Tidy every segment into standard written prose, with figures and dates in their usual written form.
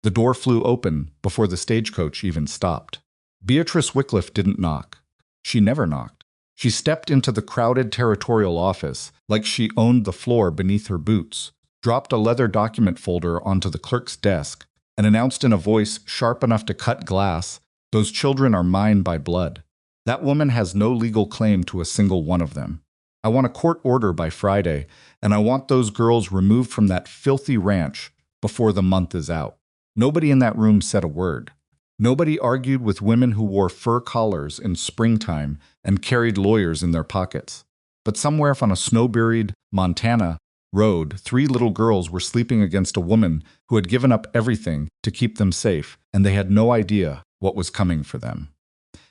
The door flew open before the stagecoach even stopped. Beatrice Wycliffe didn't knock. She never knocked. She stepped into the crowded territorial office like she owned the floor beneath her boots, dropped a leather document folder onto the clerk's desk, and announced in a voice sharp enough to cut glass, "Those children are mine by blood. That woman has no legal claim to a single one of them. I want a court order by Friday, and I want those girls removed from that filthy ranch before the month is out." Nobody in that room said a word. Nobody argued with women who wore fur collars in springtime and carried lawyers in their pockets. But somewhere on a snow-buried Montana road, 3 little girls were sleeping against a woman who had given up everything to keep them safe, and they had no idea what was coming for them.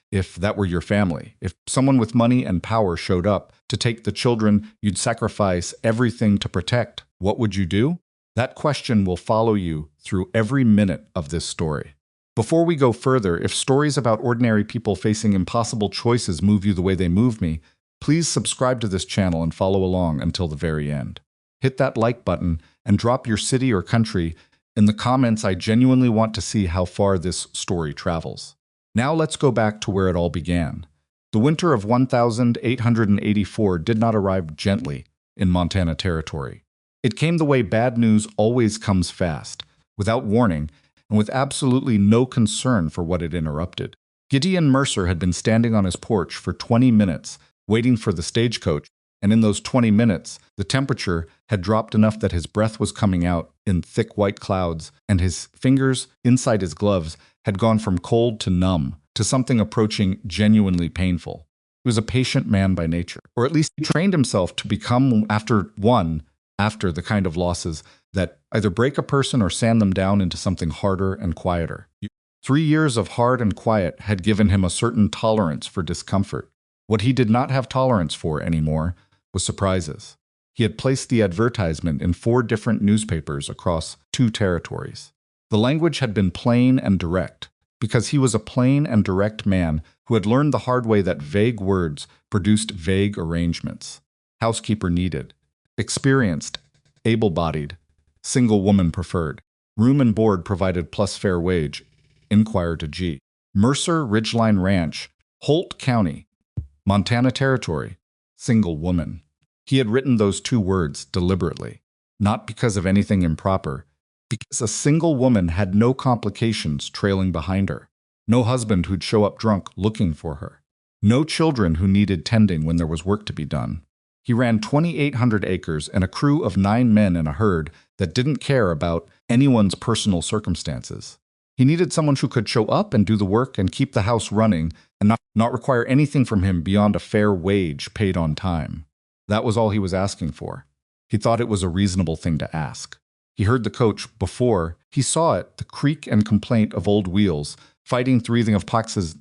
If that were your family, if someone with money and power showed up to take the children you'd sacrifice everything to protect, what would you do? That question will follow you through every minute of this story. Before we go further, if stories about ordinary people facing impossible choices move you the way they move me, please subscribe to this channel and follow along until the very end. Hit that like button and drop your city or country in the comments. I genuinely want to see how far this story travels. Now let's go back to where it all began. The winter of 1884 did not arrive gently in Montana Territory. It came the way bad news always comes fast, without warning, and with absolutely no concern for what it interrupted. Gideon Mercer had been standing on his porch for 20 minutes, waiting for the stagecoach, and in those 20 minutes, the temperature had dropped enough that his breath was coming out in thick white clouds, and his fingers inside his gloves had gone from cold to numb to something approaching genuinely painful. He was a patient man by nature, or at least he trained himself to become after the kind of losses that either break a person or sand them down into something harder and quieter. 3 years of hard and quiet had given him a certain tolerance for discomfort. What he did not have tolerance for anymore was surprises. He had placed the advertisement in 4 different newspapers across 2 territories. The language had been plain and direct, because he was a plain and direct man who had learned the hard way that vague words produced vague arrangements. Housekeeper needed. Experienced, able-bodied, single woman preferred. Room and board provided plus fair wage. Inquire to G. Mercer Ridgeline Ranch, Holt County, Montana Territory, single woman. He had written those 2 words deliberately, not because of anything improper, because a single woman had no complications trailing behind her, no husband who'd show up drunk looking for her, no children who needed tending when there was work to be done. He ran 2,800 acres and a crew of 9 men in a herd that didn't care about anyone's personal circumstances. He needed someone who could show up and do the work and keep the house running and not require anything from him beyond a fair wage paid on time. That was all he was asking for. He thought it was a reasonable thing to ask. He heard the coach before. He saw it, the creak and complaint of old wheels, fighting breathing of boxes,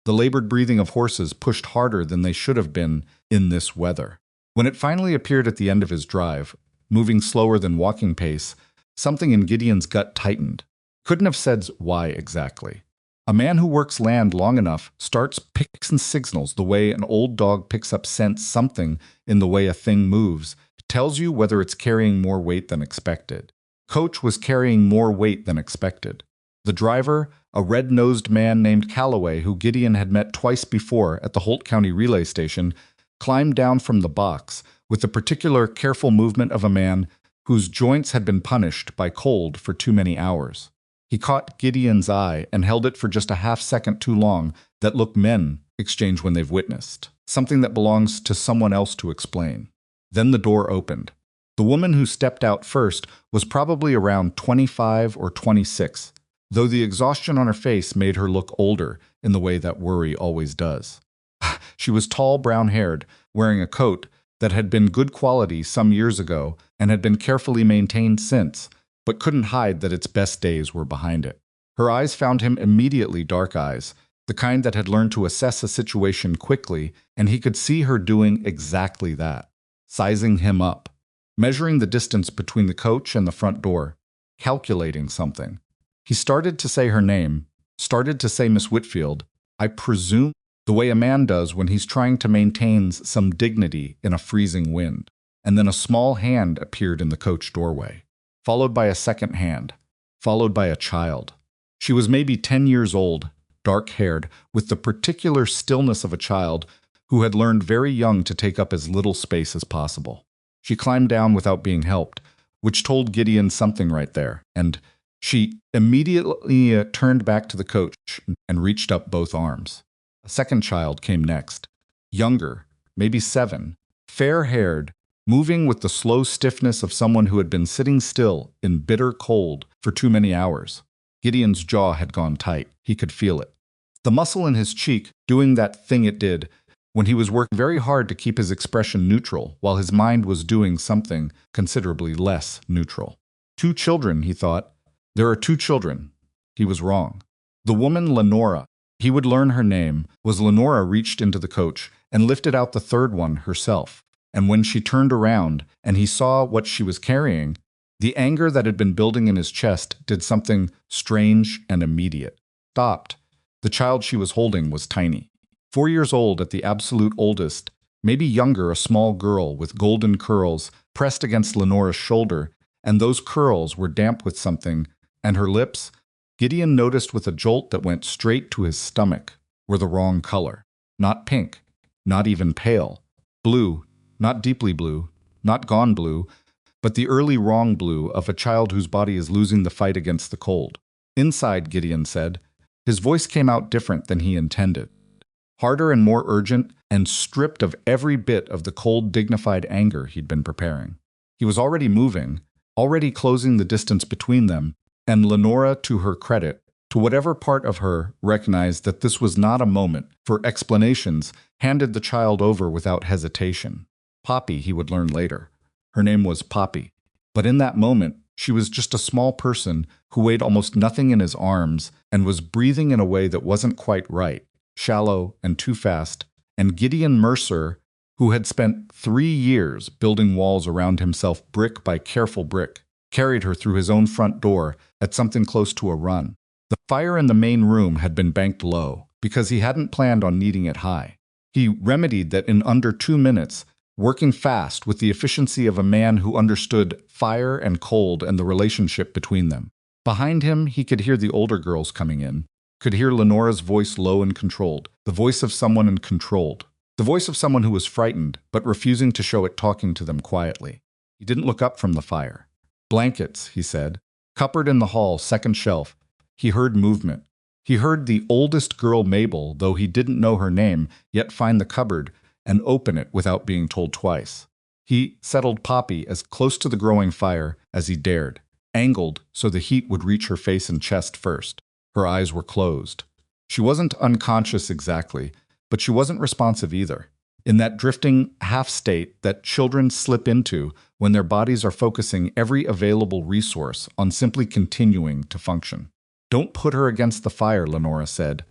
the labored breathing of horses pushed harder than they should have been in this weather. When it finally appeared at the end of his drive, moving slower than walking pace, something in Gideon's gut tightened. Couldn't have said why exactly. A man who works land long enough starts picks and signals the way an old dog picks up scent. Something in the way a thing moves tells you whether it's carrying more weight than expected. Coach was carrying more weight than expected. The driver, a red-nosed man named Cowboy, who Gideon had met twice before at the Holt County relay station, climbed down from the box with the particular careful movement of a man whose joints had been punished by cold for too many hours. He caught Gideon's eye and held it for just a half-second too long. That look men exchange when they've witnessed, something that belongs to someone else to explain. Then the door opened. The woman who stepped out first was probably around 25 or 26, though the exhaustion on her face made her look older in the way that worry always does. She was tall, brown-haired, wearing a coat that had been good quality some years ago and had been carefully maintained since, but couldn't hide that its best days were behind it. Her eyes found him immediately, dark eyes, the kind that had learned to assess a situation quickly, and he could see her doing exactly that, sizing him up, measuring the distance between the coach and the front door, calculating something. He started to say her name, started to say Miss Whitfield, I presume, the way a man does when he's trying to maintain some dignity in a freezing wind. And then a small hand appeared in the coach doorway, followed by a second hand. followed by a child. She was maybe 10 years old, dark-haired, with the particular stillness of a child who had learned very young to take up as little space as possible. She climbed down without being helped, which told Gideon something right there, and she immediately turned back to the coach and reached up both arms. A second child came next, younger, maybe 7, fair-haired, moving with the slow stiffness of someone who had been sitting still in bitter cold for too many hours. Gideon's jaw had gone tight. He could feel it. The muscle in his cheek doing that thing it did when he was working very hard to keep his expression neutral while his mind was doing something considerably less neutral. 2 children, he thought. There are 2 children. He was wrong. The woman Lenora, he would learn her name, was Lenora reached into the coach and lifted out the third one herself. And when she turned around and he saw what she was carrying, the anger that had been building in his chest did something strange and immediate. Stopped. The child she was holding was tiny. 4 years old at the absolute oldest, maybe younger, a small girl with golden curls pressed against Lenora's shoulder, and those curls were damp with something, and her lips, Gideon noticed with a jolt that went straight to his stomach, were the wrong color. Not pink, not even pale. Blue, not deeply blue, not gone blue, but the early wrong blue of a child whose body is losing the fight against the cold. Inside, Gideon said. His voice came out different than he intended. Harder and more urgent, and stripped of every bit of the cold, dignified anger he'd been preparing. He was already moving, already closing the distance between them, and Lenora, to her credit, to whatever part of her recognized that this was not a moment for explanations, handed the child over without hesitation. Poppy, he would learn later. Her name was Poppy. But in that moment, she was just a small person who weighed almost nothing in his arms and was breathing in a way that wasn't quite right, shallow and too fast, and Gideon Mercer, who had spent 3 years building walls around himself brick by careful brick, carried her through his own front door at something close to a run. The fire in the main room had been banked low, because he hadn't planned on needing it high. He remedied that in under 2 minutes, working fast with the efficiency of a man who understood fire and cold and the relationship between them. Behind him, he could hear the older girls coming in, could hear Lenora's voice low and controlled, the voice of someone controlled, the voice of someone who was frightened but refusing to show it talking to them quietly. He didn't look up from the fire. Blankets, he said. Cupboard in the hall, second shelf. He heard movement. He heard the oldest girl, Mabel, though he didn't know her name, yet find the cupboard and open it without being told twice. He settled Poppy as close to the growing fire as he dared, angled so the heat would reach her face and chest first. Her eyes were closed. She wasn't unconscious exactly, but she wasn't responsive either. In that drifting half-state that children slip into when their bodies are focusing every available resource on simply continuing to function. "Don't put her against the fire," Lenora said,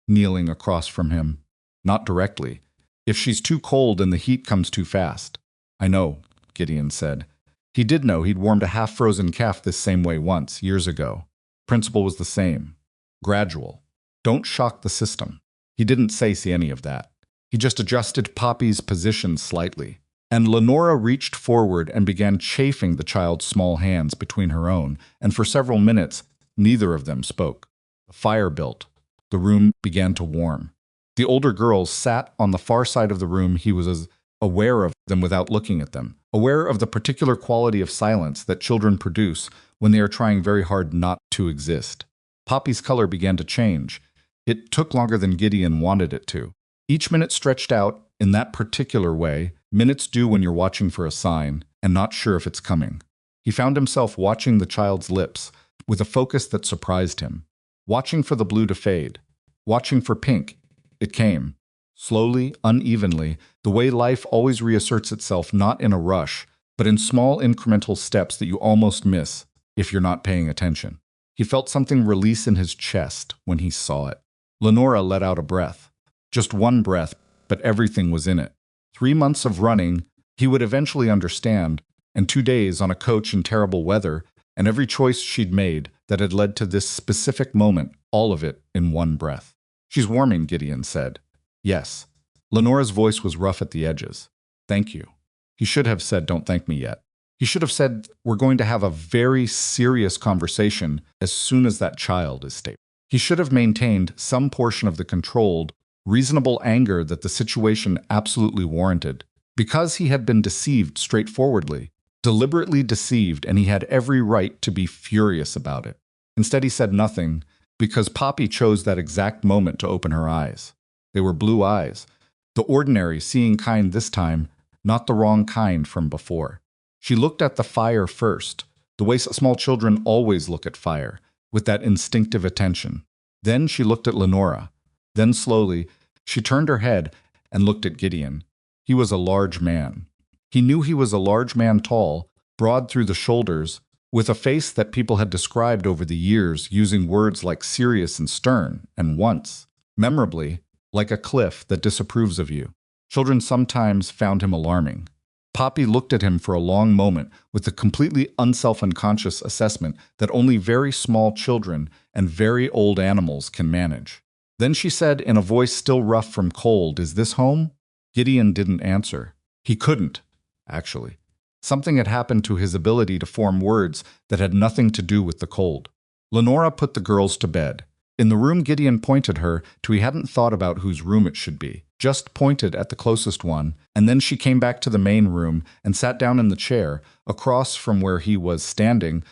kneeling across from him. Not directly. "If she's too cold and the heat comes too fast." "I know," Gideon said. He did know he'd warmed a half-frozen calf this same way once, years ago. Principle was the same. Gradual. Don't shock the system. He didn't say any of that. He just adjusted Poppy's position slightly. And Lenora reached forward and began chafing the child's small hands between her own, and for several minutes, neither of them spoke. The fire built. The room began to warm. The older girls sat on the far side of the room. He was as aware of them without looking at them, aware of the particular quality of silence that children produce when they are trying very hard not to exist. Poppy's color began to change. It took longer than Gideon wanted it to. Each minute stretched out in that particular way minutes do when you're watching for a sign and not sure if it's coming. He found himself watching the child's lips with a focus that surprised him, watching for the blue to fade, watching for pink. It came, slowly, unevenly, the way life always reasserts itself, not in a rush, but in small incremental steps that you almost miss if you're not paying attention. He felt something release in his chest when he saw it. Lenora let out a breath. Just one breath, but everything was in it. 3 months of running, he would eventually understand, and 2 days on a coach in terrible weather, and every choice she'd made that had led to this specific moment, all of it in one breath. "She's warming," Gideon said. "Yes." Lenora's voice was rough at the edges. "Thank you." He should have said, "Don't thank me yet." He should have said, "We're going to have a very serious conversation as soon as that child is stable." He should have maintained some portion of the controlled, reasonable anger that the situation absolutely warranted, because he had been deceived straightforwardly, deliberately deceived, and he had every right to be furious about it. Instead, he said nothing, because Poppy chose that exact moment to open her eyes. They were blue eyes, the ordinary, seeing kind this time, not the wrong kind from before. She looked at the fire first, the way small children always look at fire, with that instinctive attention. Then she looked at Lenora. Then slowly, she turned her head and looked at Gideon. He was a large man. He knew he was a large man, tall, broad through the shoulders, with a face that people had described over the years using words like serious and stern, and once, memorably, like a cliff that disapproves of you. Children sometimes found him alarming. Poppy looked at him for a long moment with the completely unself-unconscious assessment that only very small children and very old animals can manage. Then she said in a voice still rough from cold, "Is this home?" Gideon didn't answer. He couldn't, actually. Something had happened to his ability to form words that had nothing to do with the cold. Lenora put the girls to bed. In the room Gideon pointed her to, he hadn't thought about whose room it should be, just pointed at the closest one, and then she came back to the main room and sat down in the chair, across from where he was standing,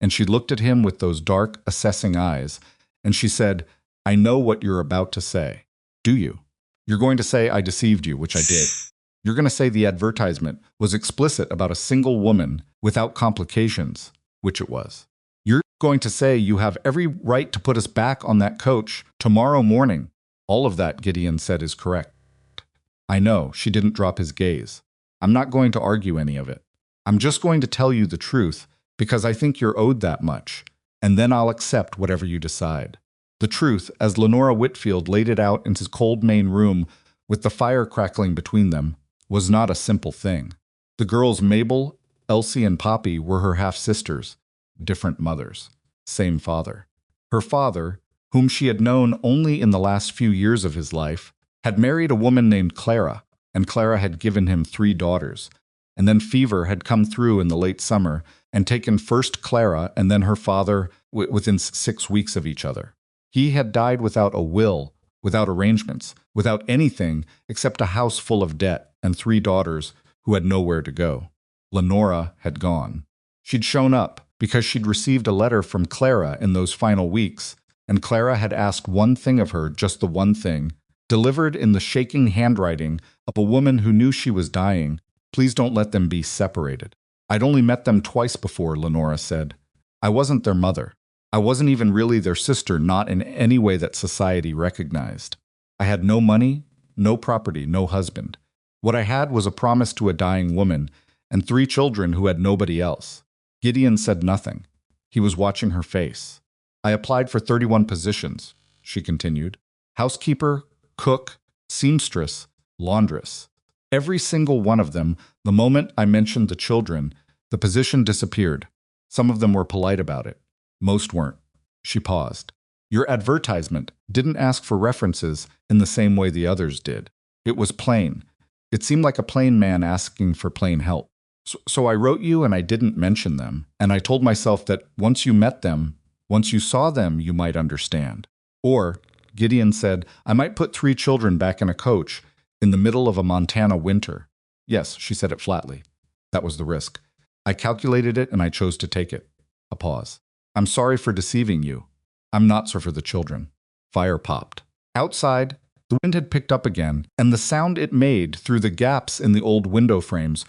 and she looked at him with those dark, assessing eyes, and she said, "I know what you're about to say. Do you? You're going to say I deceived you, which I did. You're going to say the advertisement was explicit about a single woman without complications, which it was. You're going to say you have every right to put us back on that coach tomorrow morning." "All of that," Gideon said, "is correct." "I know." She didn't drop his gaze. "I'm not going to argue any of it. I'm just going to tell you the truth because I think you're owed that much, and then I'll accept whatever you decide." The truth, as Lenora Whitfield laid it out in his cold main room with the fire crackling between them, was not a simple thing. The girls Mabel, Elsie, and Poppy were her half-sisters, different mothers, same father. Her father, whom she had known only in the last few years of his life, had married a woman named Clara, and Clara had given him 3 daughters. And then fever had come through in the late summer and taken first Clara and then her father within 6 weeks of each other. He had died without a will, without arrangements, without anything except a house full of debt and 3 daughters who had nowhere to go. Lenora had gone. She'd shown up because she'd received a letter from Clara in those final weeks, and Clara had asked one thing of her, just the one thing, delivered in the shaking handwriting of a woman who knew she was dying. "Please don't let them be separated." "I'd only met them twice before," Lenora said. "I wasn't their mother. I wasn't even really their sister, not in any way that society recognized. I had no money, no property, no husband. What I had was a promise to a dying woman and 3 children who had nobody else." Gideon said nothing. He was watching her face. "I applied for 31 positions," she continued. "Housekeeper, cook, seamstress, laundress. Every single one of them, the moment I mentioned the children, the position disappeared. Some of them were polite about it. Most weren't." She paused. "Your advertisement didn't ask for references in the same way the others did. It was plain. It seemed like a plain man asking for plain help. So I wrote you and I didn't mention them, and I told myself that once you met them, once you saw them, you might understand. Or," Gideon said, "I might put 3 children back in a coach in the middle of a Montana winter." "Yes," she said it flatly. "That was the risk. I calculated it and I chose to take it." A pause. "I'm sorry for deceiving you. I'm not sorry for the children." Fire popped. Outside, the wind had picked up again, and the sound it made through the gaps in the old window frames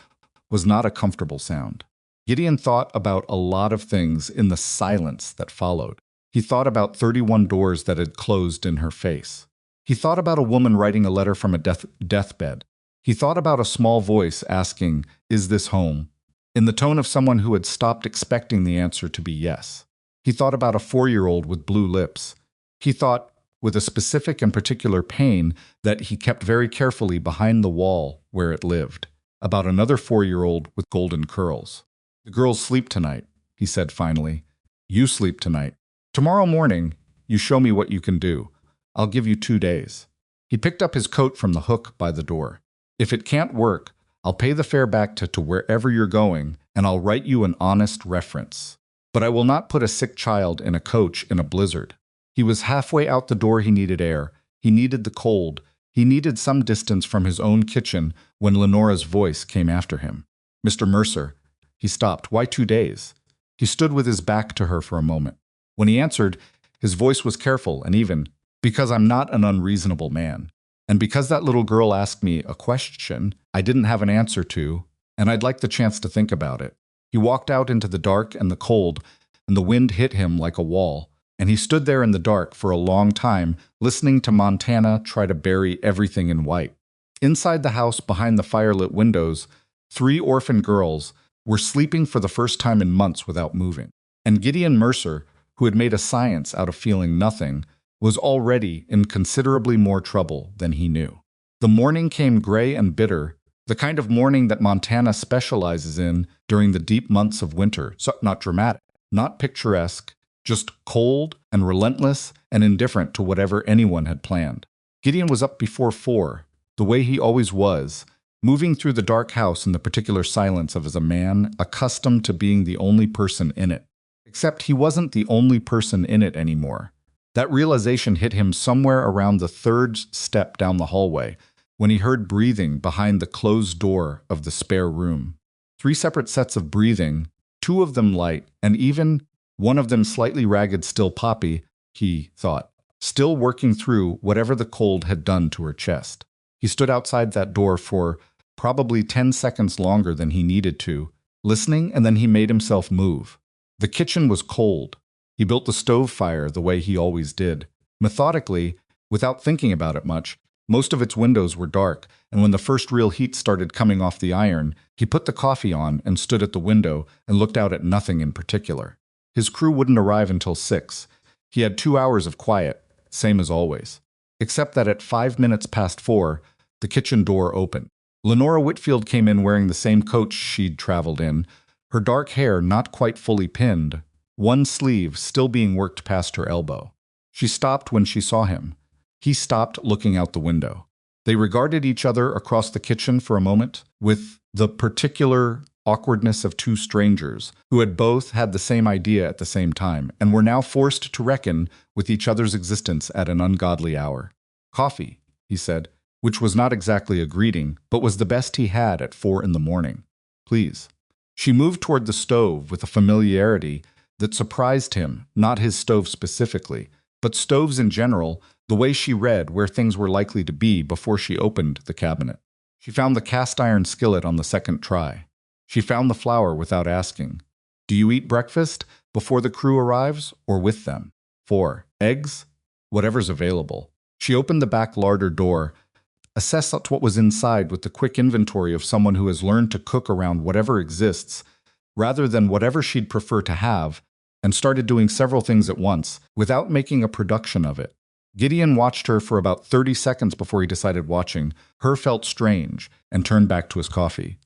was not a comfortable sound. Gideon thought about a lot of things in the silence that followed. He thought about 31 doors that had closed in her face. He thought about a woman writing a letter from a deathbed. He thought about a small voice asking, "Is this home?" in the tone of someone who had stopped expecting the answer to be yes. He thought about a 4-year-old with blue lips. He thought, with a specific and particular pain that he kept very carefully behind the wall where it lived, about another 4-year-old with golden curls. "The girls sleep tonight," he said finally. "You sleep tonight. Tomorrow morning, you show me what you can do. I'll give you 2 days." He picked up his coat from the hook by the door. "If it can't work, I'll pay the fare back to wherever you're going, and I'll write you an honest reference. But I will not put a sick child in a coach in a blizzard. He was halfway out the door. He needed air. He needed the cold. He needed some distance from his own kitchen when Lenora's voice came after him. Mr. Mercer. He stopped. Why 2 days? He stood with his back to her for a moment. When he answered, his voice was careful and even, because I'm not an unreasonable man. And because that little girl asked me a question I didn't have an answer to, and I'd like the chance to think about it. He walked out into the dark and the cold, and the wind hit him like a wall, and he stood there in the dark for a long time, listening to Montana try to bury everything in white. Inside the house, behind the firelit windows, 3 orphan girls were sleeping for the first time in months without moving. And Gideon Mercer, who had made a science out of feeling nothing, was already in considerably more trouble than he knew. The morning came gray and bitter, the kind of morning that Montana specializes in during the deep months of winter. So not dramatic, not picturesque, just cold and relentless and indifferent to whatever anyone had planned. Gideon was up before 4, the way he always was, moving through the dark house in the particular silence of as a man accustomed to being the only person in it. Except he wasn't the only person in it anymore. That realization hit him somewhere around the 3rd step down the hallway, when he heard breathing behind the closed door of the spare room. 3 separate sets of breathing, 2 of them light, and even one of them slightly ragged. Still Poppy, he thought, still working through whatever the cold had done to her chest. He stood outside that door for probably 10 seconds longer than he needed to, listening, and then he made himself move. The kitchen was cold. He built the stove fire the way he always did. Methodically, without thinking about it much, most of its windows were dark, and when the first real heat started coming off the iron, he put the coffee on and stood at the window and looked out at nothing in particular. His crew wouldn't arrive until 6. He had 2 hours of quiet, same as always. Except that at 5 minutes past 4, the kitchen door opened. Lenora Whitfield came in wearing the same coach she'd traveled in, her dark hair not quite fully pinned, one sleeve still being worked past her elbow. She stopped when she saw him. He stopped, looking out the window. They regarded each other across the kitchen for a moment, with the particular awkwardness of 2 strangers who had both had the same idea at the same time and were now forced to reckon with each other's existence at an ungodly hour. "Coffee," he said, which was not exactly a greeting, but was the best he had at 4 in the morning. "Please." She moved toward the stove with a familiarity that surprised him, not his stove specifically, but stoves in general, the way she read where things were likely to be before she opened the cabinet. She found the cast iron skillet on the 2nd try. She found the flour without asking. "Do you eat breakfast before the crew arrives or with them?" 4. "Eggs?" "Whatever's available." She opened the back larder door, assessed what was inside with the quick inventory of someone who has learned to cook around whatever exists, rather than whatever she'd prefer to have, and started doing several things at once, without making a production of it. Gideon watched her for about 30 seconds before he decided watching her felt strange and turned back to his coffee.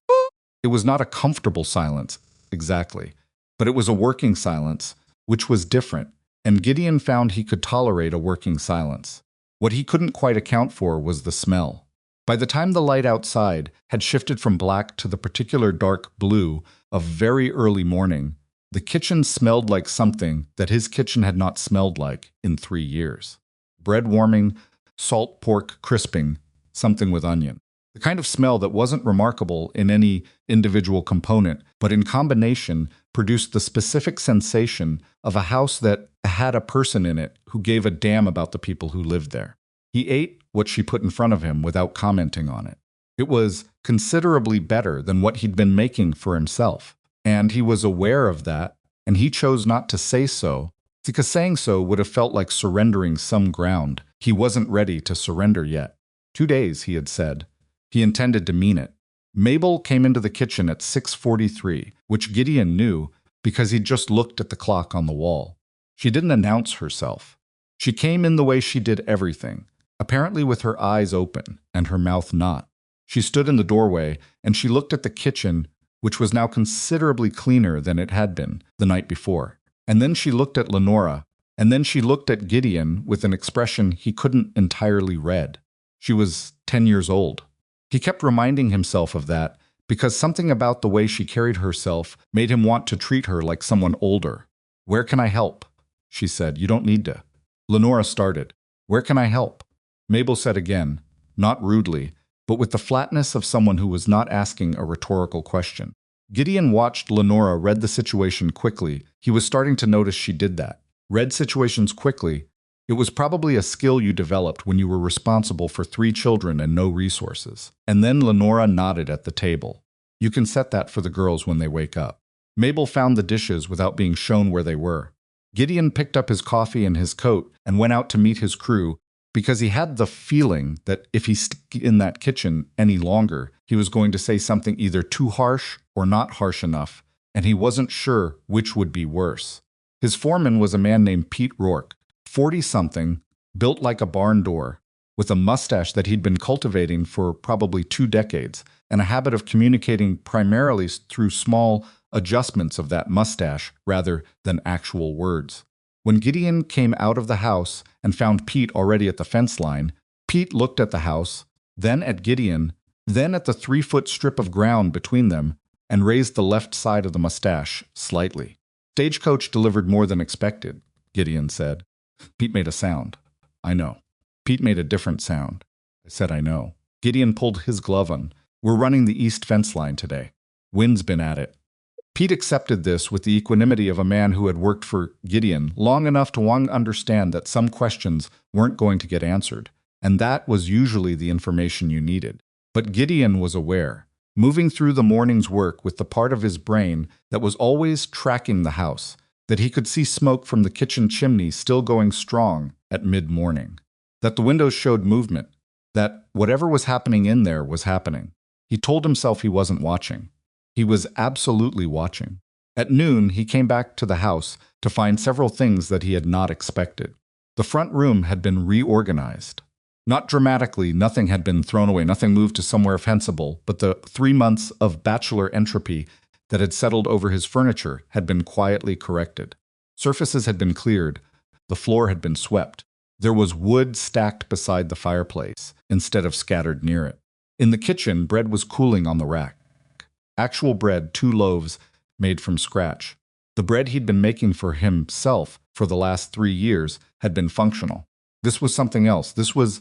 It was not a comfortable silence, exactly, but it was a working silence, which was different, and Gideon found he could tolerate a working silence. What he couldn't quite account for was the smell. By the time the light outside had shifted from black to the particular dark blue of very early morning, the kitchen smelled like something that his kitchen had not smelled like in 3 years. Bread warming, salt pork crisping, something with onion. The kind of smell that wasn't remarkable in any individual component, but in combination produced the specific sensation of a house that had a person in it who gave a damn about the people who lived there. He ate what she put in front of him without commenting on it. It was considerably better than what he'd been making for himself, and he was aware of that, and he chose not to say so, because saying so would have felt like surrendering some ground he wasn't ready to surrender yet. 2 days, he had said. He intended to mean it. Mabel came into the kitchen at 6:43, which Gideon knew because he'd just looked at the clock on the wall. She didn't announce herself. She came in the way she did everything, apparently with her eyes open and her mouth not. She stood in the doorway, and she looked at the kitchen, which was now considerably cleaner than it had been the night before. And then she looked at Lenora, and then she looked at Gideon with an expression he couldn't entirely read. She was 10 years old. He kept reminding himself of that because something about the way she carried herself made him want to treat her like someone older. "Where can I help?" she said. "You don't need to." Lenora started. "Where can I help?" Mabel said again, not rudely, but with the flatness of someone who was not asking a rhetorical question. Gideon watched Lenora read the situation quickly. He was starting to notice she did that. Read situations quickly. It was probably a skill you developed when you were responsible for 3 children and no resources. And then Lenora nodded at the table. "You can set that for the girls when they wake up." Mabel found the dishes without being shown where they were. Gideon picked up his coffee and his coat and went out to meet his crew because he had the feeling that if he stayed in that kitchen any longer, he was going to say something either too harsh or not harsh enough, and he wasn't sure which would be worse. His foreman was a man named Pete Rourke, 40-something, built like a barn door, with a mustache that he'd been cultivating for probably 2 decades, and a habit of communicating primarily through small adjustments of that mustache rather than actual words. When Gideon came out of the house and found Pete already at the fence line, Pete looked at the house, then at Gideon, then at the 3-foot strip of ground between them, and raised the left side of the mustache slightly. "Stagecoach delivered more than expected," Gideon said. Pete made a sound. "I know." Pete made a different sound. I said, "I know." Gideon pulled his glove on. "We're running the east fence line today. Wind's been at it." Pete accepted this with the equanimity of a man who had worked for Gideon long enough to understand that some questions weren't going to get answered, and that was usually the information you needed. But Gideon was aware, moving through the morning's work with the part of his brain that was always tracking the house, that he could see smoke from the kitchen chimney still going strong at mid-morning, that the windows showed movement, that whatever was happening in there was happening. He told himself he wasn't watching. He was absolutely watching. At noon, he came back to the house to find several things that he had not expected. The front room had been reorganized. Not dramatically, nothing had been thrown away, nothing moved to somewhere fensible, but the 3 months of bachelor entropy that had settled over his furniture had been quietly corrected. Surfaces had been cleared. The floor had been swept. There was wood stacked beside the fireplace instead of scattered near it. In the kitchen, bread was cooling on the rack. Actual bread, 2 loaves, made from scratch. The bread he'd been making for himself for the last 3 years had been functional. This was something else. This was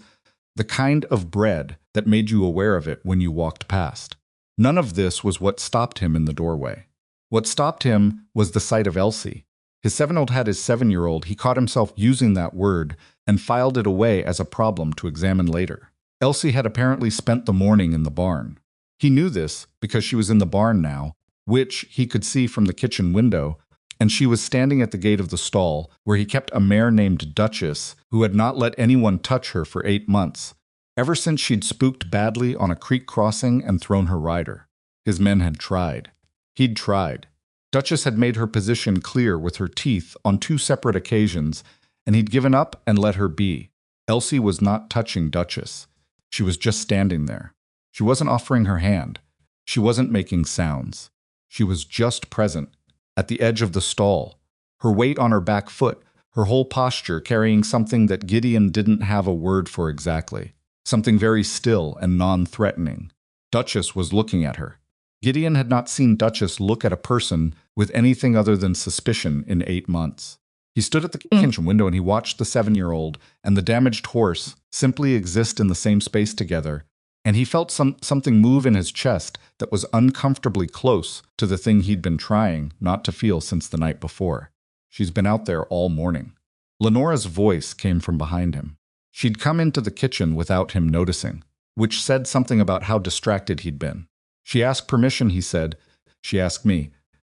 the kind of bread that made you aware of it when you walked past. None of this was what stopped him in the doorway. What stopped him was the sight of Elsie. His 7-year-old had his 7-year-old. He caught himself using that word and filed it away as a problem to examine later. Elsie had apparently spent the morning in the barn. He knew this because she was in the barn now, which he could see from the kitchen window, and she was standing at the gate of the stall, where he kept a mare named Duchess, who had not let anyone touch her for 8 months, ever since she'd spooked badly on a creek crossing and thrown her rider. His men had tried. He'd tried. Duchess had made her position clear with her teeth on 2 separate occasions, and he'd given up and let her be. Elsie was not touching Duchess. She was just standing there. She wasn't offering her hand. She wasn't making sounds. She was just present, at the edge of the stall, her weight on her back foot, her whole posture carrying something that Gideon didn't have a word for exactly, something very still and non-threatening. Duchess was looking at her. Gideon had not seen Duchess look at a person with anything other than suspicion in 8 months. He stood at the kitchen window and he watched the 7-year-old and the damaged horse simply exist in the same space together, and he felt something move in his chest that was uncomfortably close to the thing he'd been trying not to feel since the night before. "She's been out there all morning." Lenora's voice came from behind him. She'd come into the kitchen without him noticing, which said something about how distracted he'd been. "She asked permission," he said. "She asked me.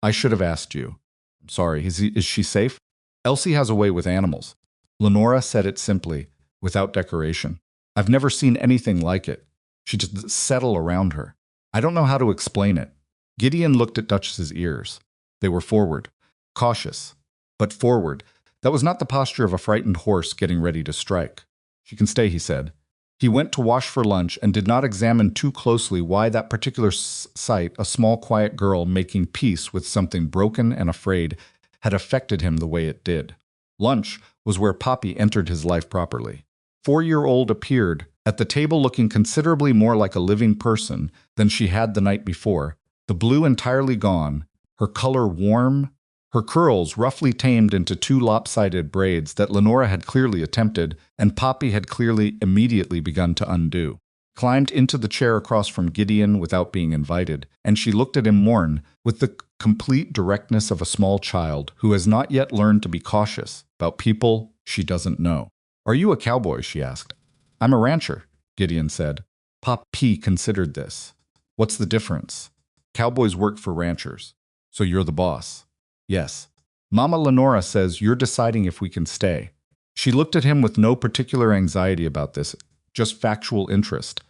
I should have asked you." "I'm sorry. Is she safe?" "Elsie has a way with animals." Lenora said it simply, without decoration. "I've never seen anything like it. She just settle around her. I don't know how to explain it." Gideon looked at Duchess's ears. They were forward, cautious, but forward. That was not the posture of a frightened horse getting ready to strike. "She can stay," he said. He went to wash for lunch and did not examine too closely why that particular sight, a small quiet girl making peace with something broken and afraid, had affected him the way it did. Lunch was where Poppy entered his life properly. 4-year-old appeared At the table, looking considerably more like a living person than she had the night before, the blue entirely gone, her color warm, her curls roughly tamed into two lopsided braids that Lenora had clearly attempted and Poppy had clearly immediately begun to undo. Climbed into the chair across from Gideon without being invited, and she looked at him mourn with the complete directness of a small child who has not yet learned to be cautious about people she doesn't know. "Are you a cowboy?" she asked. "I'm a rancher," Gideon said. Pop P considered this. "What's the difference?" "Cowboys work for ranchers. So you're the boss." "Yes." "Mama Lenora says you're deciding if we can stay." She looked at him with no particular anxiety about this, just factual interest,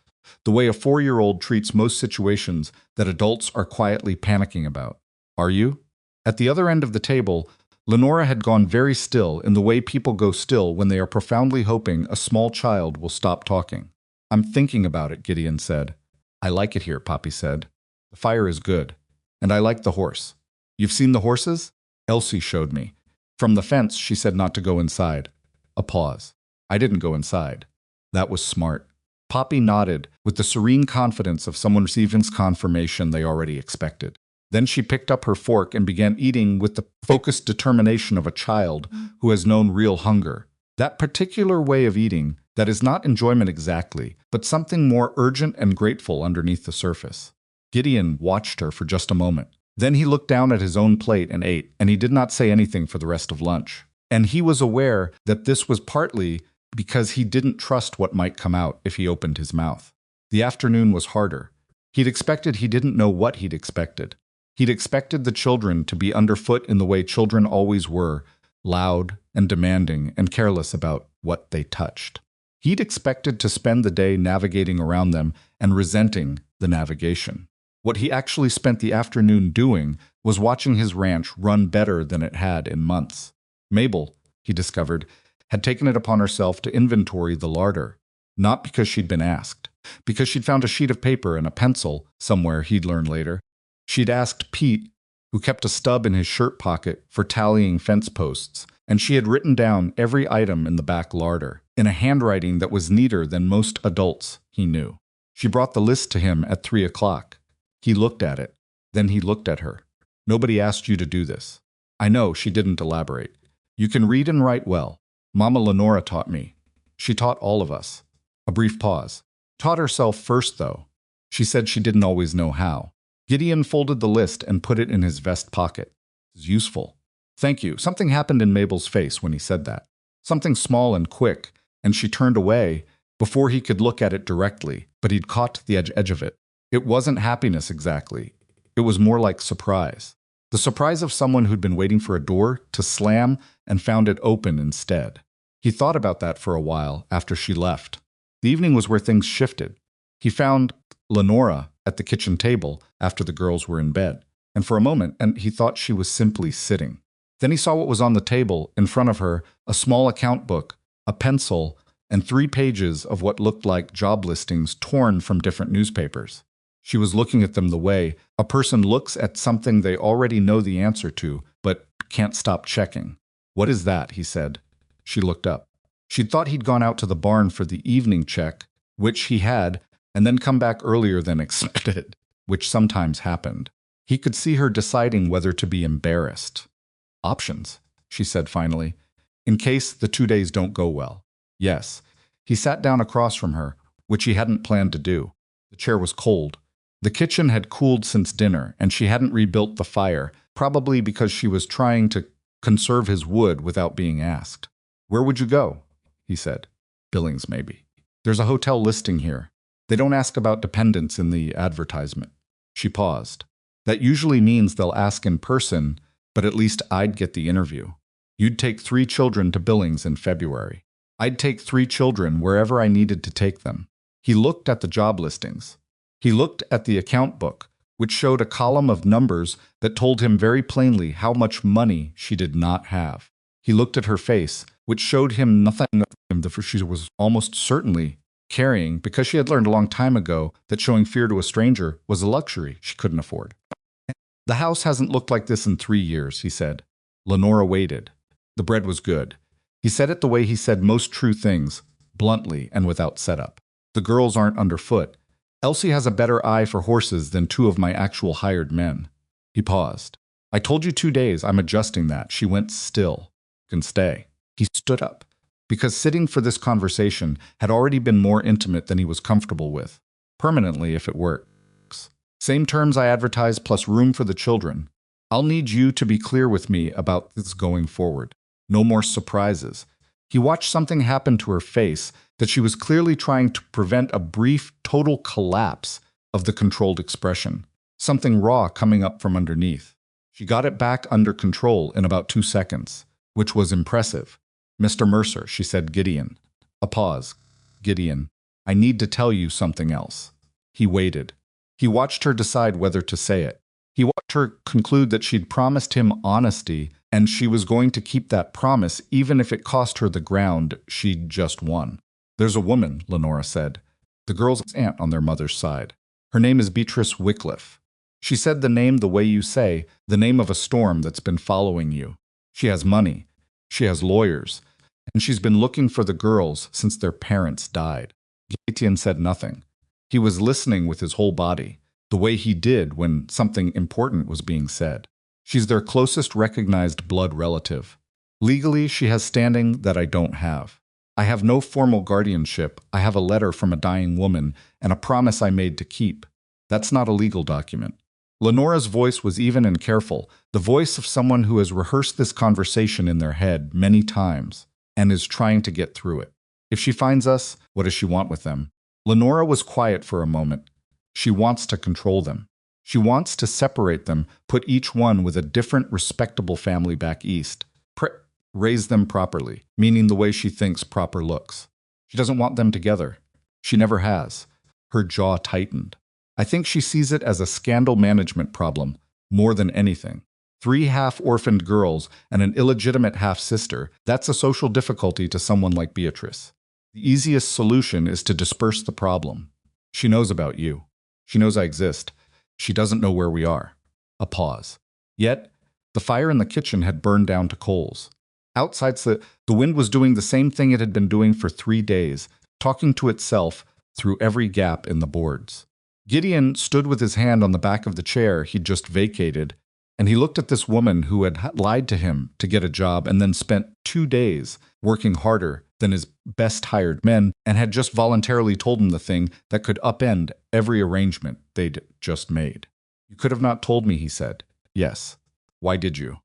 the way a 4-year-old treats most situations that adults are quietly panicking about. "Are you?" At the other end of the table, Lenora had gone very still in the way people go still when they are profoundly hoping a small child will stop talking. "I'm thinking about it," Gideon said. "I like it here," Poppy said. "The fire is good. And I like the horse." "You've seen the horses?" "Elsie showed me. From the fence, she said not to go inside." A pause. "I didn't go inside." "That was smart." Poppy nodded with the serene confidence of someone receiving confirmation they already expected. Then she picked up her fork and began eating with the focused determination of a child who has known real hunger. That particular way of eating that is not enjoyment exactly, but something more urgent and grateful underneath the surface. Gideon watched her for just a moment. Then he looked down at his own plate and ate, and he did not say anything for the rest of lunch. And he was aware that this was partly because he didn't trust what might come out if he opened his mouth. The afternoon was harder. He'd expected he didn't know what he'd expected. He'd expected the children to be underfoot in the way children always were, loud and demanding and careless about what they touched. He'd expected to spend the day navigating around them and resenting the navigation. What he actually spent the afternoon doing was watching his ranch run better than it had in months. Mabel, he discovered, had taken it upon herself to inventory the larder, not because she'd been asked, because she'd found a sheet of paper and a pencil somewhere, he'd learn later. She'd asked Pete, who kept a stub in his shirt pocket, for tallying fence posts, and she had written down every item in the back larder, in a handwriting that was neater than most adults he knew. She brought the list to him at 3 o'clock. He looked at it. Then he looked at her. "Nobody asked you to do this." "I know," she didn't elaborate. "You can read and write well. Mama Lenora taught me. She taught all of us." A brief pause. "Taught herself first, though. She said she didn't always know how." Gideon folded the list and put it in his vest pocket. "It's useful." "Thank you." Something happened in Mabel's face when he said that. Something small and quick, and she turned away before he could look at it directly, but he'd caught the edge of it. It wasn't happiness exactly. It was more like surprise. The surprise of someone who'd been waiting for a door to slam and found it open instead. He thought about that for a while after she left. The evening was where things shifted. He found Lenora at the kitchen table after the girls were in bed, and for a moment he thought she was simply sitting. Then he saw what was on the table in front of her, a small account book, a pencil, and 3 pages of what looked like job listings torn from different newspapers. She was looking at them the way a person looks at something they already know the answer to, but can't stop checking. "What is that?" he said. She looked up. She'd thought he'd gone out to the barn for the evening check, which he had, and then come back earlier than expected, which sometimes happened. He could see her deciding whether to be embarrassed. "Options," she said finally, "in case the 2 days don't go well." "Yes." He sat down across from her, which he hadn't planned to do. The chair was cold. The kitchen had cooled since dinner, and she hadn't rebuilt the fire, probably because she was trying to conserve his wood without being asked. "Where would you go?" he said. "Billings, maybe. There's a hotel listing here. They don't ask about dependents in the advertisement." She paused. "That usually means they'll ask in person, but at least I'd get the interview. You'd take 3 children to Billings in February. I'd take 3 children wherever I needed to take them." He looked at the job listings. He looked at the account book, which showed a column of numbers that told him very plainly how much money she did not have. He looked at her face, which showed him nothing of him that she was almost certainly carrying, because she had learned a long time ago that showing fear to a stranger was a luxury she couldn't afford. "The house hasn't looked like this in 3 years," he said. Lenora waited. The bread was good. He said it the way he said most true things, bluntly and without setup. The girls aren't underfoot. Elsie has a better eye for horses than two of my actual hired men. He paused. I told you 2 days. I'm adjusting that. She went still. You can stay. He stood up, because sitting for this conversation had already been more intimate than he was comfortable with. Permanently, if it works. Same terms I advertised plus room for the children. I'll need you to be clear with me about this going forward. No more surprises. He watched something happen to her face that she was clearly trying to prevent a brief, total collapse of the controlled expression. Something raw coming up from underneath. She got it back under control in about 2 seconds, which was impressive. Mr. Mercer, she said, Gideon. A pause. Gideon, I need to tell you something else. He waited. He watched her decide whether to say it. He watched her conclude that she'd promised him honesty, and she was going to keep that promise even if it cost her the ground she'd just won. There's a woman, Lenora said. The girl's aunt on their mother's side. Her name is Beatrice Wycliffe. She said the name the way you say, the name of a storm that's been following you. She has money. She has lawyers. And she's been looking for the girls since their parents died. Etienne said nothing. He was listening with his whole body, the way he did when something important was being said. She's their closest recognized blood relative. Legally, she has standing that I don't have. I have no formal guardianship. I have a letter from a dying woman and a promise I made to keep. That's not a legal document. Lenora's voice was even and careful, the voice of someone who has rehearsed this conversation in their head many times and is trying to get through it. If she finds us, what does she want with them? Lenora was quiet for a moment. She wants to control them. She wants to separate them, put each one with a different, respectable family back east. Raise them properly, meaning the way she thinks proper looks. She doesn't want them together. She never has. Her jaw tightened. I think she sees it as a scandal management problem, more than anything. 3 half-orphaned girls and an illegitimate half-sister, that's a social difficulty to someone like Beatrice. The easiest solution is to disperse the problem. She knows about you. She knows I exist. She doesn't know where we are. A pause. Yet, the fire in the kitchen had burned down to coals. Outside, the wind was doing the same thing it had been doing for 3 days, talking to itself through every gap in the boards. Gideon stood with his hand on the back of the chair he'd just vacated, and he looked at this woman who had lied to him to get a job and then spent 2 days working harder than his best hired men and had just voluntarily told him the thing that could upend every arrangement they'd just made. You could have not told me, he said. Yes. Why did you?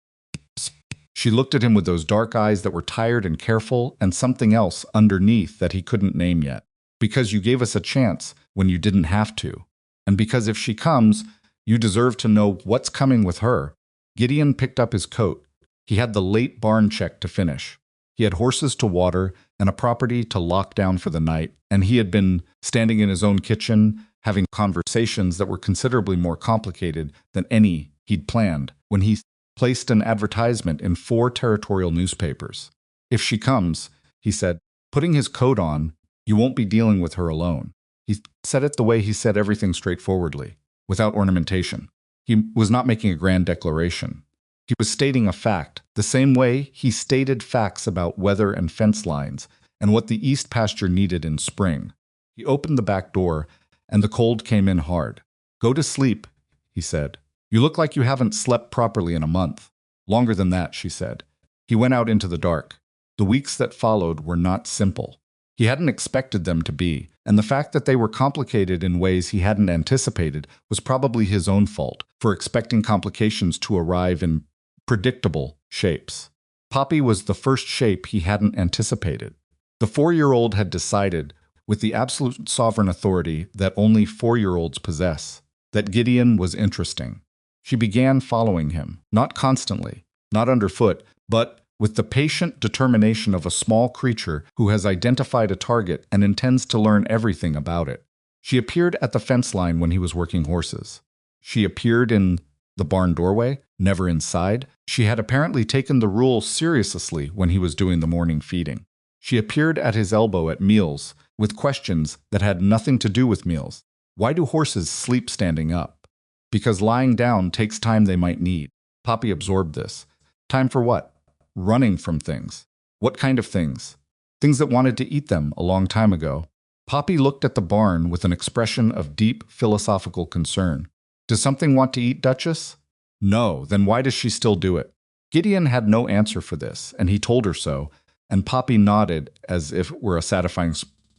She looked at him with those dark eyes that were tired and careful and something else underneath that he couldn't name yet. Because you gave us a chance when you didn't have to. And because if she comes, you deserve to know what's coming with her. Gideon picked up his coat. He had the late barn check to finish. He had horses to water and a property to lock down for the night, and he had been standing in his own kitchen, having conversations that were considerably more complicated than any he'd planned when he placed an advertisement in 4 territorial newspapers. If she comes, he said, putting his coat on, you won't be dealing with her alone. He said it the way he said everything straightforwardly, without ornamentation. He was not making a grand declaration. He was stating a fact, the same way he stated facts about weather and fence lines and what the east pasture needed in spring. He opened the back door, and the cold came in hard. Go to sleep, he said. You look like you haven't slept properly in a month. Longer than that, she said. He went out into the dark. The weeks that followed were not simple. He hadn't expected them to be, and the fact that they were complicated in ways he hadn't anticipated was probably his own fault for expecting complications to arrive in predictable shapes. Poppy was the first shape he hadn't anticipated. The 4-year-old had decided, with the absolute sovereign authority that only 4-year-olds possess, that Gideon was interesting. She began following him, not constantly, not underfoot, but with the patient determination of a small creature who has identified a target and intends to learn everything about it. She appeared at the fence line when he was working horses. She appeared in the barn doorway, never inside. She had apparently taken the rule seriously when he was doing the morning feeding. She appeared at his elbow at meals, with questions that had nothing to do with meals. Why do horses sleep standing up? Because lying down takes time they might need. Poppy absorbed this. Time for what? Running from things. What kind of things? Things that wanted to eat them a long time ago. Poppy looked at the barn with an expression of deep philosophical concern. Does something want to eat, Duchess? No, then why does she still do it? Gideon had no answer for this, and he told her so, and Poppy nodded as if it were a satisfying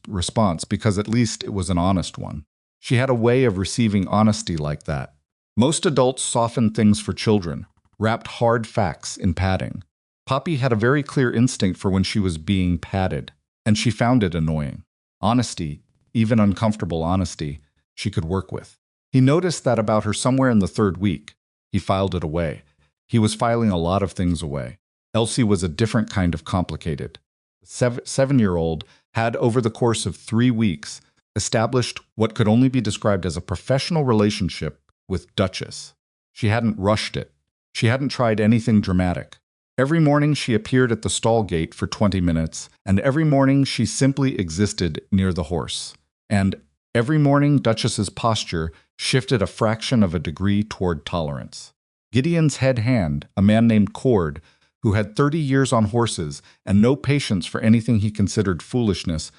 response because at least it was an honest one. She had a way of receiving honesty like that. Most adults soften things for children, wrapped hard facts in padding. Poppy had a very clear instinct for when she was being padded, and she found it annoying. Honesty, even uncomfortable honesty, she could work with. He noticed that about her somewhere in the third week. He filed it away. He was filing a lot of things away. Elsie was a different kind of complicated. The seven-year-old had, over the course of 3 weeks, established what could only be described as a professional relationship with Duchess. She hadn't rushed it. She hadn't tried anything dramatic. Every morning she appeared at the stall gate for 20 minutes, and every morning she simply existed near the horse. And every morning Duchess's posture shifted a fraction of a degree toward tolerance. Gideon's head hand, a man named Cord, who had 30 years on horses and no patience for anything he considered foolishness,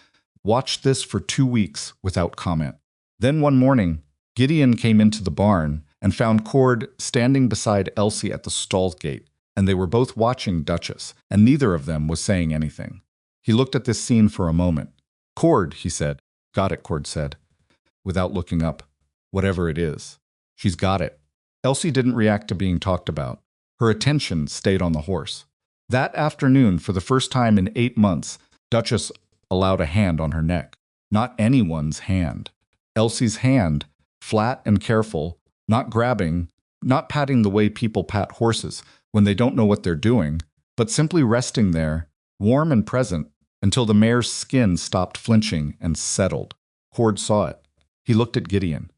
watched this for 2 weeks without comment. Then one morning, Gideon came into the barn and found Cord standing beside Elsie at the stall gate, and they were both watching Duchess, and neither of them was saying anything. He looked at this scene for a moment. Cord, he said. Got it, Cord said, without looking up. Whatever it is. She's got it. Elsie didn't react to being talked about. Her attention stayed on the horse. That afternoon, for the first time in 8 months, Duchess allowed a hand on her neck. Not anyone's hand. Elsie's hand, flat and careful, not grabbing, not patting the way people pat horses when they don't know what they're doing, but simply resting there, warm and present, until the mare's skin stopped flinching and settled. Cord saw it. He looked at Gideon.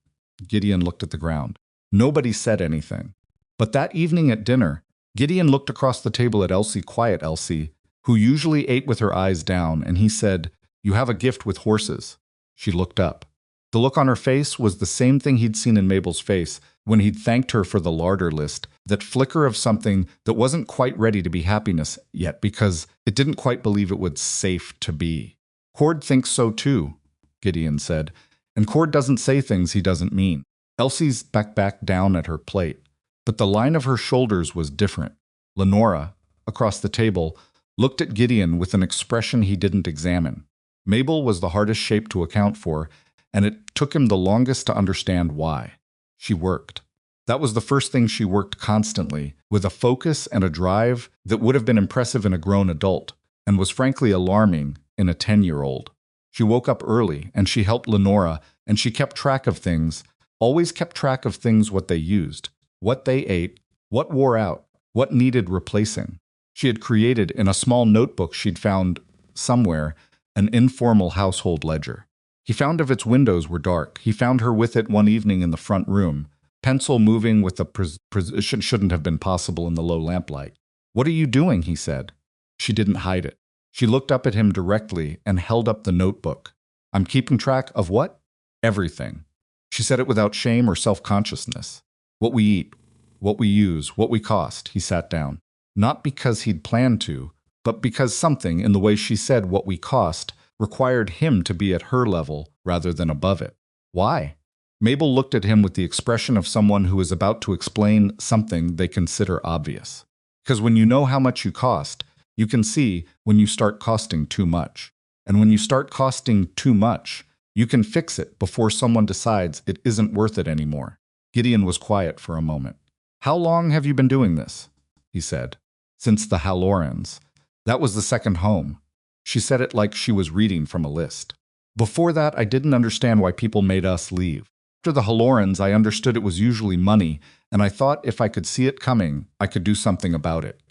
Gideon looked at the ground. Nobody said anything. But that evening at dinner, Gideon looked across the table at Elsie, quiet Elsie, who usually ate with her eyes down, and he said, "You have a gift with horses." She looked up. The look on her face was the same thing he'd seen in Mabel's face when he'd thanked her for the larder list, that flicker of something that wasn't quite ready to be happiness yet because it didn't quite believe it was safe to be. Cord thinks so too, Gideon said, and Cord doesn't say things he doesn't mean. Elsie's back down at her plate, but the line of her shoulders was different. Lenora, across the table, looked at Gideon with an expression he didn't examine. Mabel was the hardest shape to account for, and it took him the longest to understand why. She worked. That was the first thing she worked constantly, with a focus and a drive that would have been impressive in a grown adult, and was frankly alarming in a 10-year-old. She woke up early, and she helped Lenora, and she kept track of things, always kept track of things, what they used, what they ate, what wore out, what needed replacing. She had created, in a small notebook she'd found somewhere, an informal household ledger. He found if its windows were dark. He found her with it one evening in the front room, pencil moving with a precision shouldn't have been possible in the low lamplight. "What are you doing?" he said. She didn't hide it. She looked up at him directly and held up the notebook. "I'm keeping track of what?" "Everything." She said it without shame or self-consciousness. "What we eat, what we use, what we cost." He sat down. Not because he'd planned to, but because something in the way she said "what we cost" required him to be at her level rather than above it. Why? Mabel looked at him with the expression of someone who is about to explain something they consider obvious. Because when you know how much you cost, you can see when you start costing too much. And when you start costing too much, you can fix it before someone decides it isn't worth it anymore. Gideon was quiet for a moment. "How long have you been doing this?" he said. "Since the Hallorans. That was the second home." She said it like she was reading from a list. "Before that, I didn't understand why people made us leave. After the Hallorans, I understood it was usually money, and I thought if I could see it coming, I could do something about it."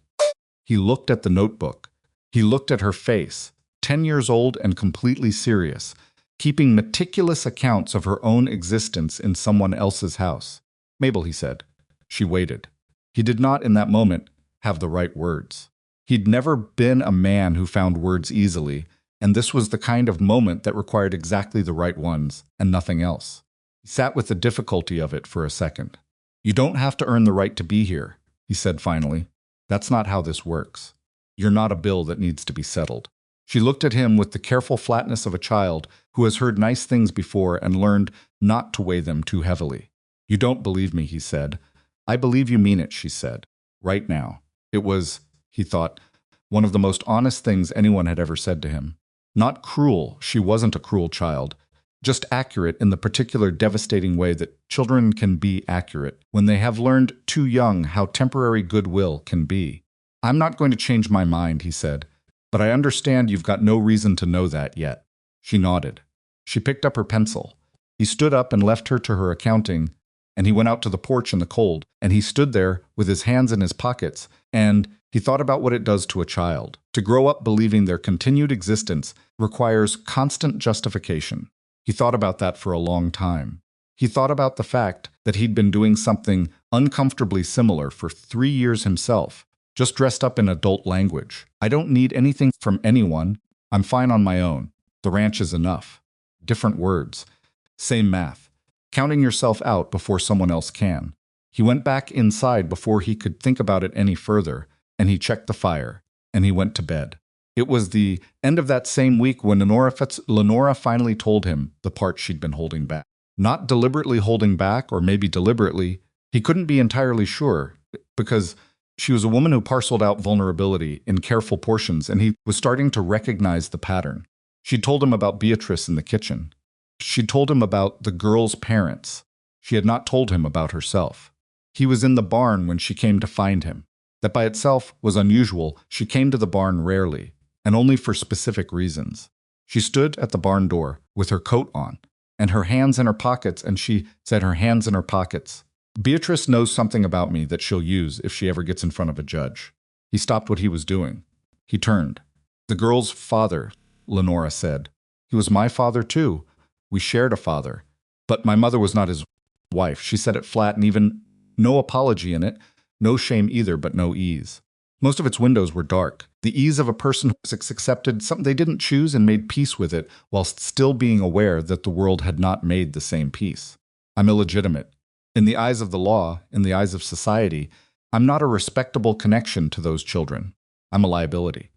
He looked at the notebook. He looked at her face, 10 years old and completely serious, keeping meticulous accounts of her own existence in someone else's house. "Mabel," he said. She waited. He did not, in that moment, have the right words. He'd never been a man who found words easily, and this was the kind of moment that required exactly the right ones, and nothing else. He sat with the difficulty of it for a second. "You don't have to earn the right to be here," he said finally. "That's not how this works. You're not a bill that needs to be settled." She looked at him with the careful flatness of a child who has heard nice things before and learned not to weigh them too heavily. You don't believe me, he said. I believe you mean it, she said. Right now. It was, he thought, one of the most honest things anyone had ever said to him. Not cruel, she wasn't a cruel child, just accurate in the particular devastating way that children can be accurate when they have learned too young how temporary goodwill can be. I'm not going to change my mind, he said, but I understand you've got no reason to know that yet. She nodded. She picked up her pencil. He stood up and left her to her accounting, and he went out to the porch in the cold, and he stood there with his hands in his pockets, and he thought about what it does to a child. To grow up believing their continued existence requires constant justification. He thought about that for a long time. He thought about the fact that he'd been doing something uncomfortably similar for 3 years himself, just dressed up in adult language. I don't need anything from anyone. I'm fine on my own. The ranch is enough. Different words. Same math. Counting yourself out before someone else can. He went back inside before he could think about it any further, and he checked the fire, and he went to bed. It was the end of that same week when Lenora finally told him the part she'd been holding back. Not deliberately holding back, or maybe deliberately, he couldn't be entirely sure, because she was a woman who parceled out vulnerability in careful portions, and he was starting to recognize the pattern. She'd told him about Beatrice in the kitchen. She'd told him about the girl's parents. She had not told him about herself. He was in the barn when she came to find him. That by itself was unusual. She came to the barn rarely, and only for specific reasons. She stood at the barn door with her coat on, and her hands in her pockets, and she said her hands in her pockets. Beatrice knows something about me that she'll use if she ever gets in front of a judge. He stopped what he was doing. He turned. The girl's father, Lenora said. He was my father too. We shared a father. But my mother was not his wife. She said it flat and even no apology in it, no shame either, but no ease. Most of its windows were dark. The ease of a person who accepted something they didn't choose and made peace with it whilst still being aware that the world had not made the same peace. I'm illegitimate. In the eyes of the law, in the eyes of society, I'm not a respectable connection to those children. I'm a liability.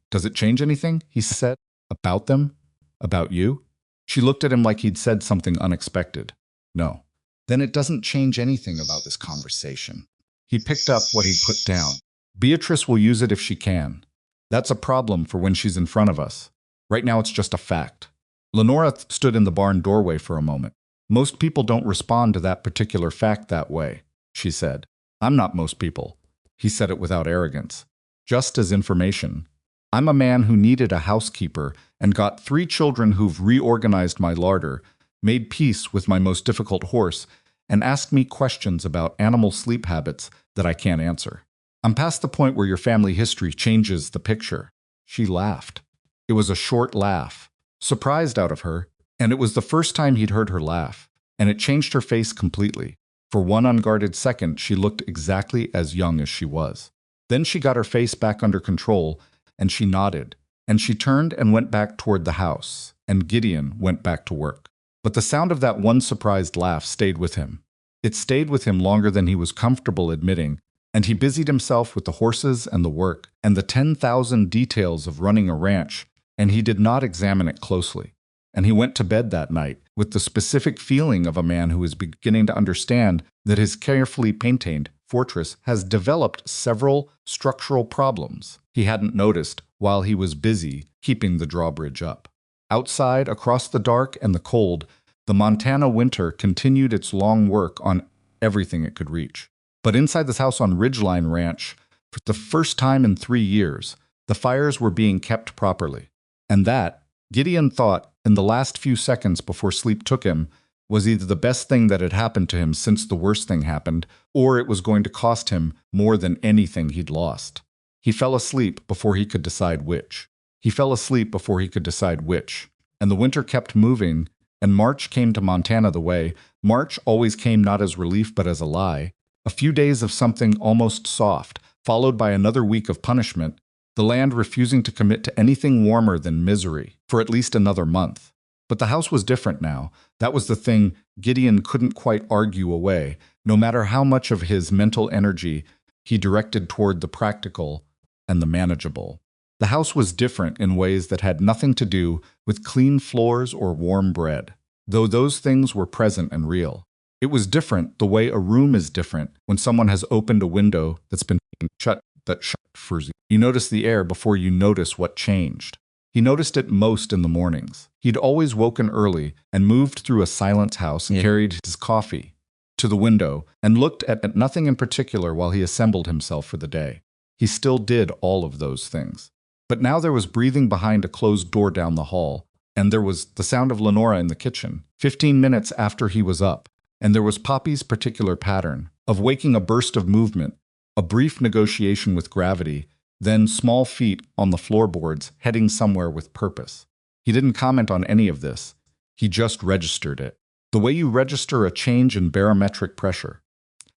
Does it change anything, he said, about them? About you? She looked at him like he'd said something unexpected. No. Then it doesn't change anything about this conversation. He picked up what he'd put down. Beatrice will use it if she can. That's a problem for when she's in front of us. Right now it's just a fact. Lenora stood in the barn doorway for a moment. Most people don't respond to that particular fact that way, she said. I'm not most people. He said it without arrogance. Just as information. I'm a man who needed a housekeeper and got 3 children who've reorganized my larder, made peace with my most difficult horse, and asked me questions about animal sleep habits that I can't answer. I'm past the point where your family history changes the picture. She laughed. It was a short laugh, surprised out of her, and it was the first time he'd heard her laugh, and it changed her face completely. For one unguarded second, she looked exactly as young as she was. Then she got her face back under control, and she nodded, and she turned and went back toward the house, and Gideon went back to work. But the sound of that one surprised laugh stayed with him. It stayed with him longer than he was comfortable admitting, and he busied himself with the horses and the work and the 10,000 details of running a ranch, and he did not examine it closely. And he went to bed that night with the specific feeling of a man who is beginning to understand that his carefully maintained fortress has developed several structural problems he hadn't noticed while he was busy keeping the drawbridge up. Outside, across the dark and the cold, the Montana winter continued its long work on everything it could reach. But inside this house on Ridgeline Ranch, for the first time in 3 years, the fires were being kept properly. And that, Gideon thought, in the last few seconds before sleep took him, was either the best thing that had happened to him since the worst thing happened, or it was going to cost him more than anything he'd lost. He fell asleep before he could decide which. And the winter kept moving, and March came to Montana the way March always came, not as relief but as a lie. A few days of something almost soft, followed by another week of punishment, the land refusing to commit to anything warmer than misery for at least another month. But the house was different now. That was the thing Gideon couldn't quite argue away, no matter how much of his mental energy he directed toward the practical and the manageable. The house was different in ways that had nothing to do with clean floors or warm bread, though those things were present and real. It was different the way a room is different when someone has opened a window that's been shut for you. You notice the air before you notice what changed. He noticed it most in the mornings. He'd always woken early and moved through a silent house and carried his coffee to the window and looked at nothing in particular while he assembled himself for the day. He still did all of those things. But now there was breathing behind a closed door down the hall, and there was the sound of Lenora in the kitchen, 15 minutes after he was up, and there was Poppy's particular pattern of waking a burst of movement, a brief negotiation with gravity, then small feet on the floorboards heading somewhere with purpose. He didn't comment on any of this. He just registered it. The way you register a change in barometric pressure.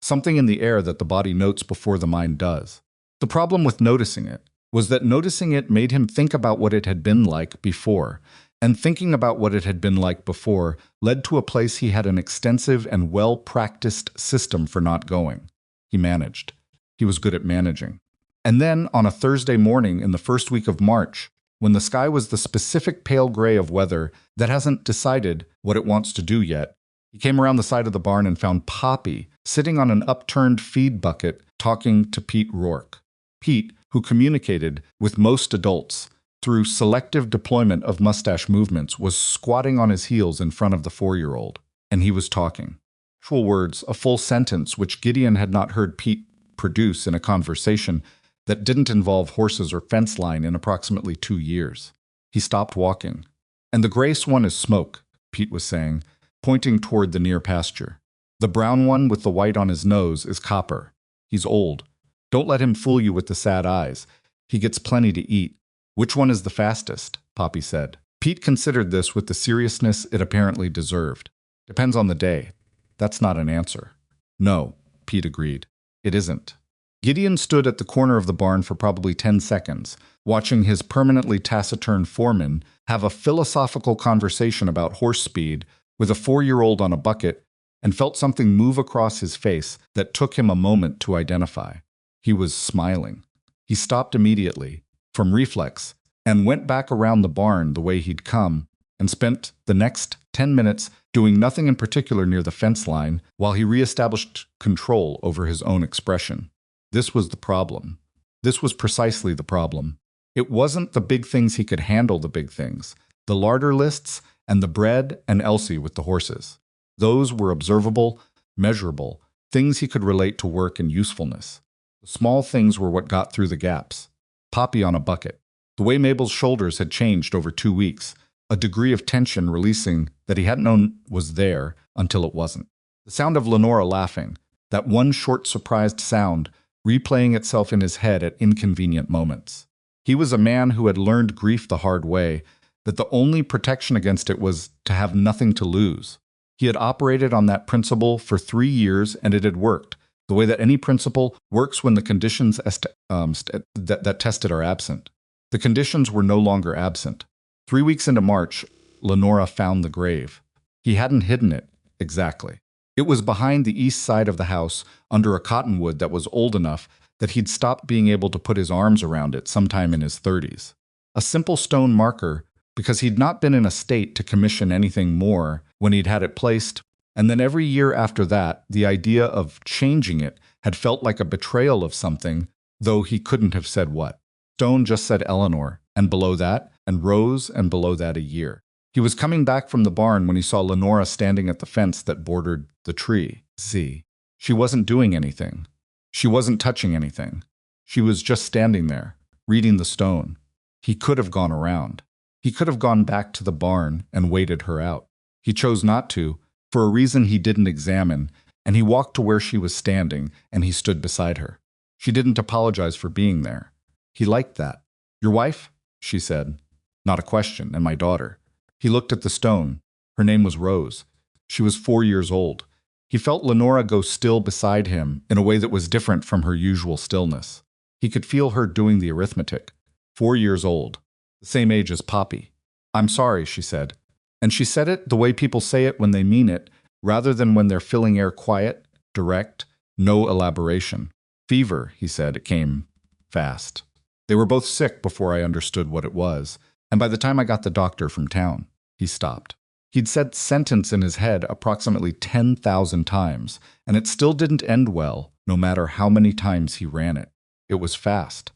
Something in the air that the body notes before the mind does. The problem with noticing it was that noticing it made him think about what it had been like before, and thinking about what it had been like before led to a place he had an extensive and well-practiced system for not going. He managed. He was good at managing. And then, on a Thursday morning in the first week of March, when the sky was the specific pale gray of weather that hasn't decided what it wants to do yet, he came around the side of the barn and found Poppy sitting on an upturned feed bucket talking to Pete Rourke. Pete, who communicated with most adults through selective deployment of mustache movements, was squatting on his heels in front of the 4-year-old, and he was talking. Actual words, a full sentence, which Gideon had not heard Pete produce in a conversation that didn't involve horses or fence line in approximately 2 years. He stopped walking. And the gray one is smoke, Pete was saying, pointing toward the near pasture. The brown one with the white on his nose is Copper. He's old. Don't let him fool you with the sad eyes. He gets plenty to eat. Which one is the fastest? Poppy said. Pete considered this with the seriousness it apparently deserved. Depends on the day. That's not an answer. No, Pete agreed. It isn't. Gideon stood at the corner of the barn for probably 10 seconds, watching his permanently taciturn foreman have a philosophical conversation about horse speed with a 4-year-old on a bucket, and felt something move across his face that took him a moment to identify. He was smiling. He stopped immediately, from reflex, and went back around the barn the way he'd come, and spent the next 10 minutes doing nothing in particular near the fence line while he reestablished control over his own expression. This was the problem. This was precisely the problem. It wasn't the big things he could handle, the big things, the larder lists and the bread and Elsie with the horses. Those were observable, measurable, things he could relate to work and usefulness. The small things were what got through the gaps. Poppy on a bucket. The way Mabel's shoulders had changed over 2 weeks, a degree of tension releasing that he hadn't known was there until it wasn't. The sound of Lenora laughing, that one short surprised sound, replaying itself in his head at inconvenient moments. He was a man who had learned grief the hard way, that the only protection against it was to have nothing to lose. He had operated on that principle for 3 years, and it had worked, the way that any principle works when the conditions that tested are absent. The conditions were no longer absent. 3 weeks into March, Lenora found the grave. He hadn't hidden it, exactly. It was behind the east side of the house, under a cottonwood that was old enough that he'd stopped being able to put his arms around it sometime in his 30s. A simple stone marker, because he'd not been in a state to commission anything more when he'd had it placed, and then every year after that, the idea of changing it had felt like a betrayal of something, though he couldn't have said what. Stone just said Eleanor, and below that, and Rose, and below that a year. He was coming back from the barn when he saw Lenora standing at the fence that bordered the tree. She wasn't doing anything. She wasn't touching anything. She was just standing there, reading the stone. He could have gone around. He could have gone back to the barn and waited her out. He chose not to, for a reason he didn't examine, and he walked to where she was standing, and he stood beside her. She didn't apologize for being there. He liked that. Your wife? She said. Not a question, and my daughter. He looked at the stone. Her name was Rose. She was 4 years old. He felt Lenora go still beside him in a way that was different from her usual stillness. He could feel her doing the arithmetic. 4 years old. The same age as Poppy. I'm sorry, she said. And she said it the way people say it when they mean it, rather than when they're filling air quiet, direct, no elaboration. Fever, he said. It came fast. They were both sick before I understood what it was, and by the time I got the doctor from town, he stopped. He'd said sentence in his head approximately 10,000 times, and it still didn't end well, no matter how many times he ran it. It was fast.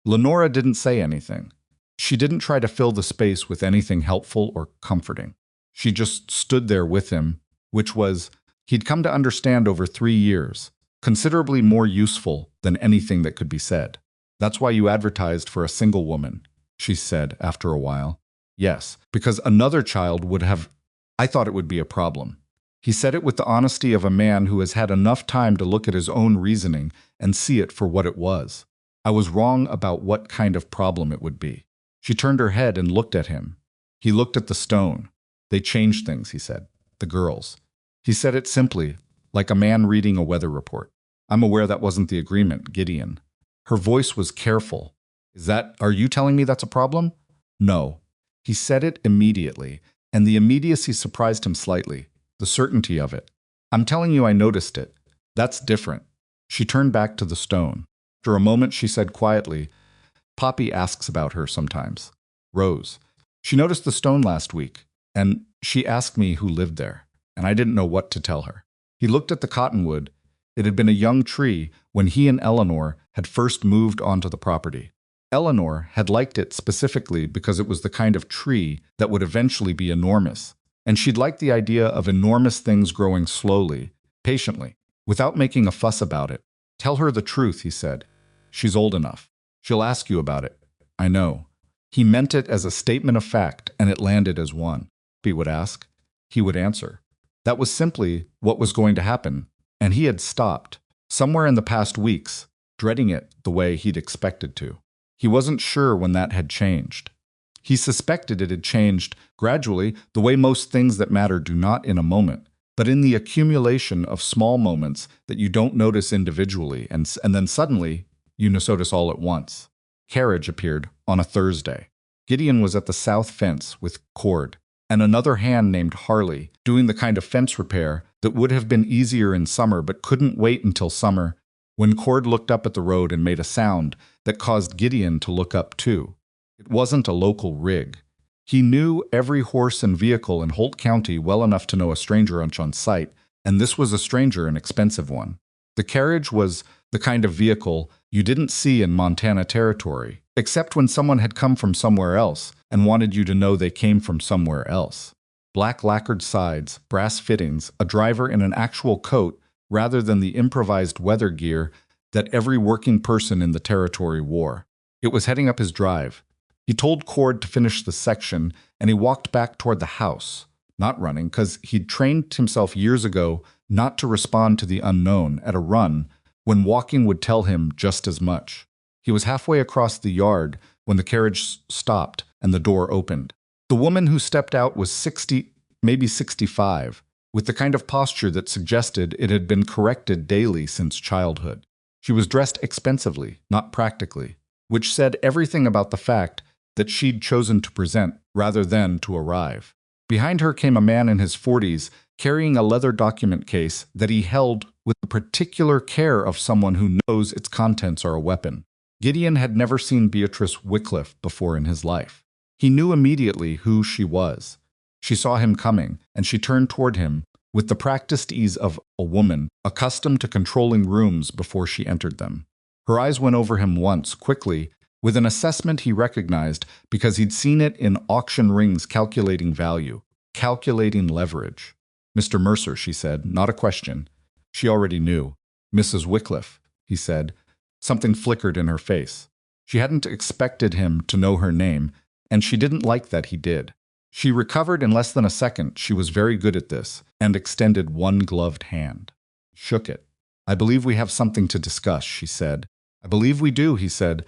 Lenora didn't say anything. She didn't try to fill the space with anything helpful or comforting. She just stood there with him, which was, he'd come to understand over 3 years, considerably more useful than anything that could be said. That's why you advertised for a single woman, she said after a while. Yes, because another child would have. I thought it would be a problem. He said it with the honesty of a man who has had enough time to look at his own reasoning and see it for what it was. I was wrong about what kind of problem it would be. She turned her head and looked at him. He looked at the stone. They changed things, he said. The girls. He said it simply, like a man reading a weather report. I'm aware that wasn't the agreement, Gideon. Her voice was careful. Are you telling me that's a problem? No. He said it immediately, and the immediacy surprised him slightly, the certainty of it. I'm telling you I noticed it. That's different. She turned back to the stone. After a moment she said quietly, Poppy asks about her sometimes. Rose. She noticed the stone last week, and she asked me who lived there, and I didn't know what to tell her. He looked at the cottonwood. It had been a young tree when he and Eleanor had first moved onto the property. Eleanor had liked it specifically because it was the kind of tree that would eventually be enormous, and she'd liked the idea of enormous things growing slowly, patiently, without making a fuss about it. Tell her the truth, he said. She's old enough. She'll ask you about it. I know. He meant it as a statement of fact, and it landed as one. He would ask. He would answer. That was simply what was going to happen, and he had stopped, somewhere in the past weeks, dreading it the way he'd expected to. He wasn't sure when that had changed. He suspected it had changed gradually, the way most things that matter do not in a moment, but in the accumulation of small moments that you don't notice individually, and then suddenly you notice all at once. Carriage appeared on a Thursday. Gideon was at the south fence with Cord, and another hand named Harley, doing the kind of fence repair that would have been easier in summer but couldn't wait until summer, when Cord looked up at the road and made a sound that caused Gideon to look up too. It wasn't a local rig. He knew every horse and vehicle in Holt County well enough to know a stranger on sight, and this was a stranger, an expensive one. The carriage was the kind of vehicle you didn't see in Montana territory, except when someone had come from somewhere else and wanted you to know they came from somewhere else. Black lacquered sides, brass fittings, a driver in an actual coat rather than the improvised weather gear that every working person in the territory wore. It was heading up his drive. He told Cord to finish the section, and he walked back toward the house, not running, because he'd trained himself years ago not to respond to the unknown at a run when walking would tell him just as much. He was halfway across the yard when the carriage stopped and the door opened. The woman who stepped out was 60, maybe 65, with the kind of posture that suggested it had been corrected daily since childhood. She was dressed expensively, not practically, which said everything about the fact that she'd chosen to present rather than to arrive. Behind her came a man in his 40s carrying a leather document case that he held with the particular care of someone who knows its contents are a weapon. Gideon had never seen Beatrice Wycliffe before in his life. He knew immediately who she was. She saw him coming, and she turned toward him with the practiced ease of a woman accustomed to controlling rooms before she entered them. Her eyes went over him once, quickly, with an assessment he recognized because he'd seen it in auction rings calculating value, calculating leverage. Mr. Mercer, she said, not a question. She already knew. Mrs. Wycliffe, he said. Something flickered in her face. She hadn't expected him to know her name, and she didn't like that he did. She recovered in less than a second. She was very good at this, and extended one gloved hand. Shook it. I believe we have something to discuss, she said. I believe we do, he said.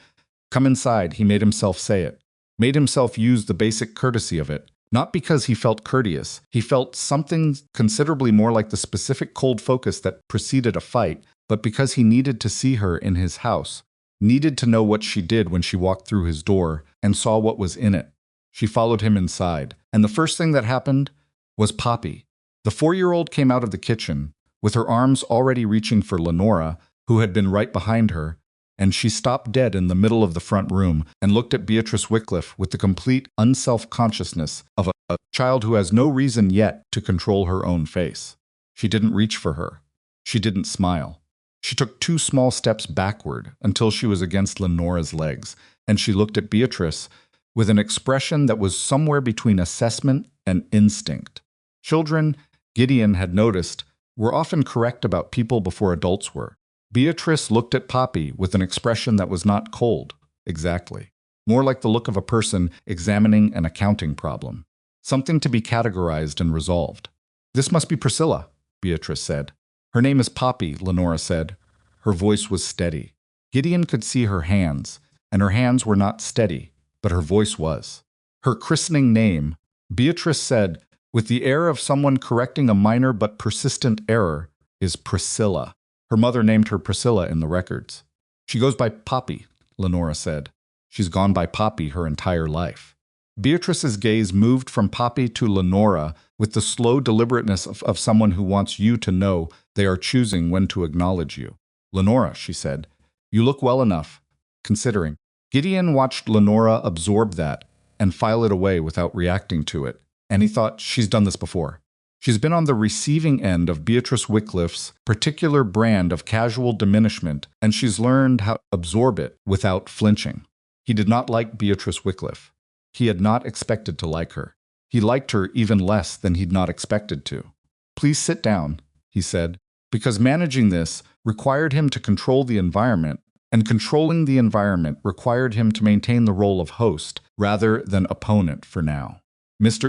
Come inside, he made himself say it. Made himself use the basic courtesy of it. Not because he felt courteous. He felt something considerably more like the specific cold focus that preceded a fight, but because he needed to see her in his house, needed to know what she did when she walked through his door and saw what was in it. She followed him inside, and the first thing that happened was Poppy. The 4-year-old came out of the kitchen, with her arms already reaching for Lenora, who had been right behind her, and she stopped dead in the middle of the front room and looked at Beatrice Wycliffe with the complete unself-consciousness of a child who has no reason yet to control her own face. She didn't reach for her. She didn't smile. She took 2 small steps backward until she was against Lenora's legs, and she looked at Beatrice with an expression that was somewhere between assessment and instinct. Children, Gideon had noticed, were often correct about people before adults were. Beatrice looked at Poppy with an expression that was not cold, exactly. More like the look of a person examining an accounting problem. Something to be categorized and resolved. "This must be Priscilla," Beatrice said. "Her name is Poppy," Lenora said. Her voice was steady. Gideon could see her hands, and her hands were not steady, but her voice was. Her christening name, Beatrice said, with the air of someone correcting a minor but persistent error, is Priscilla. Her mother named her Priscilla in the records. "She goes by Poppy," Lenora said. "She's gone by Poppy her entire life." Beatrice's gaze moved from Poppy to Lenora with the slow deliberateness of someone who wants you to know they are choosing when to acknowledge you. "Lenora," she said, "you look well enough, considering." Gideon watched Lenora absorb that and file it away without reacting to it, and he thought, she's done this before. She's been on the receiving end of Beatrice Wycliffe's particular brand of casual diminishment, and she's learned how to absorb it without flinching. He did not like Beatrice Wycliffe. He had not expected to like her. He liked her even less than he'd not expected to. "Please sit down," he said, because managing this required him to control the environment, and controlling the environment required him to maintain the role of host rather than opponent for now.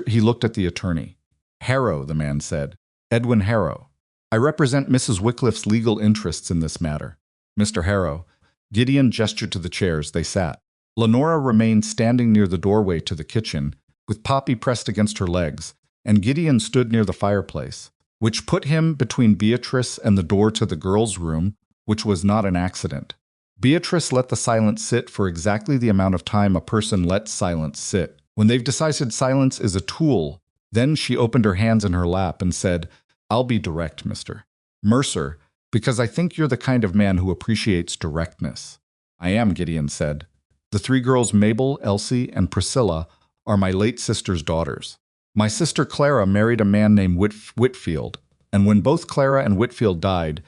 He looked at the attorney. "Harrow," the man said. "Edwin Harrow. I represent Mrs. Wycliffe's legal interests in this matter." "Mr. Harrow." Gideon gestured to the chairs. They sat. Lenora remained standing near the doorway to the kitchen, with Poppy pressed against her legs, and Gideon stood near the fireplace, which put him between Beatrice and the door to the girls' room, which was not an accident. Beatrice let the silence sit for exactly the amount of time a person lets silence sit. When they've decided silence is a tool, then she opened her hands in her lap and said, "I'll be direct, Mr. Mercer, because I think you're the kind of man who appreciates directness." "I am," Gideon said. "The 3 girls, Mabel, Elsie, and Priscilla, are my late sister's daughters. My sister Clara married a man named Whitfield, and when both Clara and Whitfield died,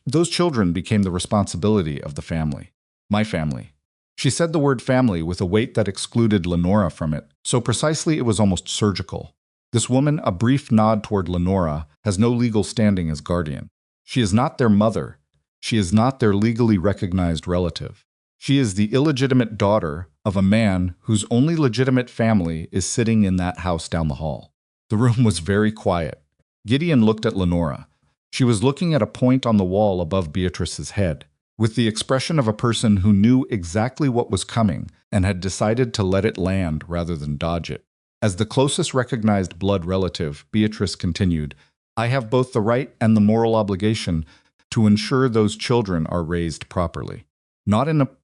those children became the responsibility of the family. My family." She said the word family with a weight that excluded Lenora from it, so precisely it was almost surgical. This woman, a brief nod toward Lenora, has no legal standing as guardian. She is not their mother. She is not their legally recognized relative. She is the illegitimate daughter of a man whose only legitimate family is sitting in that house down the hall. The room was very quiet. Gideon looked at Lenora. She was looking at a point on the wall above Beatrice's head, with the expression of a person who knew exactly what was coming and had decided to let it land rather than dodge it. As the closest recognized blood relative, Beatrice continued, "I have both the right and the moral obligation to ensure those children are raised properly."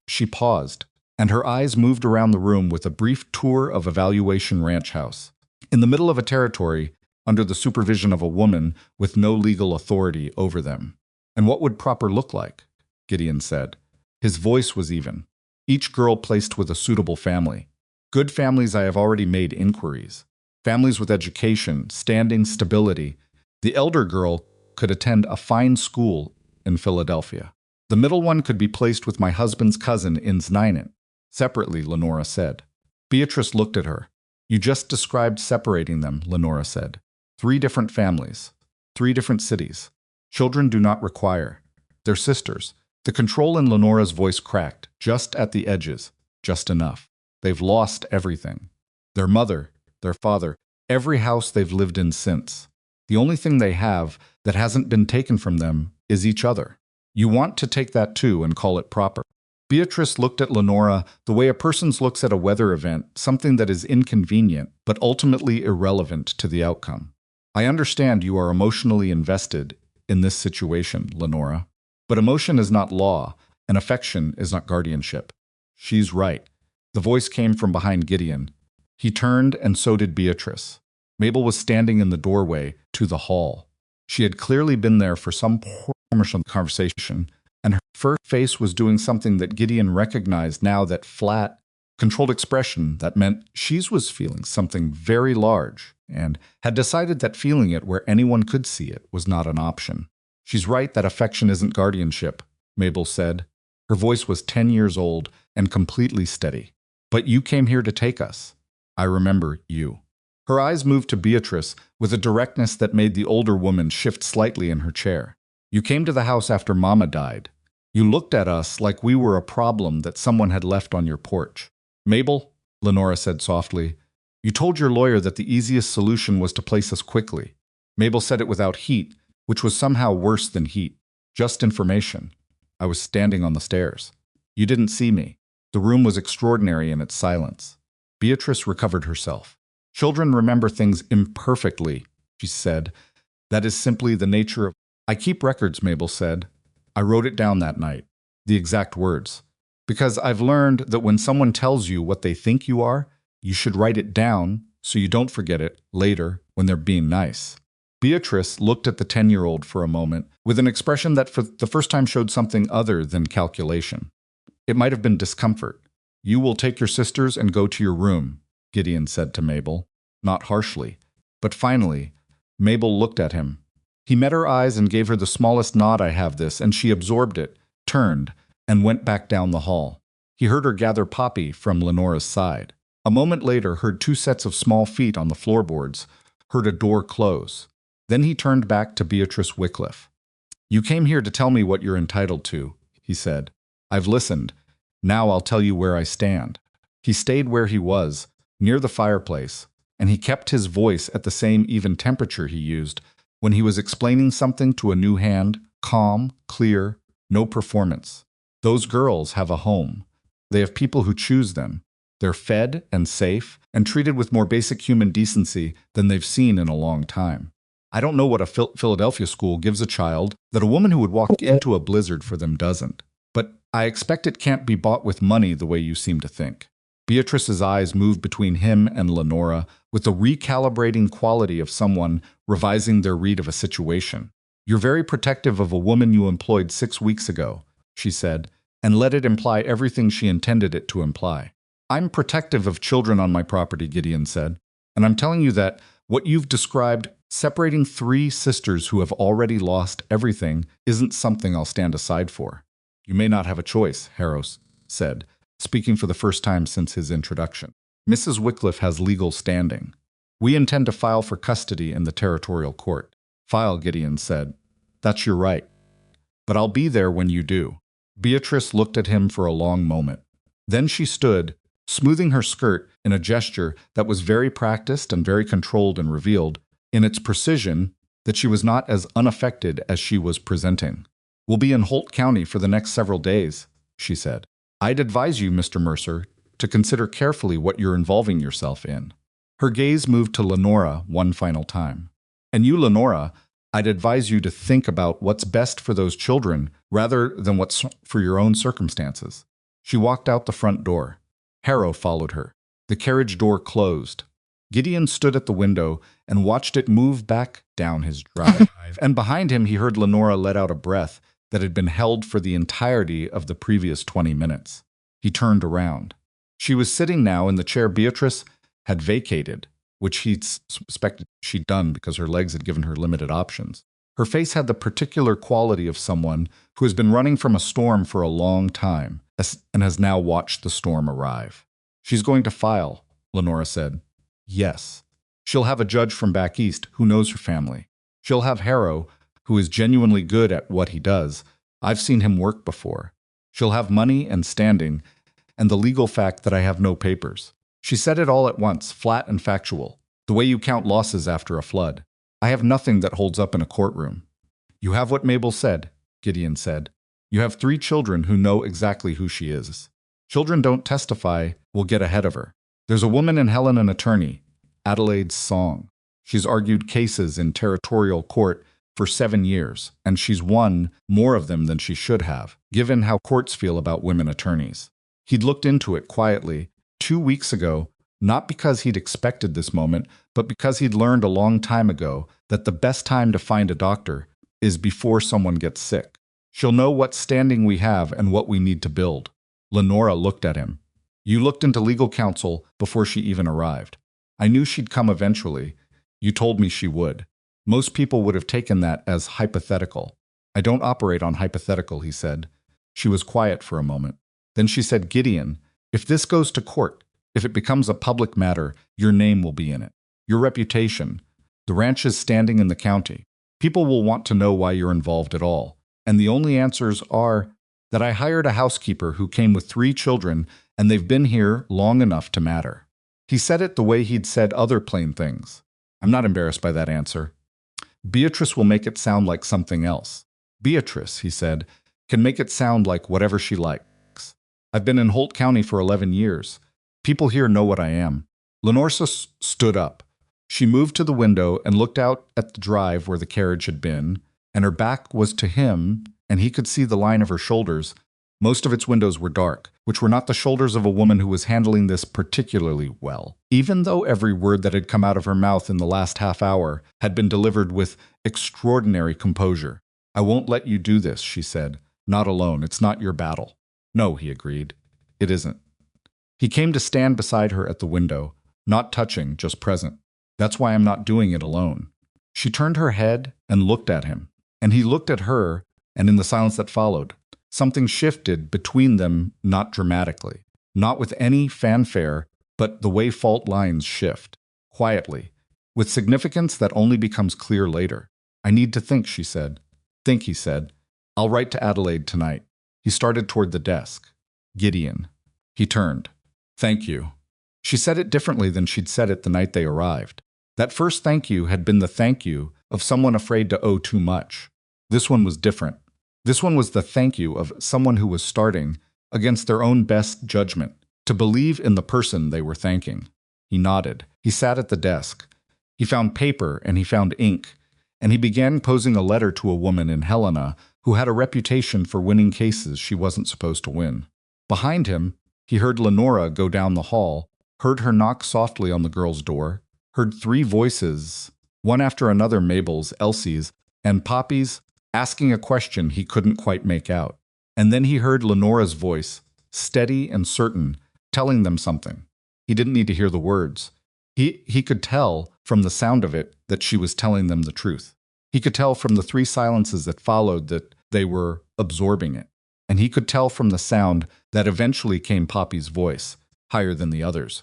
She paused, and her eyes moved around the room with a brief tour of Evaluation Ranch House. In the middle of a territory, under the supervision of a woman with no legal authority over them. "And what would proper look like?" Gideon said. His voice was even. "Each girl placed with a suitable family. Good families I have already made inquiries. Families with education, standing, stability. The elder girl could attend a fine school in Philadelphia. The middle one could be placed with my husband's cousin in Znainet." "Separately," Lenora said. Beatrice looked at her. "You just described separating them," Lenora said. 3 different families. 3 different cities. Children do not require. They're sisters." The control in Lenora's voice cracked, just at the edges, just enough. "They've lost everything. Their mother, their father, every house they've lived in since. The only thing they have that hasn't been taken from them is each other. You want to take that too and call it proper." Beatrice looked at Lenora the way a person looks at a weather event, something that is inconvenient, but ultimately irrelevant to the outcome. "I understand you are emotionally invested in this situation, Lenora. But emotion is not law, and affection is not guardianship." "She's right." The voice came from behind Gideon. He turned, and so did Beatrice. Mabel was standing in the doorway to the hall. She had clearly been there for some portion of the conversation, and her face was doing something that Gideon recognized now, that flat, controlled expression that meant she was feeling something very large and had decided that feeling it where anyone could see it was not an option. "She's right that affection isn't guardianship," Mabel said. Her voice was 10 years old and completely steady. "But you came here to take us. I remember you." Her eyes moved to Beatrice with a directness that made the older woman shift slightly in her chair. "You came to the house after Mama died. You looked at us like we were a problem that someone had left on your porch." "Mabel," Lenora said softly, "you told your lawyer that the easiest solution was to place us quickly." Mabel said it without heat, which was somehow worse than heat. "Just information. I was standing on the stairs. You didn't see me." The room was extraordinary in its silence. Beatrice recovered herself. "Children remember things imperfectly," she said. "That is simply the nature of—" "I keep records," Mabel said. "I wrote it down that night. The exact words. Because I've learned that when someone tells you what they think you are, you should write it down so you don't forget it later when they're being nice." Beatrice looked at the 10-year-old for a moment with an expression that for the first time showed something other than calculation. It might have been discomfort. "You will take your sisters and go to your room," Gideon said to Mabel, not harshly. But finally, Mabel looked at him. He met her eyes and gave her the smallest nod. "I have this," and she absorbed it, turned, and went back down the hall. He heard her gather Poppy from Lenora's side. A moment later, heard 2 sets of small feet on the floorboards, heard a door close. Then he turned back to Beatrice Wycliffe. "You came here to tell me what you're entitled to," he said. "I've listened. Now I'll tell you where I stand." He stayed where he was, near the fireplace, and he kept his voice at the same even temperature he used when he was explaining something to a new hand, calm, clear, no performance. "Those girls have a home. They have people who choose them. They're fed and safe and treated with more basic human decency than they've seen in a long time. I don't know what a Philadelphia school gives a child that a woman who would walk into a blizzard for them doesn't. But I expect it can't be bought with money the way you seem to think." Beatrice's eyes moved between him and Lenora with the recalibrating quality of someone revising their read of a situation. "You're very protective of a woman you employed 6 weeks ago," she said, and let it imply everything she intended it to imply. "I'm protective of children on my property," Gideon said, "and I'm telling you that what you've described, separating 3 sisters who have already lost everything, isn't something I'll stand aside for." "You may not have a choice," Harrow said, speaking for the first time since his introduction. "Mrs. Wycliffe has legal standing. We intend to file for custody in the territorial court." "File," Gideon said. "That's your right. But I'll be there when you do." Beatrice looked at him for a long moment. Then she stood, smoothing her skirt in a gesture that was very practiced and very controlled, and revealed, in its precision, that she was not as unaffected as she was presenting. "We'll be in Holt County for the next several days," she said. "I'd advise you, Mr. Mercer, to consider carefully what you're involving yourself in." Her gaze moved to Lenora one final time. "And you, Lenora, I'd advise you to think about what's best for those children rather than what's for your own circumstances." She walked out the front door. Harrow followed her. The carriage door closed. Gideon stood at the window and watched it move back down his drive. And behind him he heard Lenora let out a breath that had been held for the entirety of the previous 20 minutes. He turned around. She was sitting now in the chair Beatrice had vacated, which he'd suspected she'd done because her legs had given her limited options. Her face had the particular quality of someone who has been running from a storm for a long time and has now watched the storm arrive. "She's going to file," Lenora said. "Yes. She'll have a judge from back east who knows her family. She'll have Harrow, who is genuinely good at what he does. I've seen him work before. She'll have money and standing, and the legal fact that I have no papers." She said it all at once, flat and factual, the way you count losses after a flood. "I have nothing that holds up in a courtroom." "You have what Mabel said," Gideon said. "You have 3 children who know exactly who she is. Children don't testify, will get ahead of her. There's a woman in Helen, an attorney, Adelaide's Song. She's argued cases in territorial court for 7 years, and she's won more of them than she should have, given how courts feel about women attorneys." He'd looked into it quietly 2 weeks ago, not because he'd expected this moment, but because he'd learned a long time ago that the best time to find a doctor is before someone gets sick. She'll know what standing we have and what we need to build. Lenora looked at him. You looked into legal counsel before she even arrived. I knew she'd come eventually. You told me she would. Most people would have taken that as hypothetical. I don't operate on hypothetical, he said. She was quiet for a moment. Then she said, Gideon, if this goes to court, if it becomes a public matter, your name will be in it. Your reputation. The ranch's standing in the county. People will want to know why you're involved at all. And the only answers are that I hired a housekeeper who came with 3 children, and they've been here long enough to matter. He said it the way he'd said other plain things. I'm not embarrassed by that answer. Beatrice will make it sound like something else. Beatrice, he said, can make it sound like whatever she likes. I've been in Holt County for 11 years. People here know what I am. Lenora stood up. She moved to the window and looked out at the drive where the carriage had been, and her back was to him, and he could see the line of her shoulders. Most of its windows were dark, which were not the shoulders of a woman who was handling this particularly well, even though every word that had come out of her mouth in the last half hour had been delivered with extraordinary composure. I won't let you do this, she said. Not alone. It's not your battle. No, he agreed. It isn't. He came to stand beside her at the window, not touching, just present. That's why I'm not doing it alone. She turned her head and looked at him, and he looked at her, and in the silence that followed, something shifted between them, not dramatically, not with any fanfare, but the way fault lines shift, quietly, with significance that only becomes clear later. I need to think, she said. Think, he said. I'll write to Adelaide tonight. He started toward the desk. Gideon. He turned. Thank you. She said it differently than she'd said it the night they arrived. That first thank you had been the thank you of someone afraid to owe too much. This one was different. This one was the thank you of someone who was starting, against their own best judgment, to believe in the person they were thanking. He nodded. He sat at the desk. He found paper and he found ink, and he began posing a letter to a woman in Helena who had a reputation for winning cases she wasn't supposed to win. Behind him, he heard Lenora go down the hall, heard her knock softly on the girl's door, heard 3 voices, one after another, Mabel's, Elsie's, and Poppy's, asking a question he couldn't quite make out. And then he heard Lenora's voice, steady and certain, telling them something. He didn't need to hear the words. He could tell from the sound of it that she was telling them the truth. He could tell from the 3 silences that followed that they were absorbing it. And he could tell from the sound that eventually came Poppy's voice, higher than the others,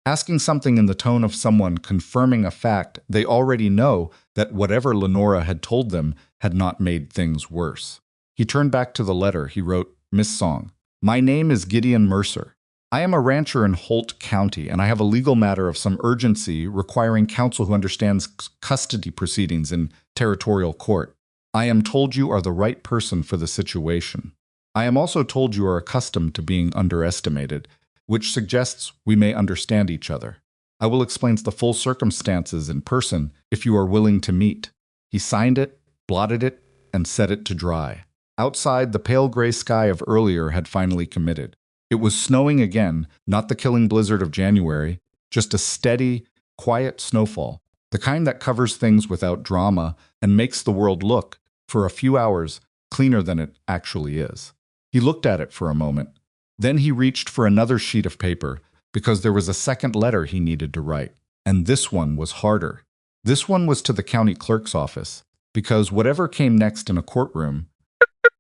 asking something in the tone of someone confirming a fact they already know, that whatever Lenora had told them had not made things worse. He turned back to the letter. He wrote, Miss Song, my name is Gideon Mercer. I am a rancher in Holt County, and I have a legal matter of some urgency requiring counsel who understands custody proceedings in territorial court. I am told you are the right person for the situation. I am also told you are accustomed to being underestimated, which suggests we may understand each other. I will explain the full circumstances in person if you are willing to meet. He signed it, blotted it, and set it to dry. Outside, the pale gray sky of earlier had finally committed. It was snowing again, not the killing blizzard of January, just a steady, quiet snowfall, the kind that covers things without drama and makes the world look, for a few hours, cleaner than it actually is. He looked at it for a moment. Then he reached for another sheet of paper, because there was a second letter he needed to write. And this one was harder. This one was to the county clerk's office, because whatever came next in a courtroom,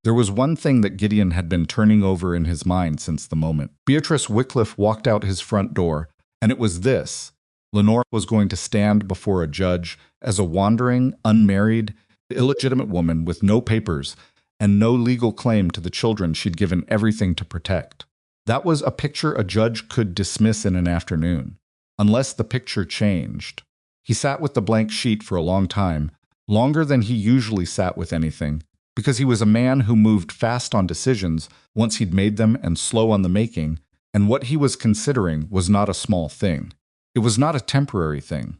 there was one thing that Gideon had been turning over in his mind since the moment. Beatrice Wycliffe walked out his front door, and it was this. Lenora was going to stand before a judge as a wandering, unmarried, illegitimate woman with no papers and no legal claim to the children she'd given everything to protect. That was a picture a judge could dismiss in an afternoon, unless the picture changed. He sat with the blank sheet for a long time, longer than he usually sat with anything, because he was a man who moved fast on decisions once he'd made them and slow on the making, and what he was considering was not a small thing. It was not a temporary thing.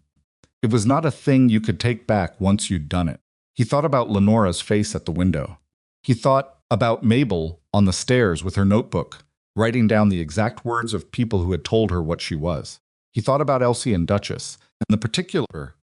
It was not a thing you could take back once you'd done it. He thought about Lenora's face at the window. He thought about Mabel on the stairs with her notebook, writing down the exact words of people who had told her what she was. He thought about Elsie and Duchess, and the particular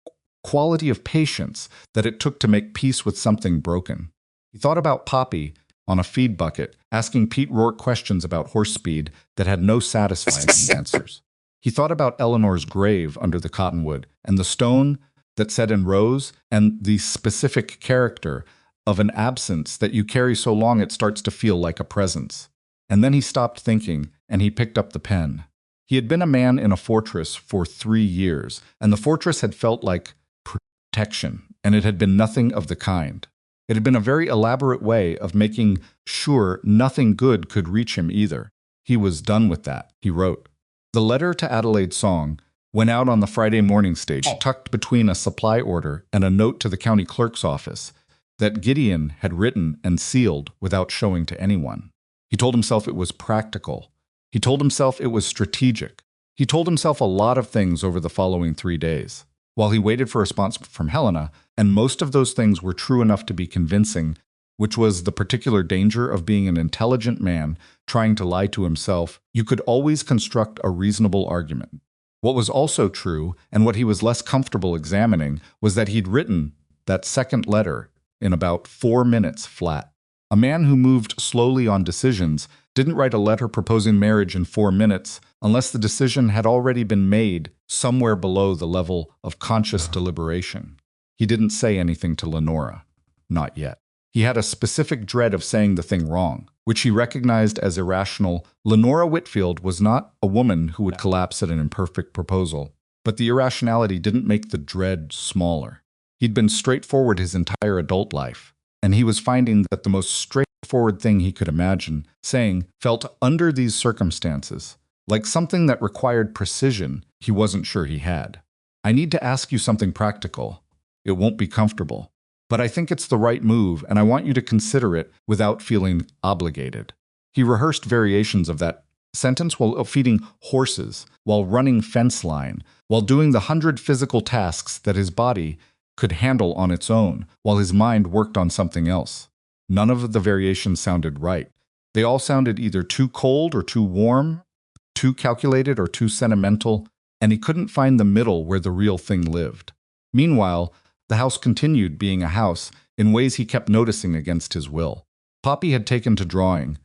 quality of patience that it took to make peace with something broken. He thought about Poppy on a feed bucket, asking Pete Rourke questions about horse speed that had no satisfying answers. He thought about Eleanor's grave under the cottonwood, and the stone that said in rose, and the specific character of an absence that you carry so long it starts to feel like a presence. And then he stopped thinking, and he picked up the pen. He had been a man in a fortress for 3 years, and the fortress had felt like protection, and it had been nothing of the kind. It had been a very elaborate way of making sure nothing good could reach him either. He was done with that, he wrote. The letter to Adelaide Song went out on the Friday morning stage, tucked between a supply order and a note to the county clerk's office that Gideon had written and sealed without showing to anyone. He told himself it was practical. He told himself it was strategic. He told himself a lot of things over the following 3 days, while he waited for a response from Helena, and most of those things were true enough to be convincing, which was the particular danger of being an intelligent man trying to lie to himself. You could always construct a reasonable argument. What was also true, and what he was less comfortable examining, was that he'd written that second letter in about 4 minutes flat. A man who moved slowly on decisions didn't write a letter proposing marriage in 4 minutes unless the decision had already been made somewhere below the level of conscious deliberation. He didn't say anything to Lenora. Not yet. He had a specific dread of saying the thing wrong, which he recognized as irrational. Lenora Whitfield was not a woman who would collapse at an imperfect proposal, but the irrationality didn't make the dread smaller. He'd been straightforward his entire adult life, and he was finding that the most straightforward thing he could imagine saying felt under these circumstances like something that required precision he wasn't sure he had. I need to ask you something practical. It won't be comfortable, but I think it's the right move, and I want you to consider it without feeling obligated. He rehearsed variations of that sentence while feeding horses, while running fence line, while doing the 100 physical tasks that his body could handle on its own, while his mind worked on something else. None of the variations sounded right. They all sounded either too cold or too warm, too calculated or too sentimental, and he couldn't find the middle where the real thing lived. Meanwhile, the house continued being a house in ways he kept noticing against his will. Poppy had taken to drawing.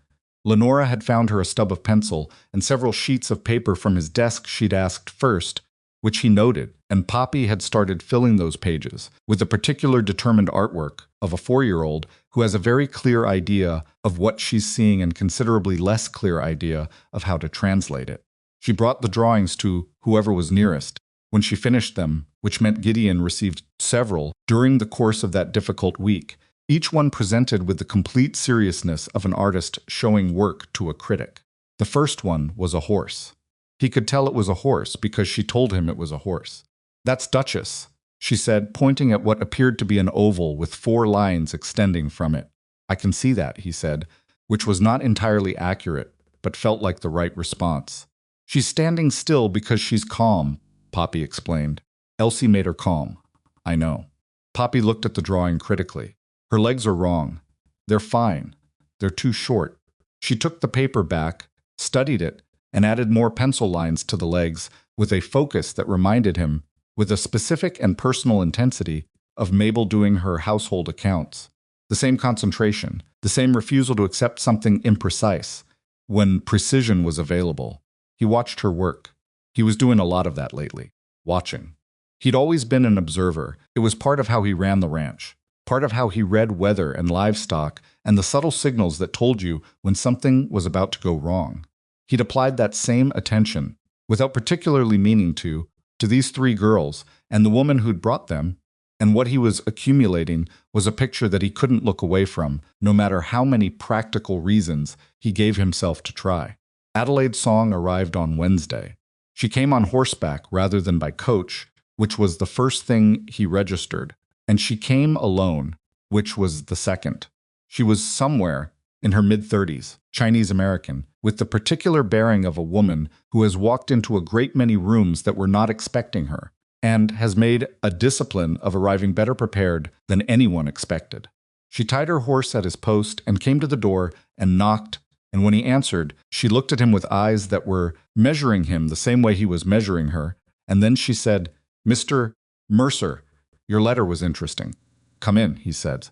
Lenora had found her a stub of pencil and several sheets of paper from his desk she'd asked first, which he noted, and Poppy had started filling those pages with the particular determined artwork of a 4-year-old who has a very clear idea of what she's seeing and considerably less clear idea of how to translate it. She brought the drawings to whoever was nearest. When she finished them, which meant Gideon received several during the course of that difficult week, each one presented with the complete seriousness of an artist showing work to a critic. The first one was a horse. He could tell it was a horse because she told him it was a horse. "That's Duchess," she said, pointing at what appeared to be an oval with 4 lines extending from it. "I can see that," he said, which was not entirely accurate, but felt like the right response. "She's standing still because she's calm," Poppy explained. "Elsie made her calm." "I know." Poppy looked at the drawing critically. "Her legs are wrong. They're fine. They're too short." She took the paper back, studied it, and added more pencil lines to the legs with a focus that reminded him, with a specific and personal intensity, of Mabel doing her household accounts. The same concentration, the same refusal to accept something imprecise when precision was available. He watched her work. He was doing a lot of that lately. Watching. He'd always been an observer. It was part of how he ran the ranch, part of how he read weather and livestock and the subtle signals that told you when something was about to go wrong. He'd applied that same attention, without particularly meaning to these 3 girls and the woman who'd brought them, and what he was accumulating was a picture that he couldn't look away from, no matter how many practical reasons he gave himself to try. Adelaide Song arrived on Wednesday. She came on horseback rather than by coach, which was the first thing he registered, and she came alone, which was the second. She was somewhere in her mid-30s, Chinese-American, with the particular bearing of a woman who has walked into a great many rooms that were not expecting her, and has made a discipline of arriving better prepared than anyone expected. She tied her horse at his post and came to the door and knocked, and when he answered, she looked at him with eyes that were measuring him the same way he was measuring her, and then she said, "Mr. Mercer, your letter was interesting." "Come in," he said.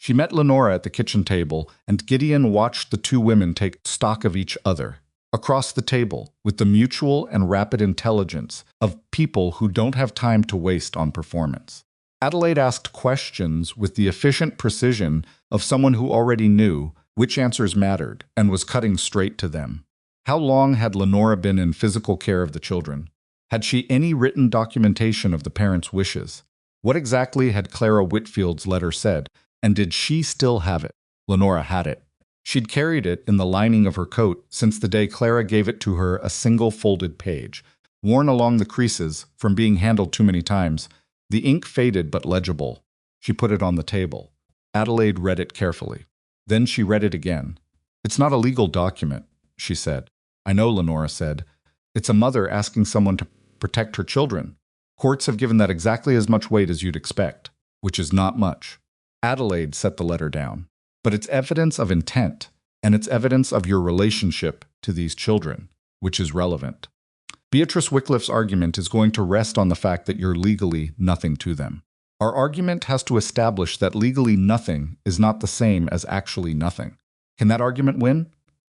She met Lenora at the kitchen table, and Gideon watched the two women take stock of each other. Across the table, with the mutual and rapid intelligence of people who don't have time to waste on performance. Adelaide asked questions with the efficient precision of someone who already knew which answers mattered and was cutting straight to them. How long had Lenora been in physical care of the children? Had she any written documentation of the parents' wishes? What exactly had Clara Whitfield's letter said, and did she still have it? Lenora had it. She'd carried it in the lining of her coat since the day Clara gave it to her, a single folded page, worn along the creases from being handled too many times. The ink faded but legible. She put it on the table. Adelaide read it carefully. Then she read it again. "It's not a legal document," she said. "I know," Lenora said. "It's a mother asking someone to protect her children. Courts have given that exactly as much weight as you'd expect, which is not much." Adelaide set the letter down. "But it's evidence of intent, and it's evidence of your relationship to these children, which is relevant. Beatrice Wickliffe's argument is going to rest on the fact that you're legally nothing to them. Our argument has to establish that legally nothing is not the same as actually nothing. Can that argument win?"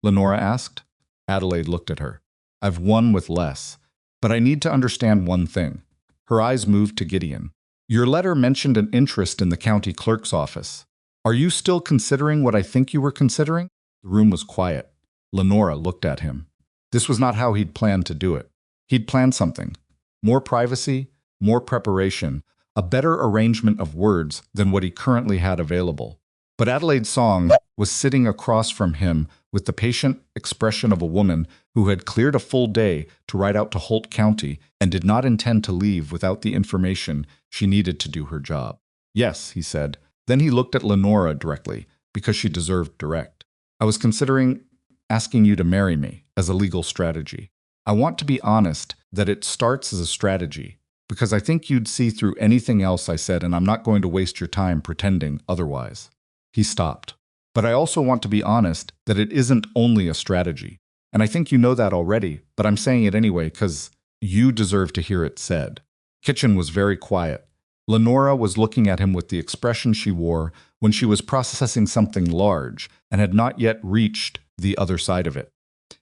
Lenora asked. Adelaide looked at her. "I've won with less, but I need to understand one thing." Her eyes moved to Gideon. "Your letter mentioned an interest in the county clerk's office. Are you still considering what I think you were considering?" The room was quiet. Lenora looked at him. This was not how he'd planned to do it. He'd planned something. More privacy, more preparation, a better arrangement of words than what he currently had available. But Adelaide Song was sitting across from him with the patient expression of a woman who had cleared a full day to ride out to Holt County and did not intend to leave without the information she needed to do her job. "Yes," he said. Then he looked at Lenora directly, because she deserved direct. "I was considering asking you to marry me as a legal strategy. I want to be honest that it starts as a strategy, because I think you'd see through anything else I said, and I'm not going to waste your time pretending otherwise." He stopped. "But I also want to be honest that it isn't only a strategy. And I think you know that already, but I'm saying it anyway because you deserve to hear it said." Kitchen was very quiet. Lenora was looking at him with the expression she wore when she was processing something large and had not yet reached the other side of it.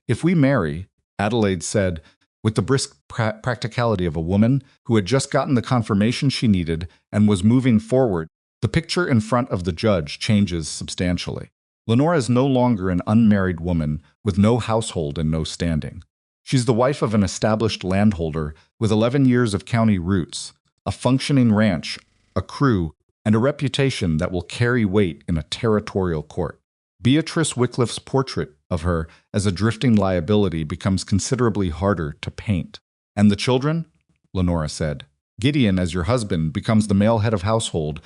"If we marry," Adelaide said, with the brisk practicality of a woman who had just gotten the confirmation she needed and was moving forward, the picture in front of the judge changes substantially. Lenora is no longer an unmarried woman with no household and no standing. She's the wife of an established landholder with 11 years of county roots, a functioning ranch, a crew, and a reputation that will carry weight in a territorial court. Beatrice Wickliffe's portrait of her as a drifting liability becomes considerably harder to paint. "And the children?" Lenora said. "Gideon, as your husband, becomes the male head of household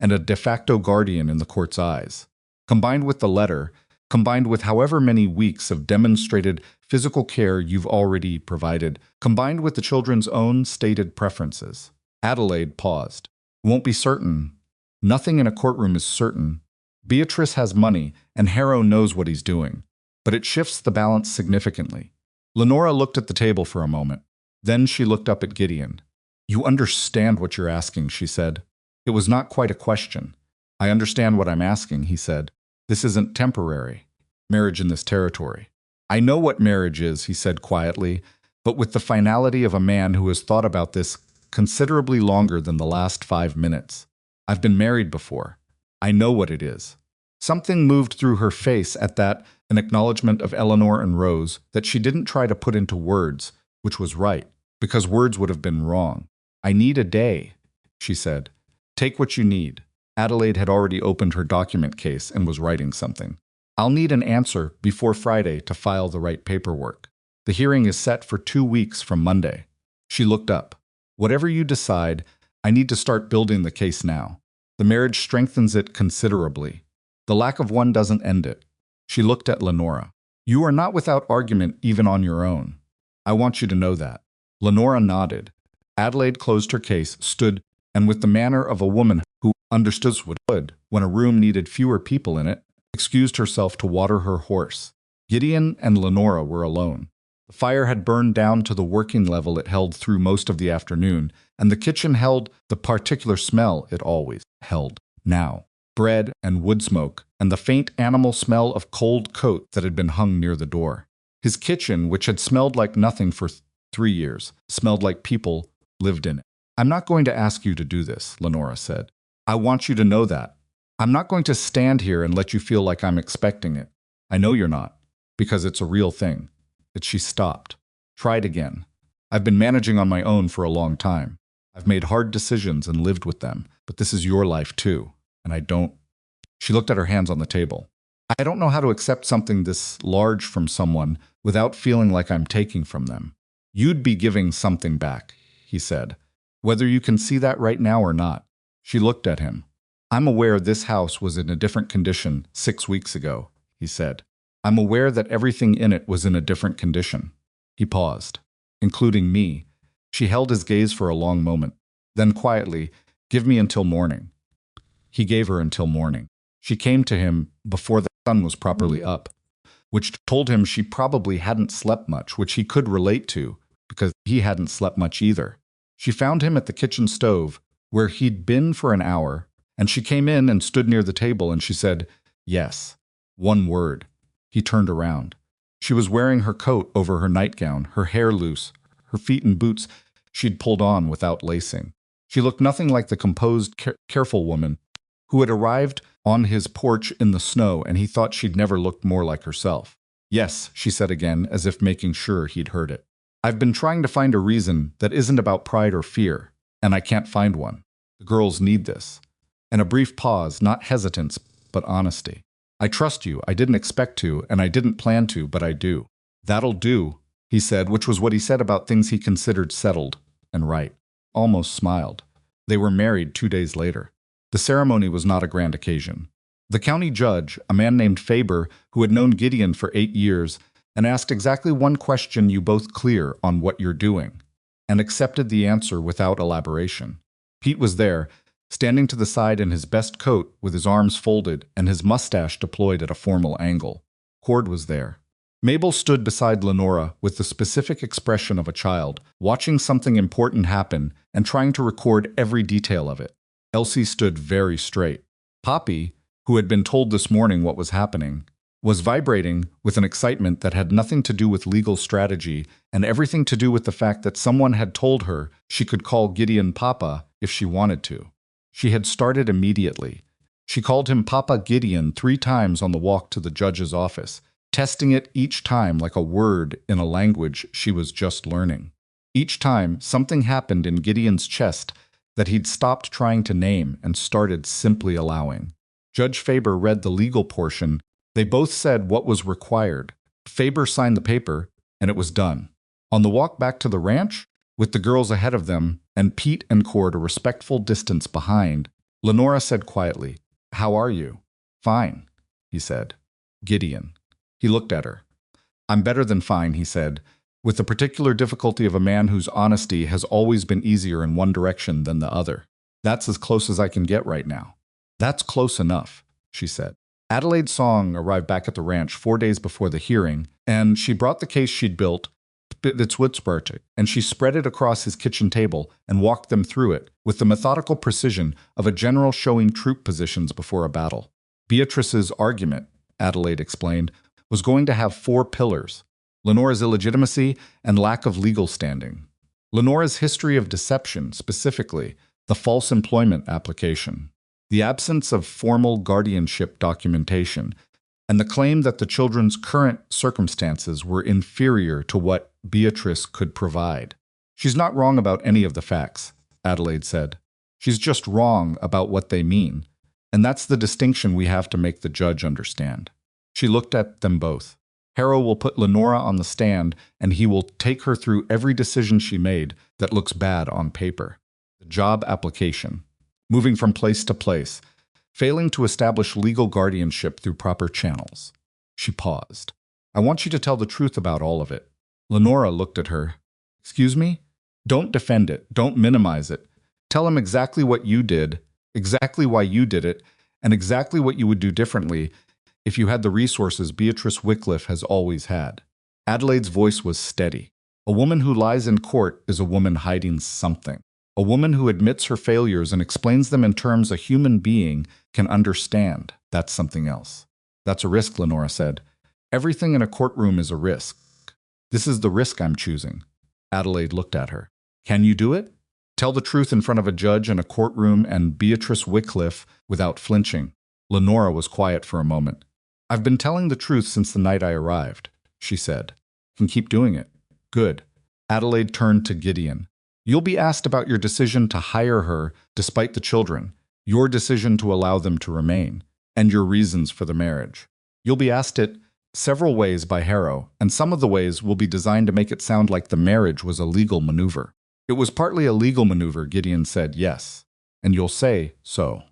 and a de facto guardian in the court's eyes. Combined with the letter, combined with however many weeks of demonstrated physical care you've already provided, combined with the children's own stated preferences." Adelaide paused. "Won't be certain. Nothing in a courtroom is certain. Beatrice has money, and Harrow knows what he's doing. But it shifts the balance significantly." Lenora looked at the table for a moment. Then she looked up at Gideon. "You understand what you're asking," she said. It was not quite a question. "I understand what I'm asking," he said. "This isn't temporary. Marriage in this territory." "I know what marriage is," he said quietly, but with the finality of a man who has thought about this considerably longer than the last 5 minutes. "I've been married before. I know what it is." Something moved through her face at that, an acknowledgement of Eleanor and Rose that she didn't try to put into words, which was right, because words would have been wrong. "I need a day," she said. "Take what you need." Adelaide had already opened her document case and was writing something. "I'll need an answer before Friday to file the right paperwork. The hearing is set for 2 weeks from Monday." She looked up. "Whatever you decide, I need to start building the case now. The marriage strengthens it considerably. The lack of one doesn't end it." She looked at Lenora. "You are not without argument even on your own. I want you to know that." Lenora nodded. Adelaide closed her case, stood, and with the manner of a woman who understood what would, when a room needed fewer people in it, excused herself to water her horse. Gideon and Lenora were alone. The fire had burned down to the working level it held through most of the afternoon, and the kitchen held the particular smell it always held now. bread and wood smoke, and the faint animal smell of cold coat that had been hung near the door. His kitchen, which had smelled like nothing for 3 years, smelled like people lived in it. "I'm not going to ask you to do this," Lenora said. "I want you to know that. I'm not going to stand here and let you feel like I'm expecting it. I know you're not, because it's a real thing." She stopped. "Tried again. I've been managing on my own for a long time. I've made hard decisions and lived with them, but this is your life too, and I don't." She looked at her hands on the table. "I don't know how to accept something this large from someone without feeling like I'm taking from them." "You'd be giving something back," he said, "whether you can see that right now or not." She looked at him. "I'm aware this house was in a different condition 6 weeks ago," he said. "I'm aware that everything in it was in a different condition." He paused. "Including me." She held his gaze for a long moment. Then quietly, "Give me until morning." He gave her until morning. She came to him before the sun was properly up, which told him she probably hadn't slept much, which he could relate to, because he hadn't slept much either. She found him at the kitchen stove, where he'd been for an hour, and she came in and stood near the table, and she said, "Yes." One word. He turned around. She was wearing her coat over her nightgown, her hair loose, her feet in boots she'd pulled on without lacing. She looked nothing like the composed, careful woman who had arrived on his porch in the snow, and he thought she'd never looked more like herself. "Yes," she said again, as if making sure he'd heard it. "I've been trying to find a reason that isn't about pride or fear, and I can't find one. The girls need this." And a brief pause, not hesitance, but honesty. "I trust you. I didn't expect to, and I didn't plan to, but I do." "That'll do," he said, which was what he said about things he considered settled and right. Almost smiled. They were married 2 days later. The ceremony was not a grand occasion. The county judge, a man named Faber, who had known Gideon for 8 years, and asked exactly one question you both clear on what you're doing, and accepted the answer without elaboration. Pete was there, standing to the side in his best coat with his arms folded and his mustache deployed at a formal angle. Cord was there. Mabel stood beside Lenora with the specific expression of a child, watching something important happen and trying to record every detail of it. Elsie stood very straight. Poppy, who had been told this morning what was happening, was vibrating with an excitement that had nothing to do with legal strategy and everything to do with the fact that someone had told her she could call Gideon Papa if she wanted to. She had started immediately. She called him Papa Gideon 3 times on the walk to the judge's office, testing it each time like a word in a language she was just learning. Each time, something happened in Gideon's chest that he'd stopped trying to name and started simply allowing. Judge Faber read the legal portion. They both said what was required. Faber signed the paper, and it was done. On the walk back to the ranch, with the girls ahead of them and Pete and Cord a respectful distance behind, Lenora said quietly, "How are you?" "Fine," he said. "Gideon." He looked at her. "I'm better than fine," he said, with the particular difficulty of a man whose honesty has always been easier in one direction than the other. "That's as close as I can get right now." "That's close enough," she said. Adelaide Song arrived back at the ranch 4 days before the hearing, and she brought the case she'd built, and she spread it across his kitchen table and walked them through it with the methodical precision of a general showing troop positions before a battle. Beatrice's argument, Adelaide explained, was going to have 4 pillars: Lenora's illegitimacy and lack of legal standing, Lenora's history of deception, specifically the false employment application, the absence of formal guardianship documentation, and the claim that the children's current circumstances were inferior to what Beatrice could provide. "She's not wrong about any of the facts," Adelaide said. "She's just wrong about what they mean, and that's the distinction we have to make the judge understand." She looked at them both. "Harrow will put Lenora on the stand, and he will take her through every decision she made that looks bad on paper. The job application, moving from place to place, failing to establish legal guardianship through proper channels." She paused. "I want you to tell the truth about all of it." Lenora looked at her. "Excuse me? Don't defend it. Don't minimize it. Tell him exactly what you did, exactly why you did it, and exactly what you would do differently if you had the resources Beatrice Wycliffe has always had." Adelaide's voice was steady. "A woman who lies in court is a woman hiding something." A woman who admits her failures and explains them in terms a human being can understand. That's something else. That's a risk, Lenora said. Everything in a courtroom is a risk. This is the risk I'm choosing. Adelaide looked at her. Can you do it? Tell the truth in front of a judge in a courtroom and Beatrice Wycliffe without flinching. Lenora was quiet for a moment. I've been telling the truth since the night I arrived, she said. Can keep doing it. Good. Adelaide turned to Gideon. You'll be asked about your decision to hire her despite the children, your decision to allow them to remain, and your reasons for the marriage. You'll be asked it several ways by Harrow, and some of the ways will be designed to make it sound like the marriage was a legal maneuver. It was partly a legal maneuver, Gideon said, yes. And you'll say so.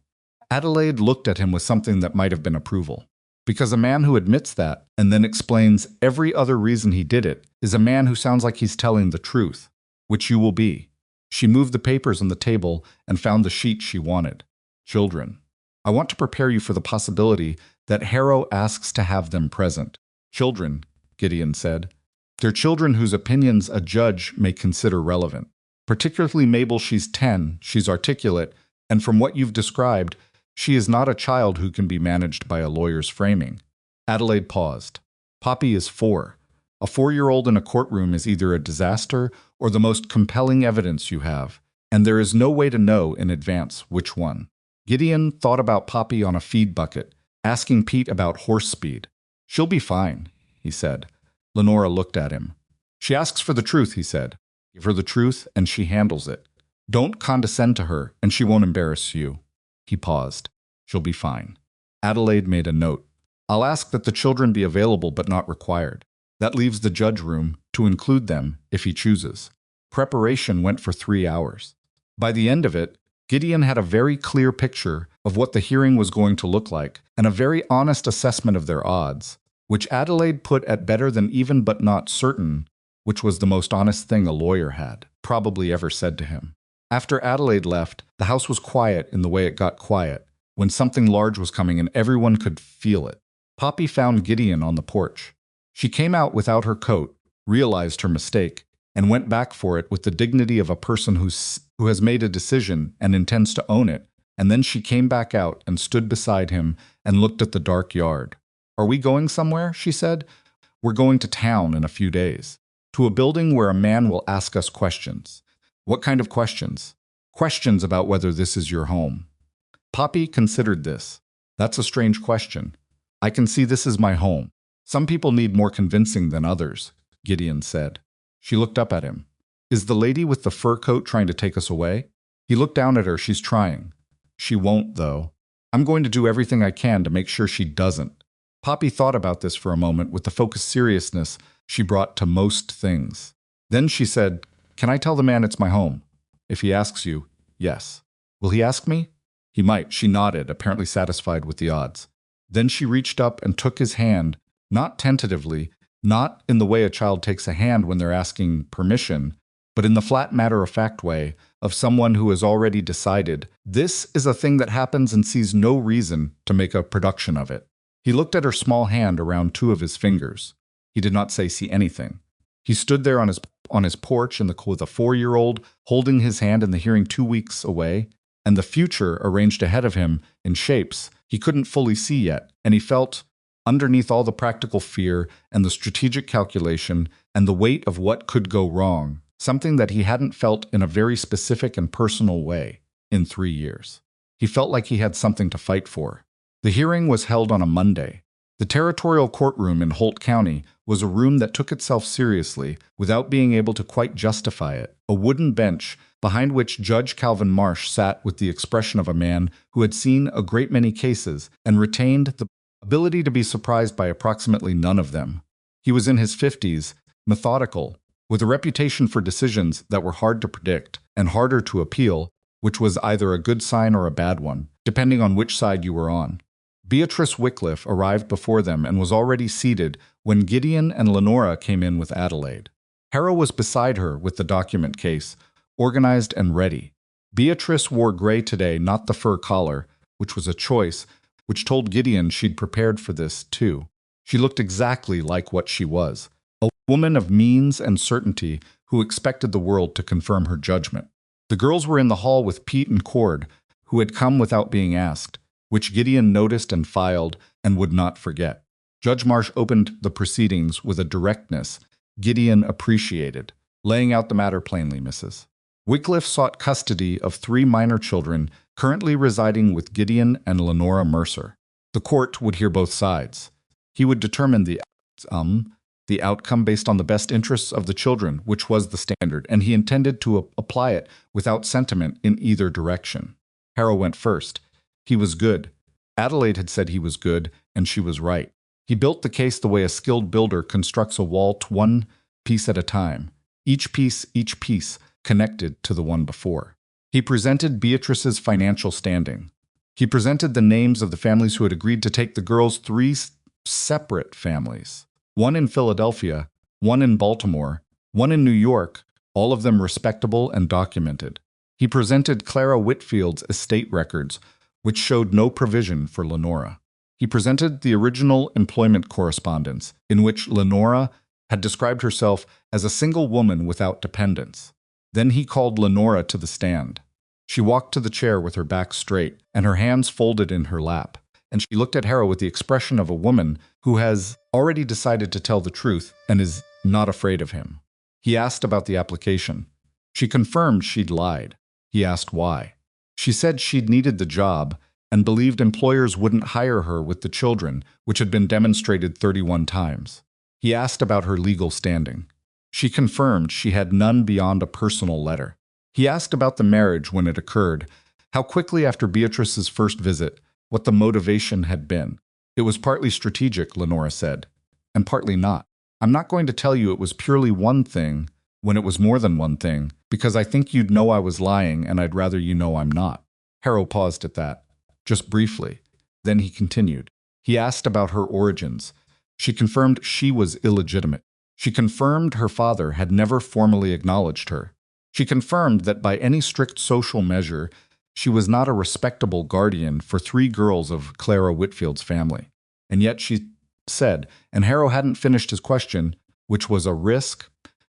Adelaide looked at him with something that might have been approval. Because a man who admits that and then explains every other reason he did it is a man who sounds like he's telling the truth, which you will be. She moved the papers on the table and found the sheet she wanted. Children. I want to prepare you for the possibility that Harrow asks to have them present. Children, Gideon said. They're children whose opinions a judge may consider relevant. Particularly Mabel, she's 10, she's articulate, and from what you've described, she is not a child who can be managed by a lawyer's framing. Adelaide paused. Poppy is 4. A 4-year-old in a courtroom is either a disaster or the most compelling evidence you have, and there is no way to know in advance which one. Gideon thought about Poppy on a feed bucket, asking Pete about horse speed. She'll be fine, he said. Lenora looked at him. She asks for the truth, he said. Give her the truth, and she handles it. Don't condescend to her, and she won't embarrass you. He paused. She'll be fine. Adelaide made a note. I'll ask that the children be available but not required. That leaves the judge room to include them if he chooses. Preparation went for 3 hours. By the end of it, Gideon had a very clear picture of what the hearing was going to look like and a very honest assessment of their odds, which Adelaide put at better than even but not certain, which was the most honest thing a lawyer had probably ever said to him. After Adelaide left, the house was quiet in the way it got quiet, when something large was coming and everyone could feel it. Poppy found Gideon on the porch. She came out without her coat, realized her mistake, and went back for it with the dignity of a person who has made a decision and intends to own it, and then she came back out and stood beside him and looked at the dark yard. Are we going somewhere? She said. We're going to town in a few days, to a building where a man will ask us questions. What kind of questions? Questions about whether this is your home. Poppy considered this. That's a strange question. I can see this is my home. Some people need more convincing than others, Gideon said. She looked up at him. Is the lady with the fur coat trying to take us away? He looked down at her. She's trying. She won't, though. I'm going to do everything I can to make sure she doesn't. Poppy thought about this for a moment with the focused seriousness she brought to most things. Then she said, Can I tell the man it's my home? If he asks you, yes. Will he ask me? He might. She nodded, apparently satisfied with the odds. Then she reached up and took his hand, not tentatively, not in the way a child takes a hand when they're asking permission, but in the flat matter-of-fact way of someone who has already decided this is a thing that happens and sees no reason to make a production of it. He looked at her small hand around 2 of his fingers. He did not say see anything. He stood there on his porch with a 4-year-old holding his hand in the hearing 2 weeks away, and the future arranged ahead of him in shapes he couldn't fully see yet, and he felt, underneath all the practical fear and the strategic calculation and the weight of what could go wrong, something that he hadn't felt in a very specific and personal way in 3 years. He felt like he had something to fight for. The hearing was held on a Monday. The territorial courtroom in Holt County was a room that took itself seriously without being able to quite justify it, a wooden bench behind which Judge Calvin Marsh sat with the expression of a man who had seen a great many cases and retained the ability to be surprised by approximately none of them. He was in his 50s, methodical, with a reputation for decisions that were hard to predict and harder to appeal, which was either a good sign or a bad one, depending on which side you were on. Beatrice Wycliffe arrived before them and was already seated when Gideon and Lenora came in with Adelaide. Harrow was beside her with the document case, organized and ready. Beatrice wore gray today, not the fur collar, which was a choice, which told Gideon she'd prepared for this, too. She looked exactly like what she was, a woman of means and certainty who expected the world to confirm her judgment. The girls were in the hall with Pete and Cord, who had come without being asked, which Gideon noticed and filed and would not forget. Judge Marsh opened the proceedings with a directness Gideon appreciated, laying out the matter plainly, Mrs. Wycliffe sought custody of 3 minor children currently residing with Gideon and Lenora Mercer. The court would hear both sides. He would determine the outcome based on the best interests of the children, which was the standard, and he intended to apply it without sentiment in either direction. Harrow went first. He was good. Adelaide had said he was good, and she was right. He built the case the way a skilled builder constructs a wall, one piece at a time, each piece connected to the one before. He presented Beatrice's financial standing. He presented the names of the families who had agreed to take the girls, 3 separate families, one in Philadelphia, one in Baltimore, one in New York, all of them respectable and documented. He presented Clara Whitfield's estate records, which showed no provision for Lenora. He presented the original employment correspondence, in which Lenora had described herself as a single woman without dependents. Then he called Lenora to the stand. She walked to the chair with her back straight and her hands folded in her lap, and she looked at Harrow with the expression of a woman who has already decided to tell the truth and is not afraid of him. He asked about the application. She confirmed she'd lied. He asked why. She said she'd needed the job and believed employers wouldn't hire her with the children, which had been demonstrated 31 times. He asked about her legal standing. She confirmed she had none beyond a personal letter. He asked about the marriage when it occurred, how quickly after Beatrice's first visit, what the motivation had been. It was partly strategic, Lenora said, and partly not. I'm not going to tell you it was purely one thing when it was more than one thing, because I think you'd know I was lying and I'd rather you know I'm not. Harrow paused at that, just briefly. Then he continued. He asked about her origins. She confirmed she was illegitimate. She confirmed her father had never formally acknowledged her. She confirmed that by any strict social measure, she was not a respectable guardian for 3 girls of Clara Whitfield's family. And yet she said, and Harrow hadn't finished his question, which was a risk,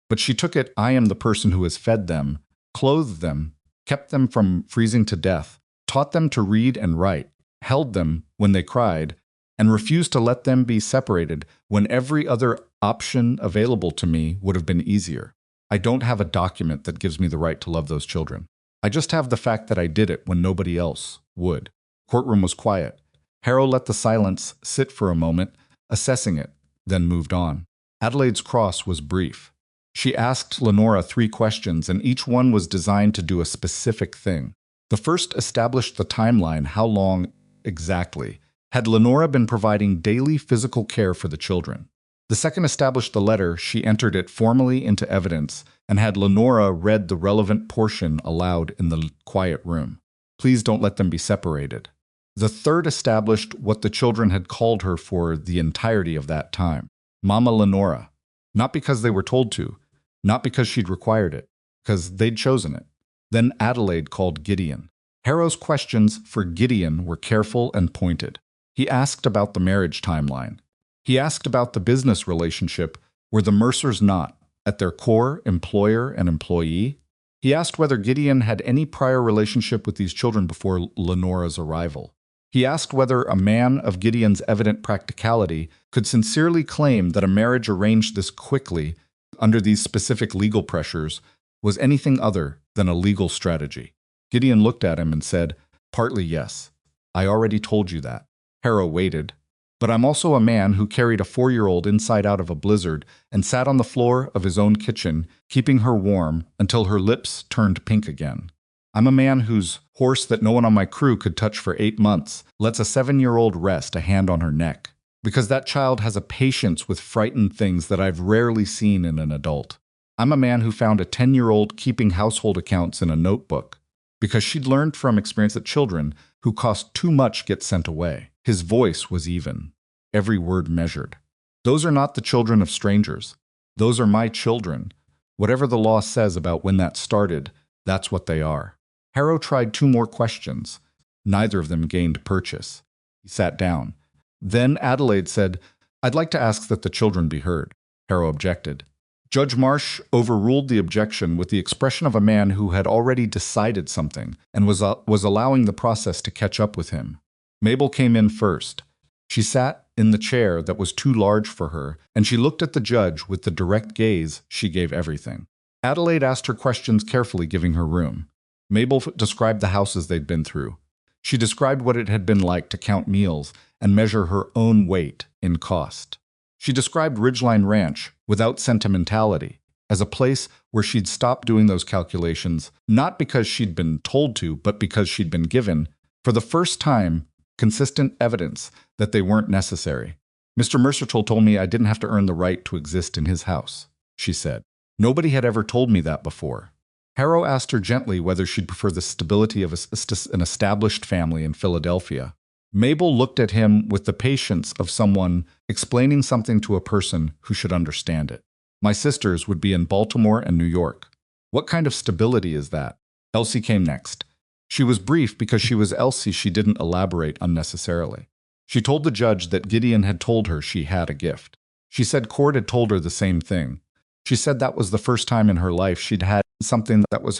but she took it, I am the person who has fed them, clothed them, kept them from freezing to death, taught them to read and write, held them when they cried, and refused to let them be separated when every other option available to me would have been easier. I don't have a document that gives me the right to love those children. I just have the fact that I did it when nobody else would. Courtroom was quiet. Harrow let the silence sit for a moment, assessing it, then moved on. Adelaide's cross was brief. She asked Lenora 3 questions, and each one was designed to do a specific thing. The first established the timeline, how long exactly had Lenora been providing daily physical care for the children. The second established the letter. She entered it formally into evidence and had Lenora read the relevant portion aloud in the quiet room. Please don't let them be separated. The third established what the children had called her for the entirety of that time. Mama Lenora. Not because they were told to, not because she'd required it, because they'd chosen it. Then Adelaide called Gideon. Harrow's questions for Gideon were careful and pointed. He asked about the marriage timeline. He asked about the business relationship. Were the Mercers not, at their core, employer and employee? He asked whether Gideon had any prior relationship with these children before Lenora's arrival. He asked whether a man of Gideon's evident practicality could sincerely claim that a marriage arranged this quickly, under these specific legal pressures, was anything other than a legal strategy. Gideon looked at him and said, partly yes. I already told you that. Harrow waited. But I'm also a man who carried a 4-year-old inside out of a blizzard and sat on the floor of his own kitchen, keeping her warm until her lips turned pink again. I'm a man whose horse that no one on my crew could touch for 8 months lets a 7-year-old rest a hand on her neck, because that child has a patience with frightened things that I've rarely seen in an adult. I'm a man who found a 10-year-old keeping household accounts in a notebook, because she'd learned from experience that children who cost too much get sent away. His voice was even, every word measured. Those are not the children of strangers. Those are my children. Whatever the law says about when that started, that's what they are. Harrow tried 2 more questions. Neither of them gained purchase. He sat down. Then Adelaide said, I'd like to ask that the children be heard. Harrow objected. Judge Marsh overruled the objection with the expression of a man who had already decided something and was allowing the process to catch up with him. Mabel came in first. She sat in the chair that was too large for her, and she looked at the judge with the direct gaze she gave everything. Adelaide asked her questions carefully, giving her room. Mabel described the houses they'd been through. She described what it had been like to count meals and measure her own weight in cost. She described Ridgeline Ranch, without sentimentality, as a place where she'd stopped doing those calculations, not because she'd been told to, but because she'd been given, for the first time, consistent evidence that they weren't necessary. Mr. Mercertold told me I didn't have to earn the right to exist in his house, she said. Nobody had ever told me that before. Harrow asked her gently whether she'd prefer the stability of an established family in Philadelphia. Mabel looked at him with the patience of someone explaining something to a person who should understand it. My sisters would be in Baltimore and New York. What kind of stability is that? Elsie came next. She was brief because she was Elsie. She didn't elaborate unnecessarily. She told the judge that Gideon had told her she had a gift. She said Cord had told her the same thing. She said that was the first time in her life she'd had something that was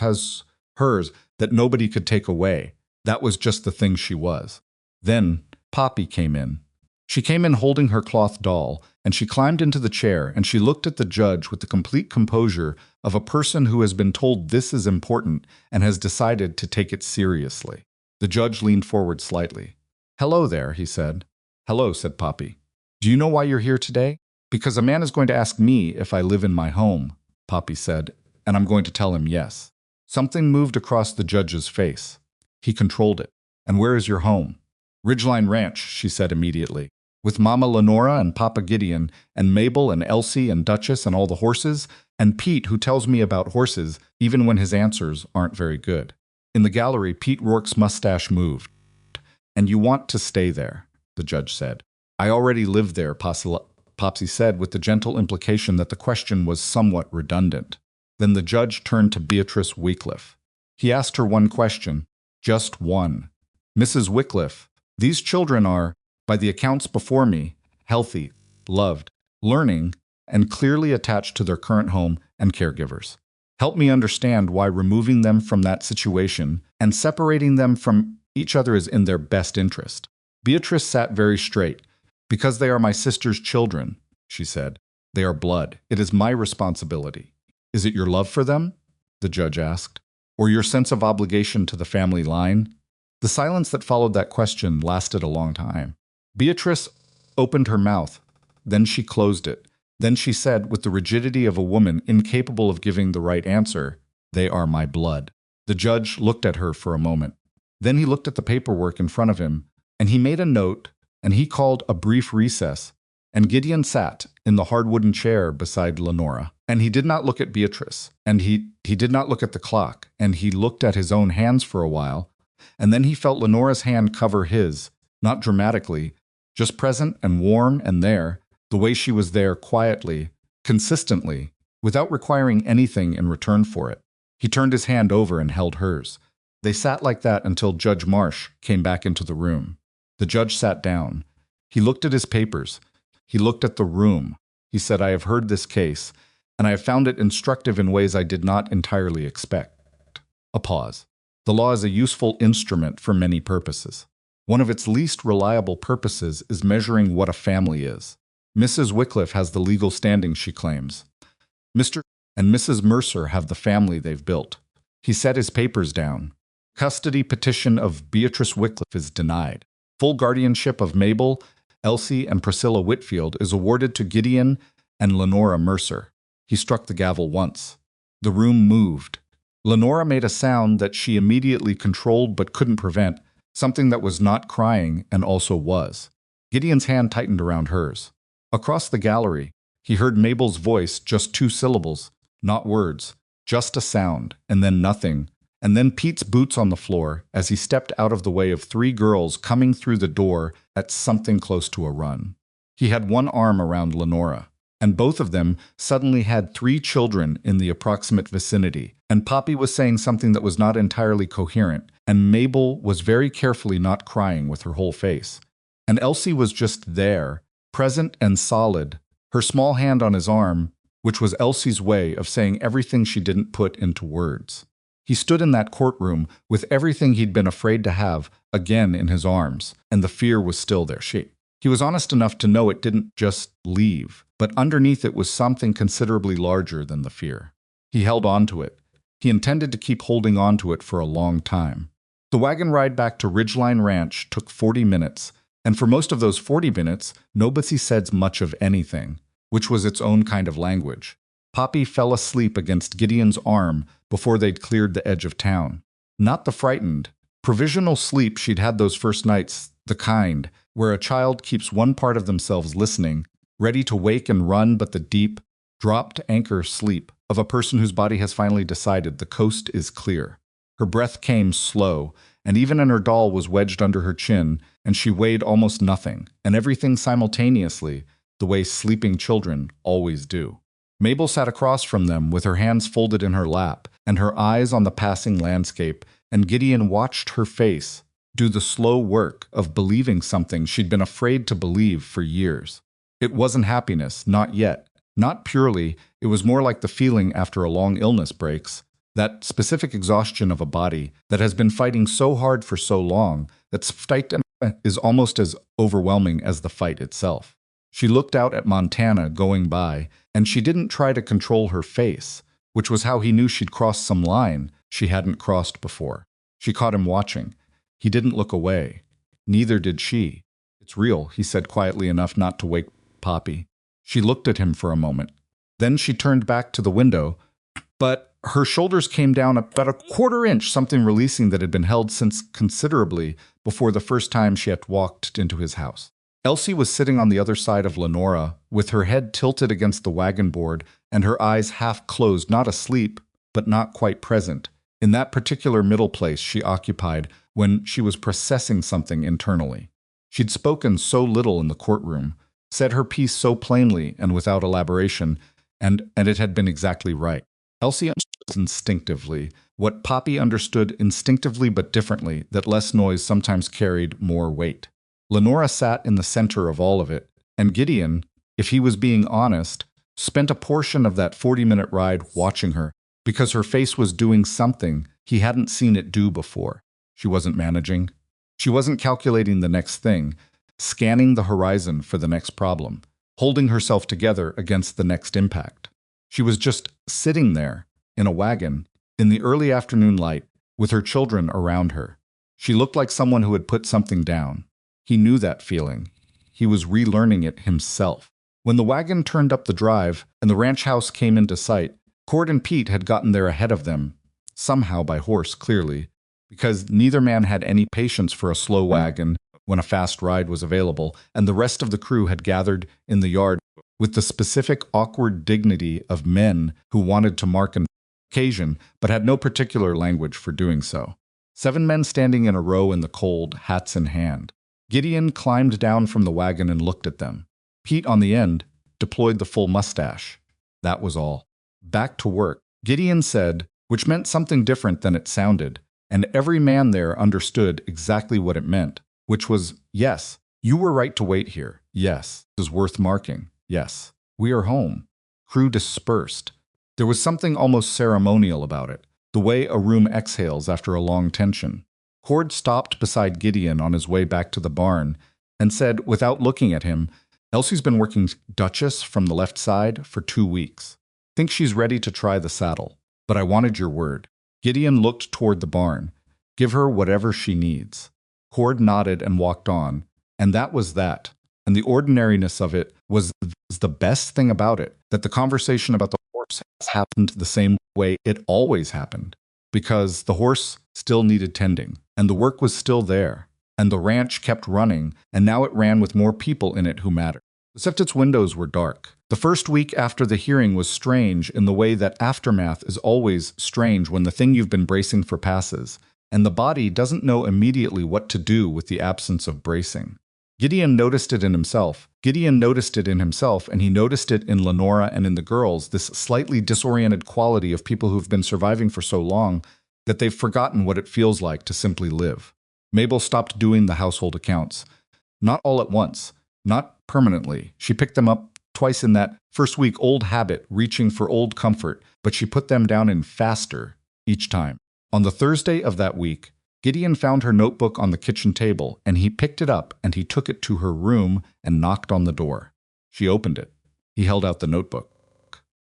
hers, that nobody could take away. That was just the thing she was. Then Poppy came in. She came in holding her cloth doll, and she climbed into the chair, and she looked at the judge with the complete composure of a person who has been told this is important and has decided to take it seriously. The judge leaned forward slightly. "Hello there," he said. "Hello," said Poppy. "Do you know why you're here today?" "Because a man is going to ask me if I live in my home," Poppy said, "and I'm going to tell him yes." Something moved across the judge's face. He controlled it. "And where is your home?" "Ridgeline Ranch," she said immediately. "With Mama Lenora and Papa Gideon, and Mabel and Elsie and Duchess and all the horses, and Pete, who tells me about horses, even when his answers aren't very good." In the gallery, Pete Rourke's mustache moved. "And you want to stay there," the judge said. "I already live there," Popsy said, with the gentle implication that the question was somewhat redundant. Then the judge turned to Beatrice Wycliffe. He asked her one question, just one. "Mrs. Wycliffe, these children are, by the accounts before me, healthy, loved, learning, and clearly attached to their current home and caregivers. Help me understand why removing them from that situation and separating them from each other is in their best interest." Beatrice sat very straight. "Because they are my sister's children," she said. "They are blood. It is my responsibility." "Is it your love for them?" the judge asked. "Or your sense of obligation to the family line?" The silence that followed that question lasted a long time. Beatrice opened her mouth. Then she closed it. Then she said, with the rigidity of a woman incapable of giving the right answer, "They are my blood." The judge looked at her for a moment. Then he looked at the paperwork in front of him, and he made a note, and he called a brief recess, and Gideon sat in the hard wooden chair beside Lenora. And he did not look at Beatrice, and he did not look at the clock, and he looked at his own hands for a while, and then he felt Lenora's hand cover his, not dramatically, just present and warm and there, the way she was there quietly, consistently, without requiring anything in return for it. He turned his hand over and held hers. They sat like that until Judge Marsh came back into the room. The judge sat down. He looked at his papers. He looked at the room. He said, "I have heard this case, and I have found it instructive in ways I did not entirely expect." A pause. "The law is a useful instrument for many purposes. One of its least reliable purposes is measuring what a family is. Mrs. Wycliffe has the legal standing she claims. Mr. and Mrs. Mercer have the family they've built." He set his papers down. "Custody petition of Beatrice Wycliffe is denied. Full guardianship of Mabel, Elsie, and Priscilla Whitfield is awarded to Gideon and Lenora Mercer." He struck the gavel once. The room moved. Lenora made a sound that she immediately controlled but couldn't prevent, something that was not crying and also was. Gideon's hand tightened around hers. Across the gallery, he heard Mabel's voice, just 2 syllables, not words, just a sound, and then nothing, and then Pete's boots on the floor as he stepped out of the way of 3 girls coming through the door at something close to a run. He had one arm around Lenora, and both of them suddenly had 3 children in the approximate vicinity, and Poppy was saying something that was not entirely coherent, and Mabel was very carefully not crying with her whole face. And Elsie was just there, present and solid, her small hand on his arm, which was Elsie's way of saying everything she didn't put into words. He stood in that courtroom with everything he'd been afraid to have again in his arms, and the fear was still there. He was honest enough to know it didn't just leave, but underneath it was something considerably larger than the fear. He held on to it. He intended to keep holding on to it for a long time. The wagon ride back to Ridgeline Ranch took 40 minutes, and for most of those 40 minutes, nobody said much of anything, which was its own kind of language. Poppy fell asleep against Gideon's arm before they'd cleared the edge of town. Not the frightened, provisional sleep she'd had those first nights, the kind where a child keeps one part of themselves listening, ready to wake and run, but the deep, dropped anchor sleep of a person whose body has finally decided the coast is clear. Her breath came slow, and even in her doll was wedged under her chin, and she weighed almost nothing, and everything simultaneously, the way sleeping children always do. Mabel sat across from them with her hands folded in her lap and her eyes on the passing landscape, and Gideon watched her face do the slow work of believing something she'd been afraid to believe for years. It wasn't happiness, not yet. Not purely, it was more like the feeling after a long illness breaks, that specific exhaustion of a body that has been fighting so hard for so long that fight is almost as overwhelming as the fight itself. She looked out at Montana going by, and she didn't try to control her face, which was how he knew she'd crossed some line she hadn't crossed before. She caught him watching. He didn't look away. Neither did she. "It's real," he said quietly enough not to wake Poppy. She looked at him for a moment. Then she turned back to the window, but her shoulders came down about a quarter inch, something releasing that had been held since considerably before the first time she had walked into his house. Elsie was sitting on the other side of Lenora, with her head tilted against the wagon board and her eyes half closed, not asleep, but not quite present, in that particular middle place she occupied when she was processing something internally. She'd spoken so little in the courtroom, said her piece so plainly and without elaboration, and it had been exactly right. Elsie understood instinctively what Poppy understood instinctively but differently, that less noise sometimes carried more weight. Lenora sat in the center of all of it, and Gideon, if he was being honest, spent a portion of that 40-minute ride watching her, because her face was doing something he hadn't seen it do before. She wasn't managing. She wasn't calculating the next thing, scanning the horizon for the next problem, holding herself together against the next impact. She was just sitting there, in a wagon, in the early afternoon light, with her children around her. She looked like someone who had put something down. He knew that feeling. He was relearning it himself. When the wagon turned up the drive and the ranch house came into sight, Cord and Pete had gotten there ahead of them, somehow by horse, clearly, because neither man had any patience for a slow wagon when a fast ride was available, and the rest of the crew had gathered in the yard with the specific awkward dignity of men who wanted to mark an occasion but had no particular language for doing so. 7 men standing in a row in the cold, hats in hand. Gideon climbed down from the wagon and looked at them. Pete, on the end, deployed the full mustache. That was all. "Back to work," Gideon said, which meant something different than it sounded, and every man there understood exactly what it meant, which was, yes, you were right to wait here. Yes, it is worth marking. Yes, we are home. Crew dispersed. There was something almost ceremonial about it, the way a room exhales after a long tension. Cord stopped beside Gideon on his way back to the barn and said, without looking at him, "Elsie's been working Duchess from the left side for 2 weeks. Think she's ready to try the saddle, but I wanted your word." Gideon looked toward the barn. "Give her whatever she needs." Cord nodded and walked on, and that was that. And the ordinariness of it was the best thing about it, that the conversation about the horse has happened the same way it always happened, because the horse still needed tending, and the work was still there, and the ranch kept running, and now it ran with more people in it who mattered. Except its windows were dark. The first week after the hearing was strange in the way that aftermath is always strange when the thing you've been bracing for passes, and the body doesn't know immediately what to do with the absence of bracing. Gideon noticed it in himself. And he noticed it in Lenora and in the girls, this slightly disoriented quality of people who've been surviving for so long that they've forgotten what it feels like to simply live. Mabel stopped doing the household accounts. Not all at once. Not permanently. She picked them up twice in that first week, old habit, reaching for old comfort, but she put them down in faster each time. On the Thursday of that week, Gideon found her notebook on the kitchen table, and he picked it up and he took it to her room and knocked on the door. She opened it. He held out the notebook.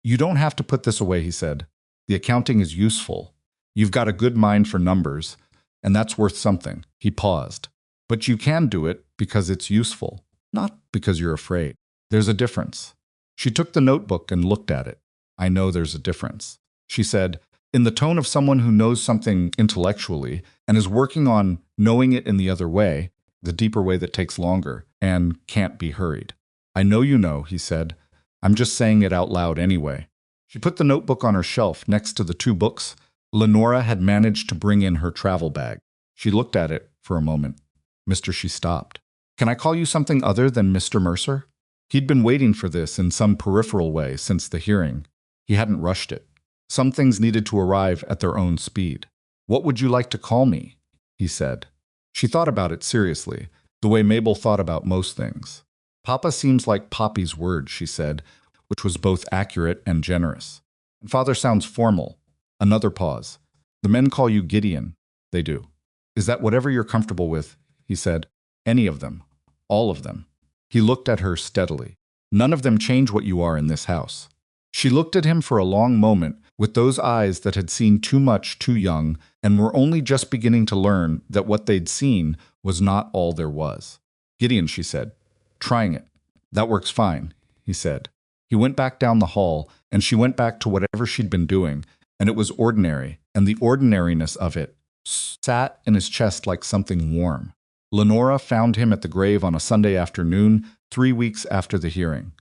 "You don't have to put this away," he said. "The accounting is useful. You've got a good mind for numbers, and that's worth something." He paused. "But you can do it because it's useful, not because you're afraid. There's a difference." She took the notebook and looked at it. "I know there's a difference," she said, in the tone of someone who knows something intellectually and is working on knowing it in the other way, the deeper way that takes longer and can't be hurried. "I know you know," he said. "I'm just saying it out loud anyway." She put the notebook on her shelf next to the two books Lenora had managed to bring in her travel bag. She looked at it for a moment. "Mister," she stopped. "Can I call you something other than Mr. Mercer?" He'd been waiting for this in some peripheral way since the hearing. He hadn't rushed it. Some things needed to arrive at their own speed. "What would you like to call me?" he said. She thought about it seriously, the way Mabel thought about most things. "Papa seems like Poppy's word," she said, which was both accurate and generous. "And Father sounds formal." Another pause. "The men call you Gideon." "They do." "Is that whatever you're comfortable with?" he said. "Any of them. All of them." He looked at her steadily. "None of them change what you are in this house." She looked at him for a long moment with those eyes that had seen too much too young and were only just beginning to learn that what they'd seen was not all there was. "Gideon," she said, "trying it." "That works fine," he said. He went back down the hall, and she went back to whatever she'd been doing, and it was ordinary, and the ordinariness of it sat in his chest like something warm. Lenora found him at the grave on a Sunday afternoon, 3 weeks after the hearing.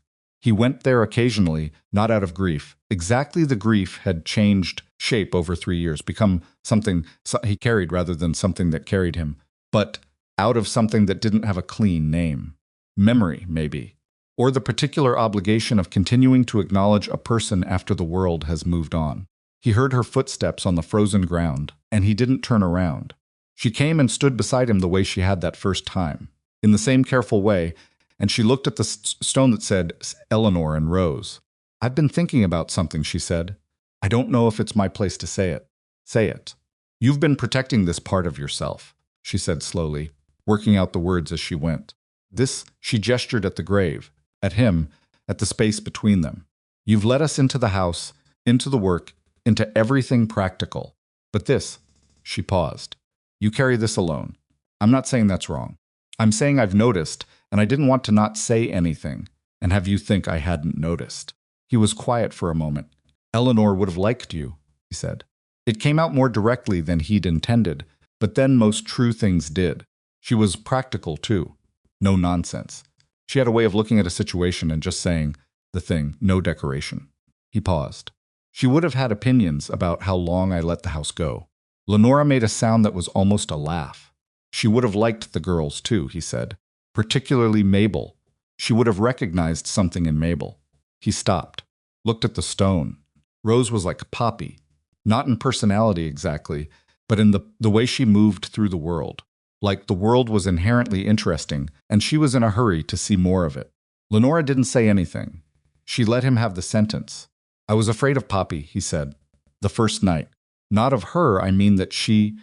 He went there occasionally, not out of grief. Exactly the grief had changed shape over 3 years, become something he carried rather than something that carried him, but out of something that didn't have a clean name. Memory, maybe. Or the particular obligation of continuing to acknowledge a person after the world has moved on. He heard her footsteps on the frozen ground, and he didn't turn around. She came and stood beside him the way she had that first time, in the same careful way, and she looked at the stone that said Eleanor and rose. "I've been thinking about something," she said. "I don't know if it's my place to say it." "Say it." "You've been protecting this part of yourself," she said slowly, working out the words as she went. "This," she gestured at the grave, at him, at the space between them. "You've let us into the house, into the work, into everything practical. But this," she paused, "you carry this alone. I'm not saying that's wrong. I'm saying I've noticed, and I didn't want to not say anything, and have you think I hadn't noticed." He was quiet for a moment. "Eleanor would have liked you," he said. It came out more directly than he'd intended, but then most true things did. She was practical, too. No nonsense. She had a way of looking at a situation and just saying the thing, no decoration. He paused. "She would have had opinions about how long I let the house go." Lenora made a sound that was almost a laugh. "She would have liked the girls, too," he said. "Particularly Mabel. She would have recognized something in Mabel." He stopped, looked at the stone. Rose was like a Poppy. Not in personality exactly, but in the way she moved through the world. Like the world was inherently interesting, and she was in a hurry to see more of it. Lenora didn't say anything. She let him have the sentence. "I was afraid of Poppy," he said. "The first night. Not of her, I mean that she—"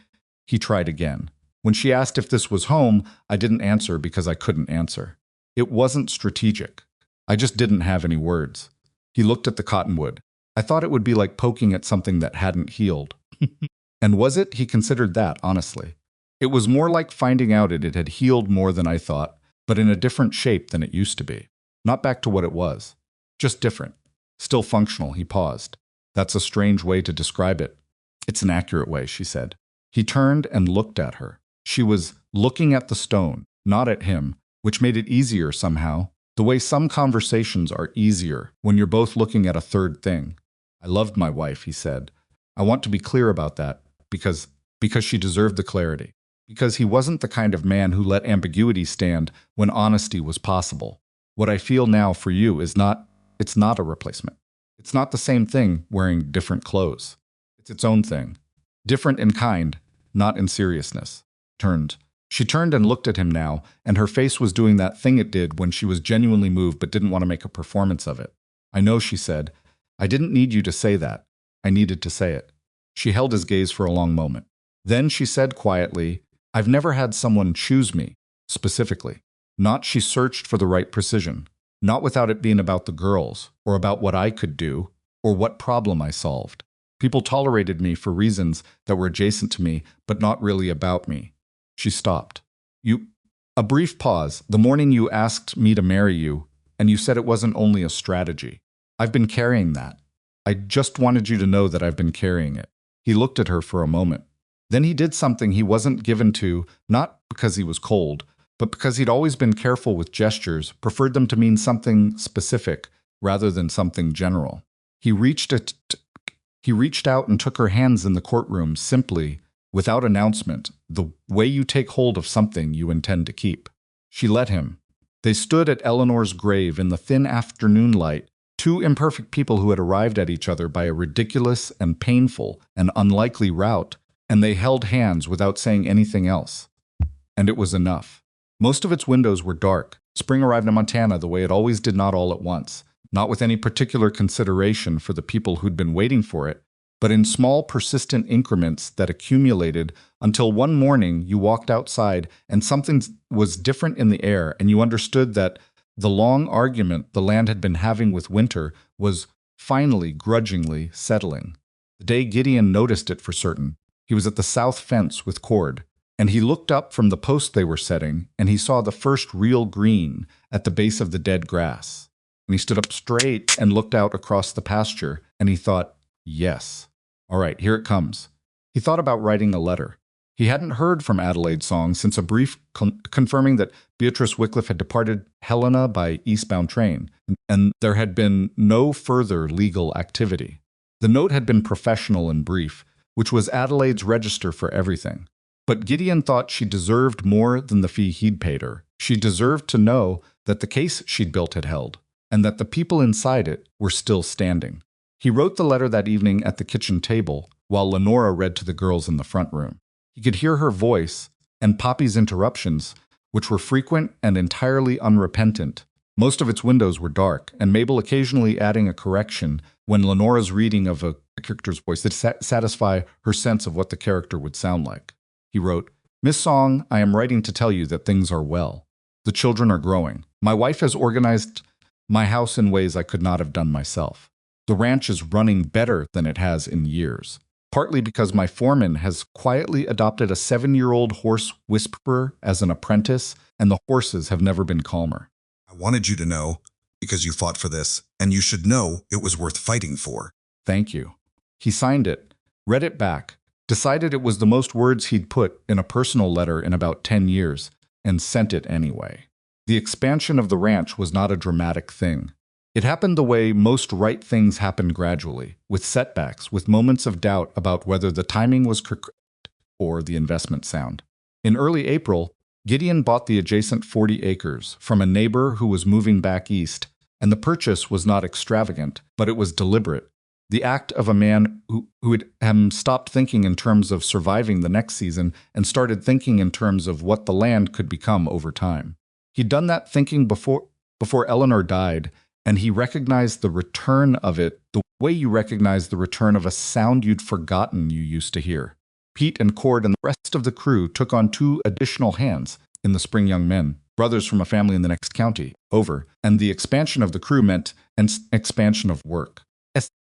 He tried again. "When she asked if this was home, I didn't answer because I couldn't answer. It wasn't strategic. I just didn't have any words." He looked at the cottonwood. "I thought it would be like poking at something that hadn't healed." And was it? He considered that, honestly. It was more like finding out it had healed more than I thought, but in a different shape than it used to be. Not back to what it was. Just different. Still functional, he paused. "That's a strange way to describe it." "It's an accurate way," she said. He turned and looked at her. She was looking at the stone, not at him, which made it easier somehow, the way some conversations are easier when you're both looking at a third thing. "I loved my wife," he said. "I want to be clear about that, because she deserved the clarity. Because he wasn't the kind of man who let ambiguity stand when honesty was possible. What I feel now for you is it's not a replacement. It's not the same thing wearing different clothes. It's its own thing. Different in kind, not in seriousness." Turned. She turned and looked at him now, and her face was doing that thing it did when she was genuinely moved but didn't want to make a performance of it. I know, she said. I didn't need you to say that. I needed to say it. She held his gaze for a long moment. Then she said quietly, I've never had someone choose me, specifically. Not she searched for the right precision. Not without it being about the girls, or about what I could do, or what problem I solved. People tolerated me for reasons that were adjacent to me, but not really about me. She stopped. A brief pause. The morning you asked me to marry you, and you said it wasn't only a strategy. I've been carrying that. I just wanted you to know that I've been carrying it. He looked at her for a moment. Then he did something he wasn't given to, not because he was cold, but because he'd always been careful with gestures, preferred them to mean something specific rather than something general. He reached out and took her hands in the courtroom simply, without announcement, the way you take hold of something you intend to keep. She let him. They stood at Eleanor's grave in the thin afternoon light, two imperfect people who had arrived at each other by a ridiculous and painful and unlikely route, and they held hands without saying anything else. And it was enough. Most of its windows were dark. Spring arrived in Montana the way it always did, not all at once, not with any particular consideration for the people who'd been waiting for it, but in small, persistent increments that accumulated until one morning you walked outside and something was different in the air, and you understood that the long argument the land had been having with winter was finally, grudgingly settling. The day Gideon noticed it for certain, he was at the south fence with Cord, and he looked up from the post they were setting, and he saw the first real green at the base of the dead grass. And he stood up straight and looked out across the pasture, and he thought, yes. All right, here it comes. He thought about writing a letter. He hadn't heard from Adelaide Song since a brief confirming that Beatrice Wycliffe had departed Helena by eastbound train, and there had been no further legal activity. The note had been professional and brief, which was Adelaide's register for everything. But Gideon thought she deserved more than the fee he'd paid her. She deserved to know that the case she'd built had held, and that the people inside it were still standing. He wrote the letter that evening at the kitchen table, while Lenora read to the girls in the front room. He could hear her voice and Poppy's interruptions, which were frequent and entirely unrepentant. Most of its windows were dark, and Mabel occasionally adding a correction when Lenora's reading of a character's voice to satisfy her sense of what the character would sound like. He wrote, Miss Song, I am writing to tell you that things are well. The children are growing. My wife has organized my house in ways I could not have done myself. The ranch is running better than it has in years, partly because my foreman has quietly adopted a 7-year-old horse whisperer as an apprentice, and the horses have never been calmer. I wanted you to know, because you fought for this, and you should know it was worth fighting for. Thank you. He signed it, read it back, decided it was the most words he'd put in a personal letter in about 10 years, and sent it anyway. The expansion of the ranch was not a dramatic thing. It happened the way most right things happen gradually, with setbacks, with moments of doubt about whether the timing was correct or the investment sound. In early April, Gideon bought the adjacent 40 acres from a neighbor who was moving back east, and the purchase was not extravagant, but it was deliberate. The act of a man who had stopped thinking in terms of surviving the next season and started thinking in terms of what the land could become over time. He'd done that thinking before Eleanor died, and he recognized the return of it the way you recognize the return of a sound you'd forgotten you used to hear. Pete and Cord and the rest of the crew took on 2 additional hands in the Spring Young Men, brothers from a family in the next county, over, and the expansion of the crew meant an expansion of work,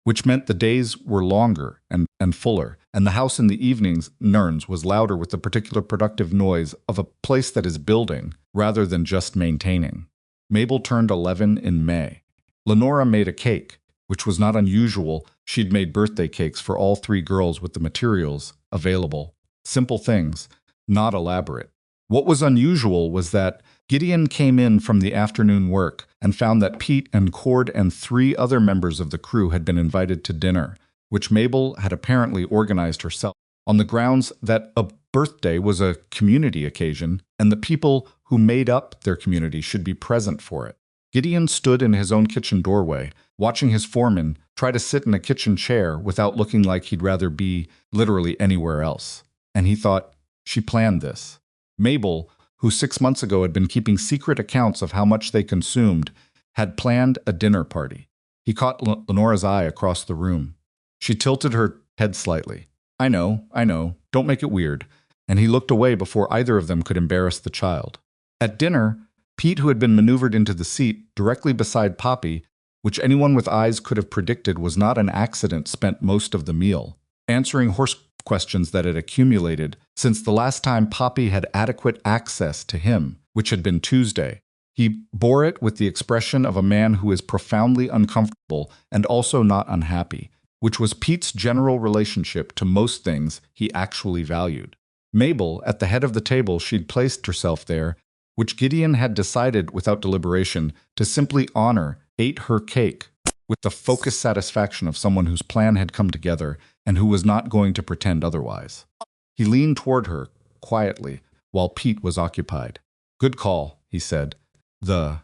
which meant the days were longer and fuller, and the house in the evenings, Nerns, was louder with the particular productive noise of a place that is building rather than just maintaining. Mabel turned 11 in May. Lenora made a cake, which was not unusual. She'd made birthday cakes for all 3 girls with the materials available. Simple things, not elaborate. What was unusual was that Gideon came in from the afternoon work and found that Pete and Cord and 3 other members of the crew had been invited to dinner, which Mabel had apparently organized herself, on the grounds that a birthday was a community occasion and the people who made up their community should be present for it. Gideon stood in his own kitchen doorway, watching his foreman try to sit in a kitchen chair without looking like he'd rather be literally anywhere else. And he thought, she planned this. Mabel, who 6 months ago had been keeping secret accounts of how much they consumed, had planned a dinner party. He caught Lenora's eye across the room. She tilted her head slightly. I know, don't make it weird. And he looked away before either of them could embarrass the child. At dinner, Pete, who had been maneuvered into the seat directly beside Poppy, which anyone with eyes could have predicted was not an accident, spent most of the meal, answering horse questions that had accumulated since the last time Poppy had adequate access to him, which had been Tuesday. He bore it with the expression of a man who is profoundly uncomfortable and also not unhappy, which was Pete's general relationship to most things he actually valued. Mabel, at the head of the table, she'd placed herself there, which Gideon had decided without deliberation to simply honor, ate her cake with the focused satisfaction of someone whose plan had come together and who was not going to pretend otherwise. He leaned toward her, quietly, while Pete was occupied. Good call, he said. The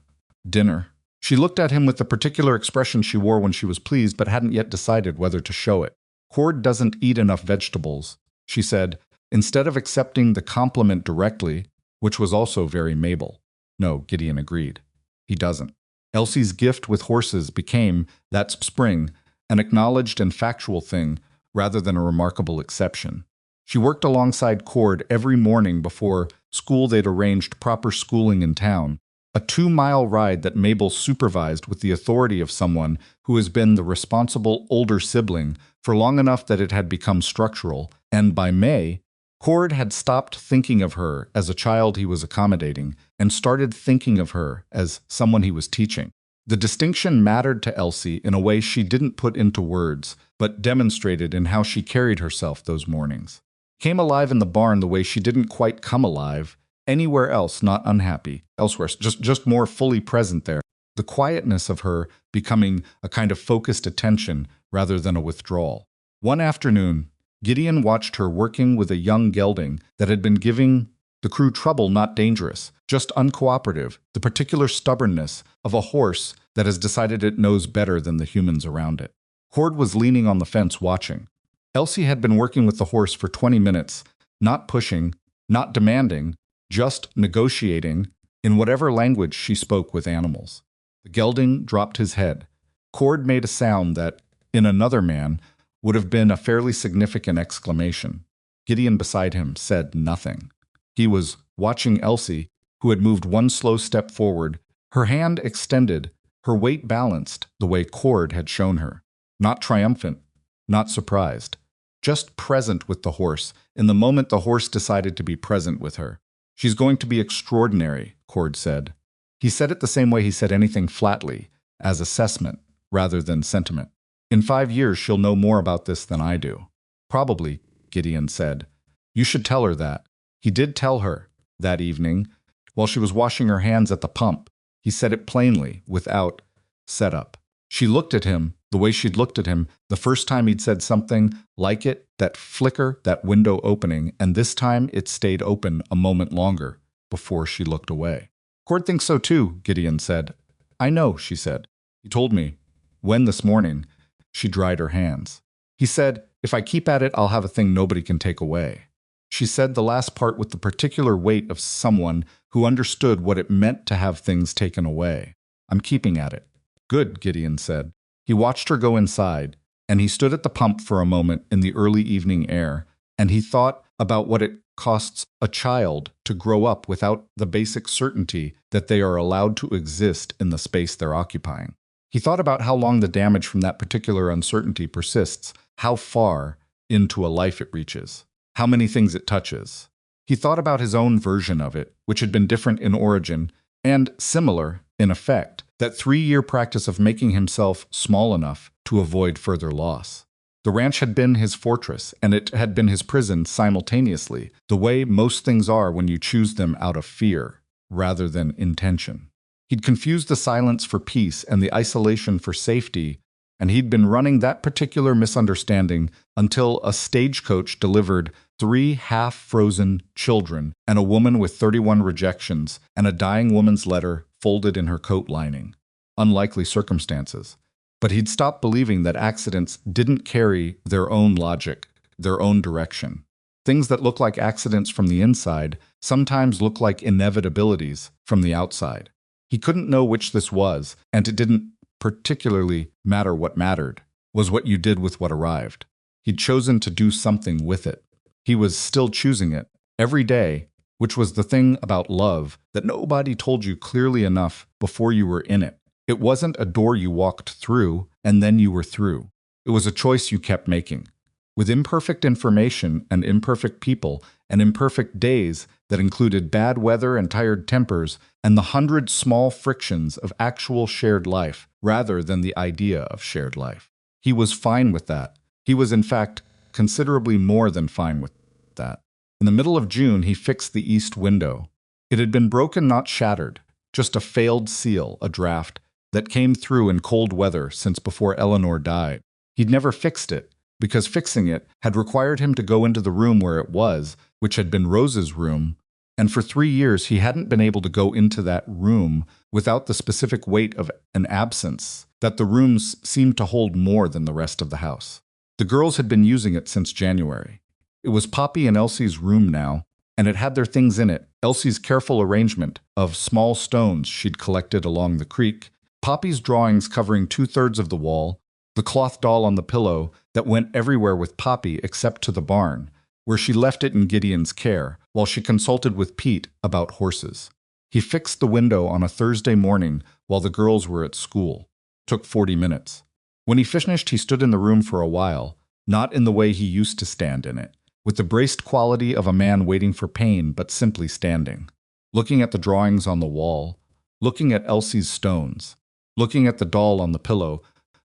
dinner. She looked at him with the particular expression she wore when she was pleased but hadn't yet decided whether to show it. Cord doesn't eat enough vegetables, she said, instead of accepting the compliment directly, which was also very Mabel. No, Gideon agreed. He doesn't. Elsie's gift with horses became, that spring, an acknowledged and factual thing rather than a remarkable exception. She worked alongside Cord every morning before school. They'd arranged proper schooling in town, a 2-mile ride that Mabel supervised with the authority of someone who has been the responsible older sibling for long enough that it had become structural, and by May, Cord had stopped thinking of her as a child he was accommodating and started thinking of her as someone he was teaching. The distinction mattered to Elsie in a way she didn't put into words, but demonstrated in how she carried herself those mornings. Came alive in the barn the way she didn't quite come alive anywhere else, not unhappy, elsewhere, just more fully present there. The quietness of her becoming a kind of focused attention rather than a withdrawal. One afternoon, Gideon watched her working with a young gelding that had been giving the crew trouble, not dangerous, just uncooperative, the particular stubbornness of a horse that has decided it knows better than the humans around it. Cord was leaning on the fence watching. Elsie had been working with the horse for 20 minutes, not pushing, not demanding, just negotiating in whatever language she spoke with animals. The gelding dropped his head. Cord made a sound that, in another man, would have been a fairly significant exclamation. Gideon beside him said nothing. He was watching Elsie, who had moved one slow step forward, her hand extended, her weight balanced the way Cord had shown her. Not triumphant, not surprised, just present with the horse in the moment the horse decided to be present with her. She's going to be extraordinary, Cord said. He said it the same way he said anything flatly, as assessment rather than sentiment. In 5 years, she'll know more about this than I do. Probably, Gideon said. You should tell her that. He did tell her, that evening, while she was washing her hands at the pump. He said it plainly, without setup. She looked at him the way she'd looked at him the first time he'd said something like it, that flicker, that window opening, and this time it stayed open a moment longer before she looked away. Cord thinks so too, Gideon said. I know, she said. He told me. When this morning? She dried her hands. He said, if I keep at it, I'll have a thing nobody can take away. She said the last part with the particular weight of someone who understood what it meant to have things taken away. I'm keeping at it. Good, Gideon said. He watched her go inside, and he stood at the pump for a moment in the early evening air, and he thought about what it costs a child to grow up without the basic certainty that they are allowed to exist in the space they're occupying. He thought about how long the damage from that particular uncertainty persists, how far into a life it reaches, how many things it touches. He thought about his own version of it, which had been different in origin and similar in effect, that 3-year practice of making himself small enough to avoid further loss. The ranch had been his fortress, and it had been his prison simultaneously, the way most things are when you choose them out of fear rather than intention. He'd confused the silence for peace and the isolation for safety, and he'd been running that particular misunderstanding until a stagecoach delivered 3 half-frozen children and a woman with 31 rejections and a dying woman's letter folded in her coat lining. Unlikely circumstances. But he'd stopped believing that accidents didn't carry their own logic, their own direction. Things that look like accidents from the inside sometimes look like inevitabilities from the outside. He couldn't know which this was, and it didn't particularly matter. What mattered was what you did with what arrived. He'd chosen to do something with it. He was still choosing it every day, which was the thing about love that nobody told you clearly enough before you were in it. It wasn't a door you walked through and then you were through. It was a choice you kept making. With imperfect information and imperfect people and imperfect days that included bad weather and tired tempers and the 100 small frictions of actual shared life rather than the idea of shared life. He was fine with that. He was, in fact, considerably more than fine with that. In the middle of June, he fixed the east window. It had been broken, not shattered, just a failed seal, a draft, that came through in cold weather since before Eleanor died. He'd never fixed it, because fixing it had required him to go into the room where it was, which had been Rose's room, and for 3 years he hadn't been able to go into that room without the specific weight of an absence that the rooms seemed to hold more than the rest of the house. The girls had been using it since January. It was Poppy and Elsie's room now, and it had their things in it. Elsie's careful arrangement of small stones she'd collected along the creek, Poppy's drawings covering 2/3 of the wall, the cloth doll on the pillow that went everywhere with Poppy except to the barn, where she left it in Gideon's care, while she consulted with Pete about horses. He fixed the window on a Thursday morning while the girls were at school. It took 40 minutes. When he finished, he stood in the room for a while, not in the way he used to stand in it, with the braced quality of a man waiting for pain but simply standing, looking at the drawings on the wall, looking at Elsie's stones, looking at the doll on the pillow.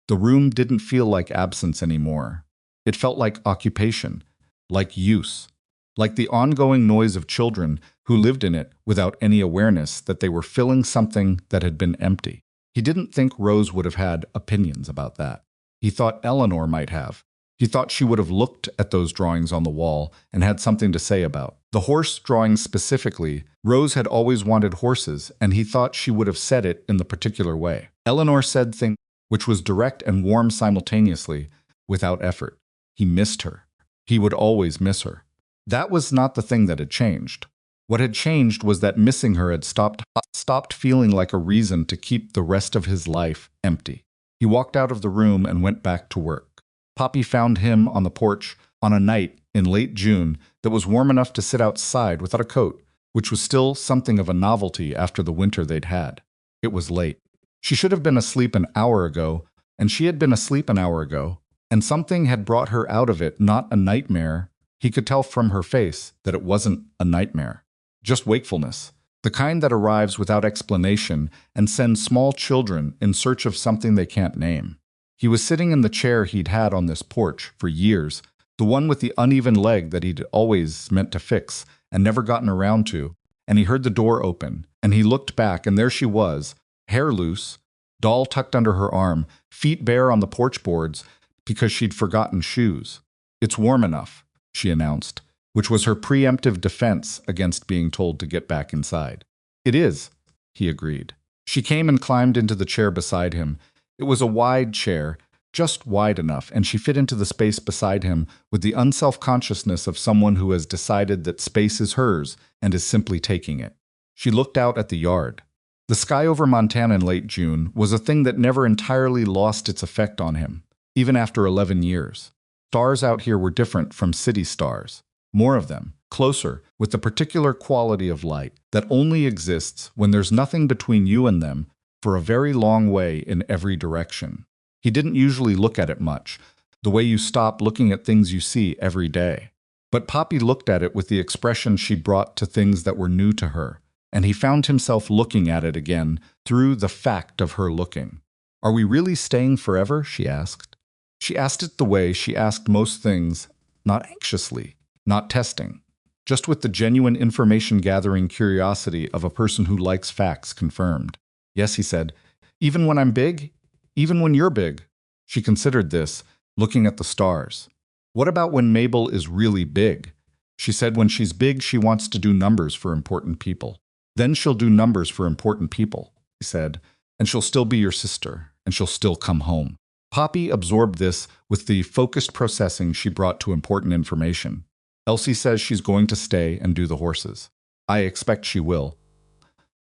The room didn't feel like absence anymore. It felt like occupation, like use, like the ongoing noise of children who lived in it without any awareness that they were filling something that had been empty. He didn't think Rose would have had opinions about that. He thought Eleanor might have. He thought she would have looked at those drawings on the wall and had something to say about. The horse drawings specifically, Rose had always wanted horses, and he thought she would have said it in the particular way. Eleanor said things which was direct and warm simultaneously, without effort. He missed her. He would always miss her. That was not the thing that had changed. What had changed was that missing her had stopped feeling like a reason to keep the rest of his life empty. He walked out of the room and went back to work. Poppy found him on the porch on a night in late June that was warm enough to sit outside without a coat, which was still something of a novelty after the winter they'd had. It was late. She should have been asleep an hour ago, and she had been asleep an hour ago, and something had brought her out of it, not a nightmare. He could tell from her face that it wasn't a nightmare, just wakefulness, the kind that arrives without explanation and sends small children in search of something they can't name. He was sitting in the chair he'd had on this porch for years, the one with the uneven leg that he'd always meant to fix and never gotten around to, and he heard the door open, and he looked back, and there she was, hair loose, doll tucked under her arm, feet bare on the porch boards because she'd forgotten shoes. "It's warm enough," she announced, which was her preemptive defense against being told to get back inside. "It is," he agreed. She came and climbed into the chair beside him. It was a wide chair, just wide enough, and she fit into the space beside him with the unself-consciousness of someone who has decided that space is hers and is simply taking it. She looked out at the yard. The sky over Montana in late June was a thing that never entirely lost its effect on him, even after 11 years. Stars out here were different from city stars. More of them, closer, with the particular quality of light that only exists when there's nothing between you and them for a very long way in every direction. He didn't usually look at it much, the way you stop looking at things you see every day. But Poppy looked at it with the expression she brought to things that were new to her, and he found himself looking at it again through the fact of her looking. "Are we really staying forever?" she asked. She asked it the way she asked most things, not anxiously, not testing, just with the genuine information-gathering curiosity of a person who likes facts confirmed. "Yes," he said. "Even when I'm big? Even when you're big?" She considered this, looking at the stars. "What about when Mabel is really big?" She said when she's big, she wants to do numbers for important people. "Then she'll do numbers for important people," he said, "and she'll still be your sister, and she'll still come home." Poppy absorbed this with the focused processing she brought to important information. Elsie says she's going to stay and do the horses. I expect she will.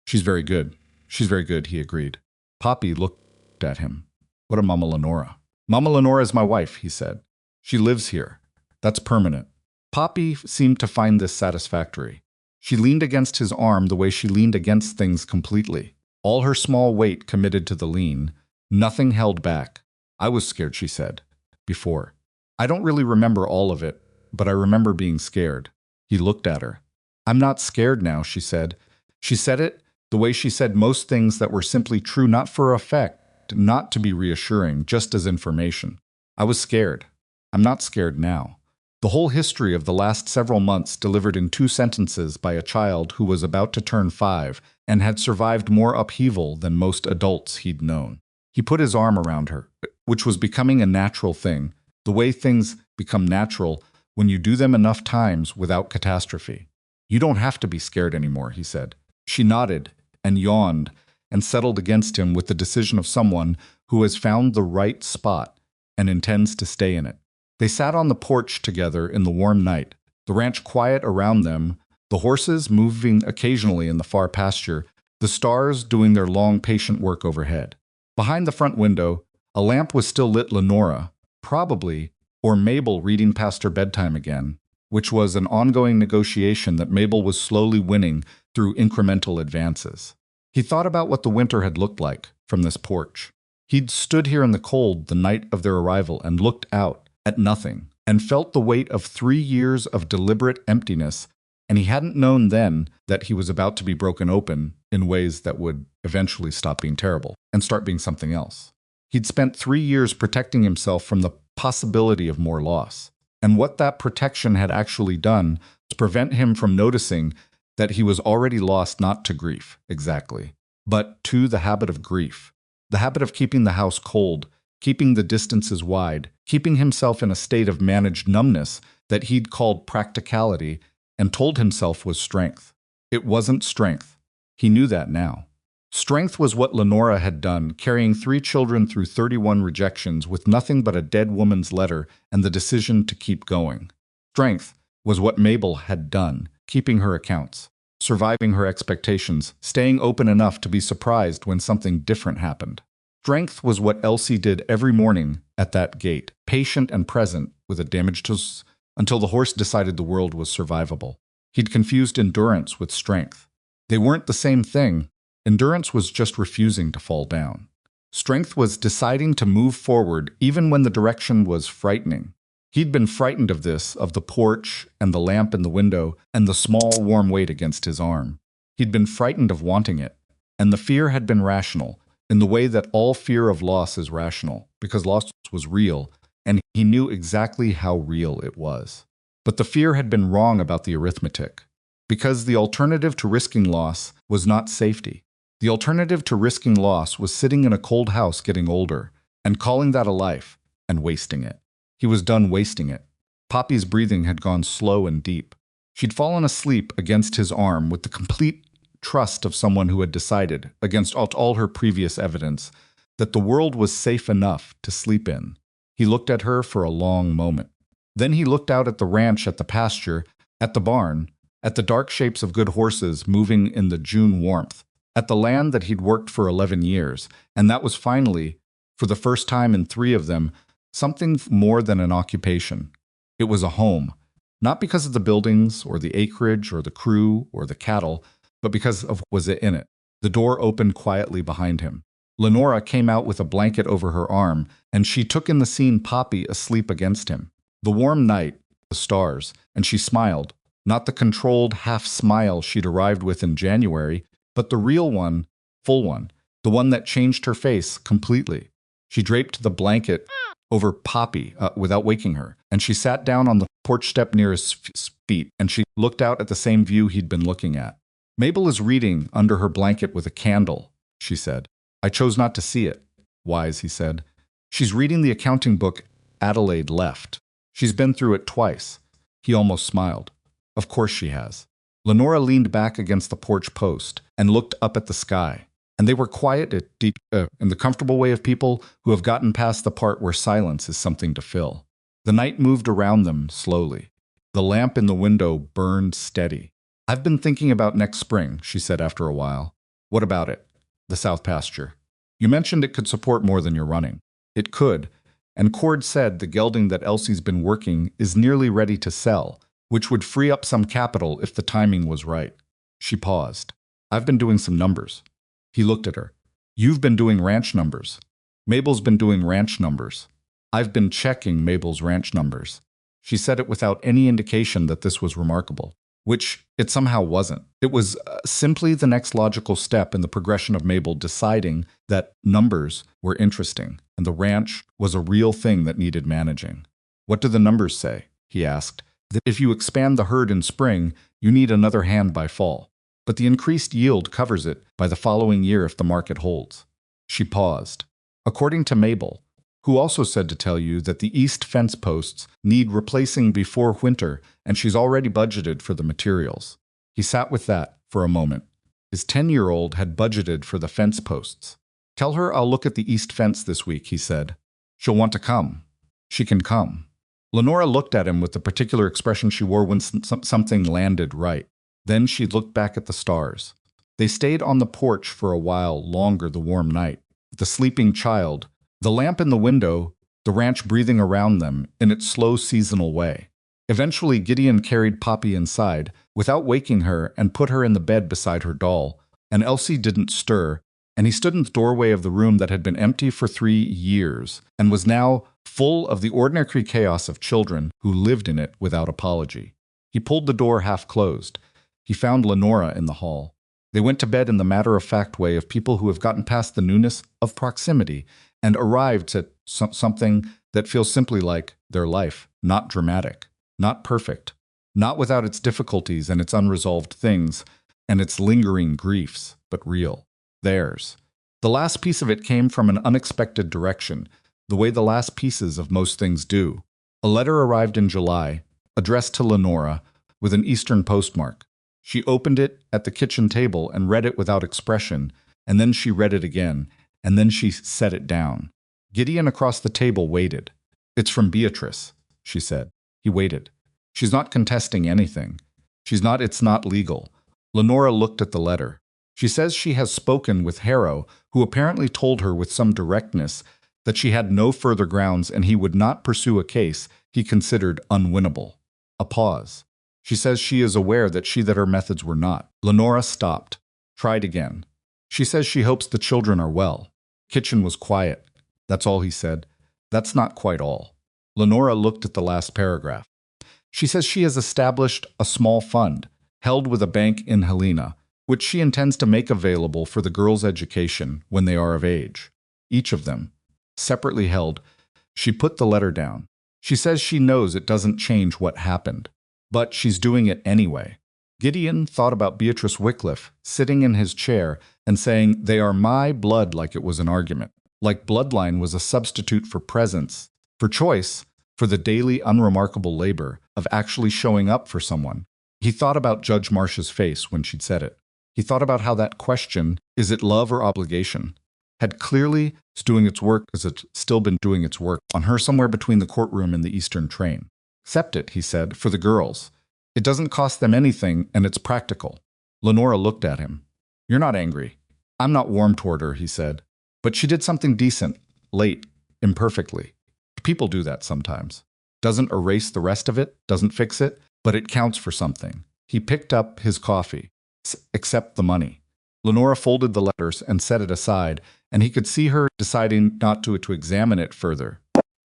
She's very good. She's very good, he agreed. Poppy looked at him. What of Mama Lenora? Mama Lenora is my wife, he said. She lives here. That's permanent. Poppy seemed to find this satisfactory. She leaned against his arm the way she leaned against things completely. All her small weight committed to the lean. Nothing held back. I was scared, she said. Before. I don't really remember all of it, but I remember being scared. He looked at her. I'm not scared now, she said. She said it the way she said most things that were simply true, not for effect, not to be reassuring, just as information. I was scared. I'm not scared now. The whole history of the last several months delivered in 2 sentences by a child who was about to turn 5 and had survived more upheaval than most adults he'd known. He put his arm around her, which was becoming a natural thing, the way things become natural when you do them enough times without catastrophe. You don't have to be scared anymore, he said. She nodded and yawned and settled against him with the decision of someone who has found the right spot and intends to stay in it. They sat on the porch together in the warm night, the ranch quiet around them, the horses moving occasionally in the far pasture, the stars doing their long, patient work overhead. Behind the front window, a lamp was still lit. Lenora, probably, or Mabel reading past her bedtime again, which was an ongoing negotiation that Mabel was slowly winning through incremental advances. He thought about what the winter had looked like from this porch. He'd stood here in the cold the night of their arrival and looked out at nothing and felt the weight of 3 years of deliberate emptiness, and he hadn't known then that he was about to be broken open in ways that would eventually stop being terrible and start being something else. He'd spent 3 years protecting himself from the possibility of more loss, and what that protection had actually done was prevent him from noticing that he was already lost not to grief, exactly, but to the habit of grief, the habit of keeping the house cold, keeping the distances wide, keeping himself in a state of managed numbness that he'd called practicality and told himself was strength. It wasn't strength. He knew that now. Strength was what Lenora had done, carrying 3 children through 31 rejections with nothing but a dead woman's letter and the decision to keep going. Strength was what Mabel had done, keeping her accounts, surviving her expectations, staying open enough to be surprised when something different happened. Strength was what Elsie did every morning at that gate, patient and present with a damaged horse until the horse decided the world was survivable. He'd confused endurance with strength. They weren't the same thing. Endurance was just refusing to fall down. Strength was deciding to move forward even when the direction was frightening. He'd been frightened of this, of the porch and the lamp in the window and the small warm weight against his arm. He'd been frightened of wanting it, and the fear had been rational, in the way that all fear of loss is rational, because loss was real, and he knew exactly how real it was. But the fear had been wrong about the arithmetic, because the alternative to risking loss was not safety. The alternative to risking loss was sitting in a cold house getting older, and calling that a life, and wasting it. He was done wasting it. Poppy's breathing had gone slow and deep. She'd fallen asleep against his arm with the complete trust of someone who had decided, against all her previous evidence, that the world was safe enough to sleep in. He looked at her for a long moment. Then he looked out at the ranch, at the pasture, at the barn, at the dark shapes of good horses moving in the June warmth, at the land that he'd worked for 11 years, and that was finally, for the first time in 3 of them, something more than an occupation. It was a home, not because of the buildings or the acreage or the crew or the cattle, but because of what was in it. The door opened quietly behind him. Lenora came out with a blanket over her arm, and she took in the scene, Poppy asleep against him. The warm night, the stars, and she smiled, not the controlled half-smile she'd arrived with in January, but the real one, full one, the one that changed her face completely. She draped the blanket over Poppy without waking her, and she sat down on the porch step near his feet, and she looked out at the same view he'd been looking at. Mabel is reading under her blanket with a candle, she said. I chose not to see it. Wise, he said. She's reading the accounting book Adelaide left. She's been through it twice. He almost smiled. Of course she has. Lenora leaned back against the porch post and looked up at the sky. And they were quiet in the comfortable way of people who have gotten past the part where silence is something to fill. The night moved around them slowly. The lamp in the window burned steady. "I've been thinking about next spring," she said after a while. "What about it?" "The south pasture. You mentioned it could support more than you're running." "It could. And Cord said the gelding that Elsie's been working is nearly ready to sell, which would free up some capital if the timing was right." She paused. "I've been doing some numbers." He looked at her. "You've been doing ranch numbers." "Mabel's been doing ranch numbers." "I've been checking Mabel's ranch numbers." She said it without any indication that this was remarkable, which it somehow wasn't. It was simply the next logical step in the progression of Mabel deciding that numbers were interesting and the ranch was a real thing that needed managing. "What do the numbers say?" he asked. "That if you expand the herd in spring, you need another hand by fall. But the increased yield covers it by the following year if the market holds." She paused. "According to Mabel, who also said to tell you that the east fence posts need replacing before winter, and she's already budgeted for the materials." He sat with that for a moment. His 10-year-old had budgeted for the fence posts. "Tell her I'll look at the east fence this week," he said. "She'll want to come." "She can come." Lenora looked at him with the particular expression she wore when something landed right. Then she looked back at the stars. They stayed on the porch for a while longer the warm night. The sleeping child, the lamp in the window, the ranch breathing around them in its slow seasonal way. Eventually Gideon carried Poppy inside, without waking her, and put her in the bed beside her doll, and Elsie didn't stir, and he stood in the doorway of the room that had been empty for 3 years, and was now full of the ordinary chaos of children who lived in it without apology. He pulled the door half closed. He found Lenora in the hall. They went to bed in the matter-of-fact way of people who have gotten past the newness of proximity and arrived at something that feels simply like their life, not dramatic, not perfect, not without its difficulties and its unresolved things and its lingering griefs, but real, theirs. The last piece of it came from an unexpected direction, the way the last pieces of most things do. A letter arrived in July, addressed to Lenora, with an Eastern postmark. She opened it at the kitchen table and read it without expression, and then she read it again, and then she set it down. Gideon across the table waited. "It's from Beatrice," she said. He waited. "She's not contesting anything. It's not legal." Lenora looked at the letter. "She says she has spoken with Harrow, who apparently told her with some directness that she had no further grounds and he would not pursue a case he considered unwinnable." A pause. "She says she is aware that her methods were not." Lenora stopped. Tried again. "She says she hopes the children are well." Kitchen was quiet. "That's all," he said. "That's not quite all." Lenora looked at the last paragraph. "She says she has established a small fund, held with a bank in Helena, which she intends to make available for the girls' education when they are of age. Each of them, separately held." She put the letter down. "She says she knows it doesn't change what happened, but she's doing it anyway." Gideon thought about Beatrice Wycliffe sitting in his chair and saying, "They are my blood," like it was an argument. Like bloodline was a substitute for presence, for choice, for the daily unremarkable labor of actually showing up for someone. He thought about Judge Marsh's face when she'd said it. He thought about how that question, is it love or obligation, had clearly doing its work as it's still been doing its work on her somewhere between the courtroom and the Eastern train. "Accept it," he said, "for the girls. It doesn't cost them anything, and it's practical." Lenora looked at him. "You're not angry." "I'm not warm toward her," he said. "But she did something decent, late, imperfectly. People do that sometimes. Doesn't erase the rest of it, doesn't fix it, but it counts for something." He picked up his coffee. "Accept the money." Lenora folded the letters and set it aside, and he could see her deciding not to examine it further.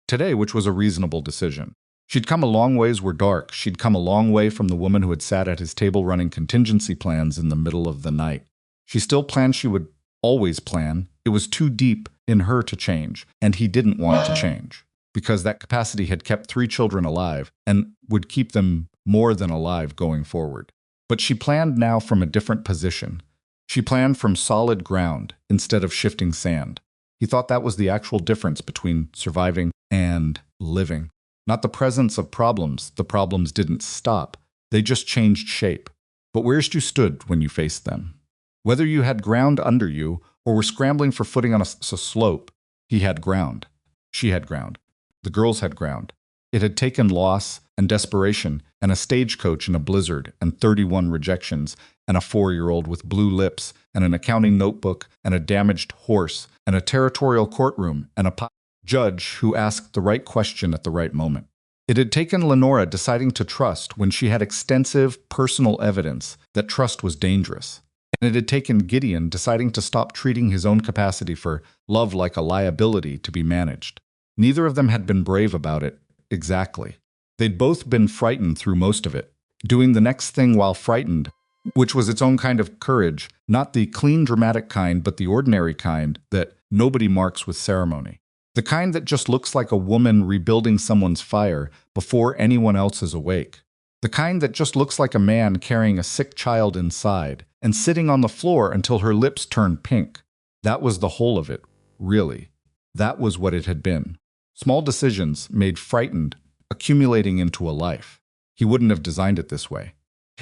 Today, which was a reasonable decision. She'd come a long ways were dark. She'd come a long way from the woman who had sat at his table running contingency plans in the middle of the night. She still planned she would always plan. It was too deep in her to change, and he didn't want to change, because that capacity had kept 3 children alive and would keep them more than alive going forward. But she planned now from a different position. She planned from solid ground instead of shifting sand. He thought that was the actual difference between surviving and living. Not the presence of problems. The problems didn't stop. They just changed shape. But where's you stood when you faced them? Whether you had ground under you or were scrambling for footing on a slope, he had ground. She had ground. The girls had ground. It had taken loss and desperation and a stagecoach in a blizzard and 31 rejections and a 4-year-old with blue lips and an accounting notebook and a damaged horse and a territorial courtroom and a judge who asked the right question at the right moment. It had taken Lenora deciding to trust when she had extensive personal evidence that trust was dangerous. And it had taken Gideon deciding to stop treating his own capacity for love like a liability to be managed. Neither of them had been brave about it, exactly. They'd both been frightened through most of it, doing the next thing while frightened, which was its own kind of courage, not the clean dramatic kind, but the ordinary kind that nobody marks with ceremony. The kind that just looks like a woman rebuilding someone's fire before anyone else is awake. The kind that just looks like a man carrying a sick child inside and sitting on the floor until her lips turn pink. That was the whole of it, really. That was what it had been. Small decisions made frightened, accumulating into a life. He wouldn't have designed it this way.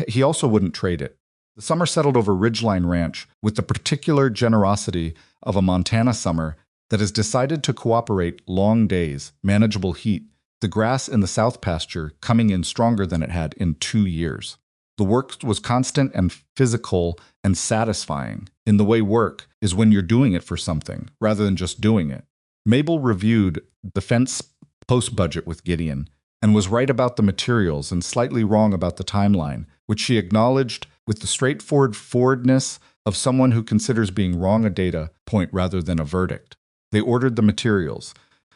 He also wouldn't trade it. The summer settled over Ridgeline Ranch with the particular generosity of a Montana summer that has decided to cooperate long days, manageable heat, the grass in the south pasture coming in stronger than it had in 2 years. The work was constant and physical and satisfying in the way work is when you're doing it for something rather than just doing it. Mabel reviewed the fence post budget with Gideon and was right about the materials and slightly wrong about the timeline, which she acknowledged with the straightforwardness of someone who considers being wrong a data point rather than a verdict. They ordered the materials.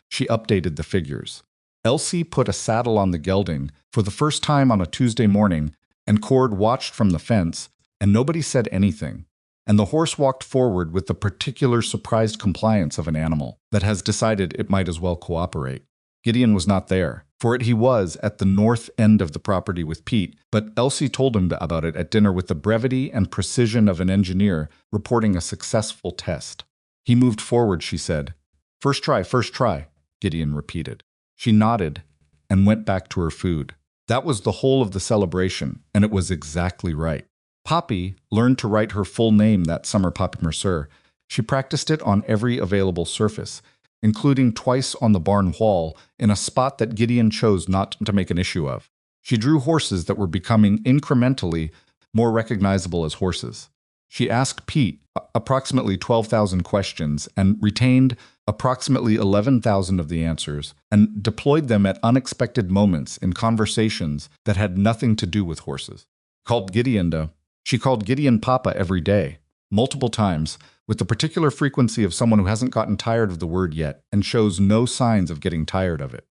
She updated the figures. Elsie put a saddle on the gelding for the first time on a Tuesday morning, and Cord watched from the fence, and nobody said anything. And the horse walked forward with the particular surprised compliance of an animal that has decided it might as well cooperate. Gideon was not there. For it he was at the north end of the property with Pete, but Elsie told him about it at dinner with the brevity and precision of an engineer reporting a successful test. He moved forward, she said. First try, Gideon repeated. She nodded and went back to her food. That was the whole of the celebration, and it was exactly right. Poppy learned to write her full name that summer, Poppy Mercer. She practiced it on every available surface, including twice on the barn wall in a spot that Gideon chose not to make an issue of. She drew horses that were becoming incrementally more recognizable as horses. She asked Pete approximately 12,000 questions and retained approximately 11,000 of the answers and deployed them at unexpected moments in conversations that had nothing to do with horses. She called Gideon Papa every day, multiple times, with the particular frequency of someone who hasn't gotten tired of the word yet and shows no signs of getting tired of it.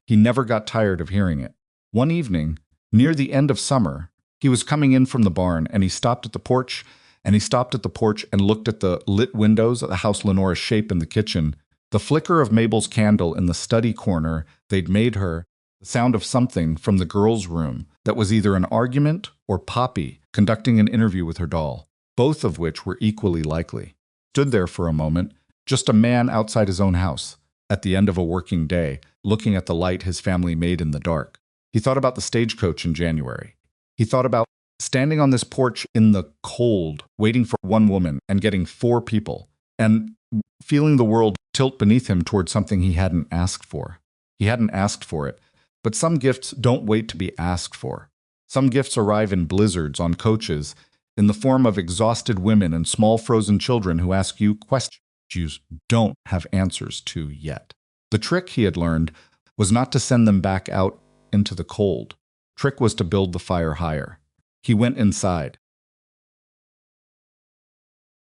He never got tired of hearing it. One evening, near the end of summer, he was coming in from the barn and he stopped at the porch and looked at the lit windows of the house Lenora's shape in the kitchen, the flicker of Mabel's candle in the study corner they'd made her, the sound of something from the girls' room that was either an argument or Poppy conducting an interview with her doll, both of which were equally likely. Stood there for a moment, just a man outside his own house, at the end of a working day, looking at the light his family made in the dark. He thought about the stagecoach in January. He thought about standing on this porch in the cold, waiting for one woman and getting 4 people, and feeling the world tilt beneath him toward something he hadn't asked for. He hadn't asked for it, but some gifts don't wait to be asked for. Some gifts arrive in blizzards on coaches, in the form of exhausted women and small frozen children who ask you questions you don't have answers to yet. The trick, he had learned, was not to send them back out into the cold. Trick was to build the fire higher. He went inside.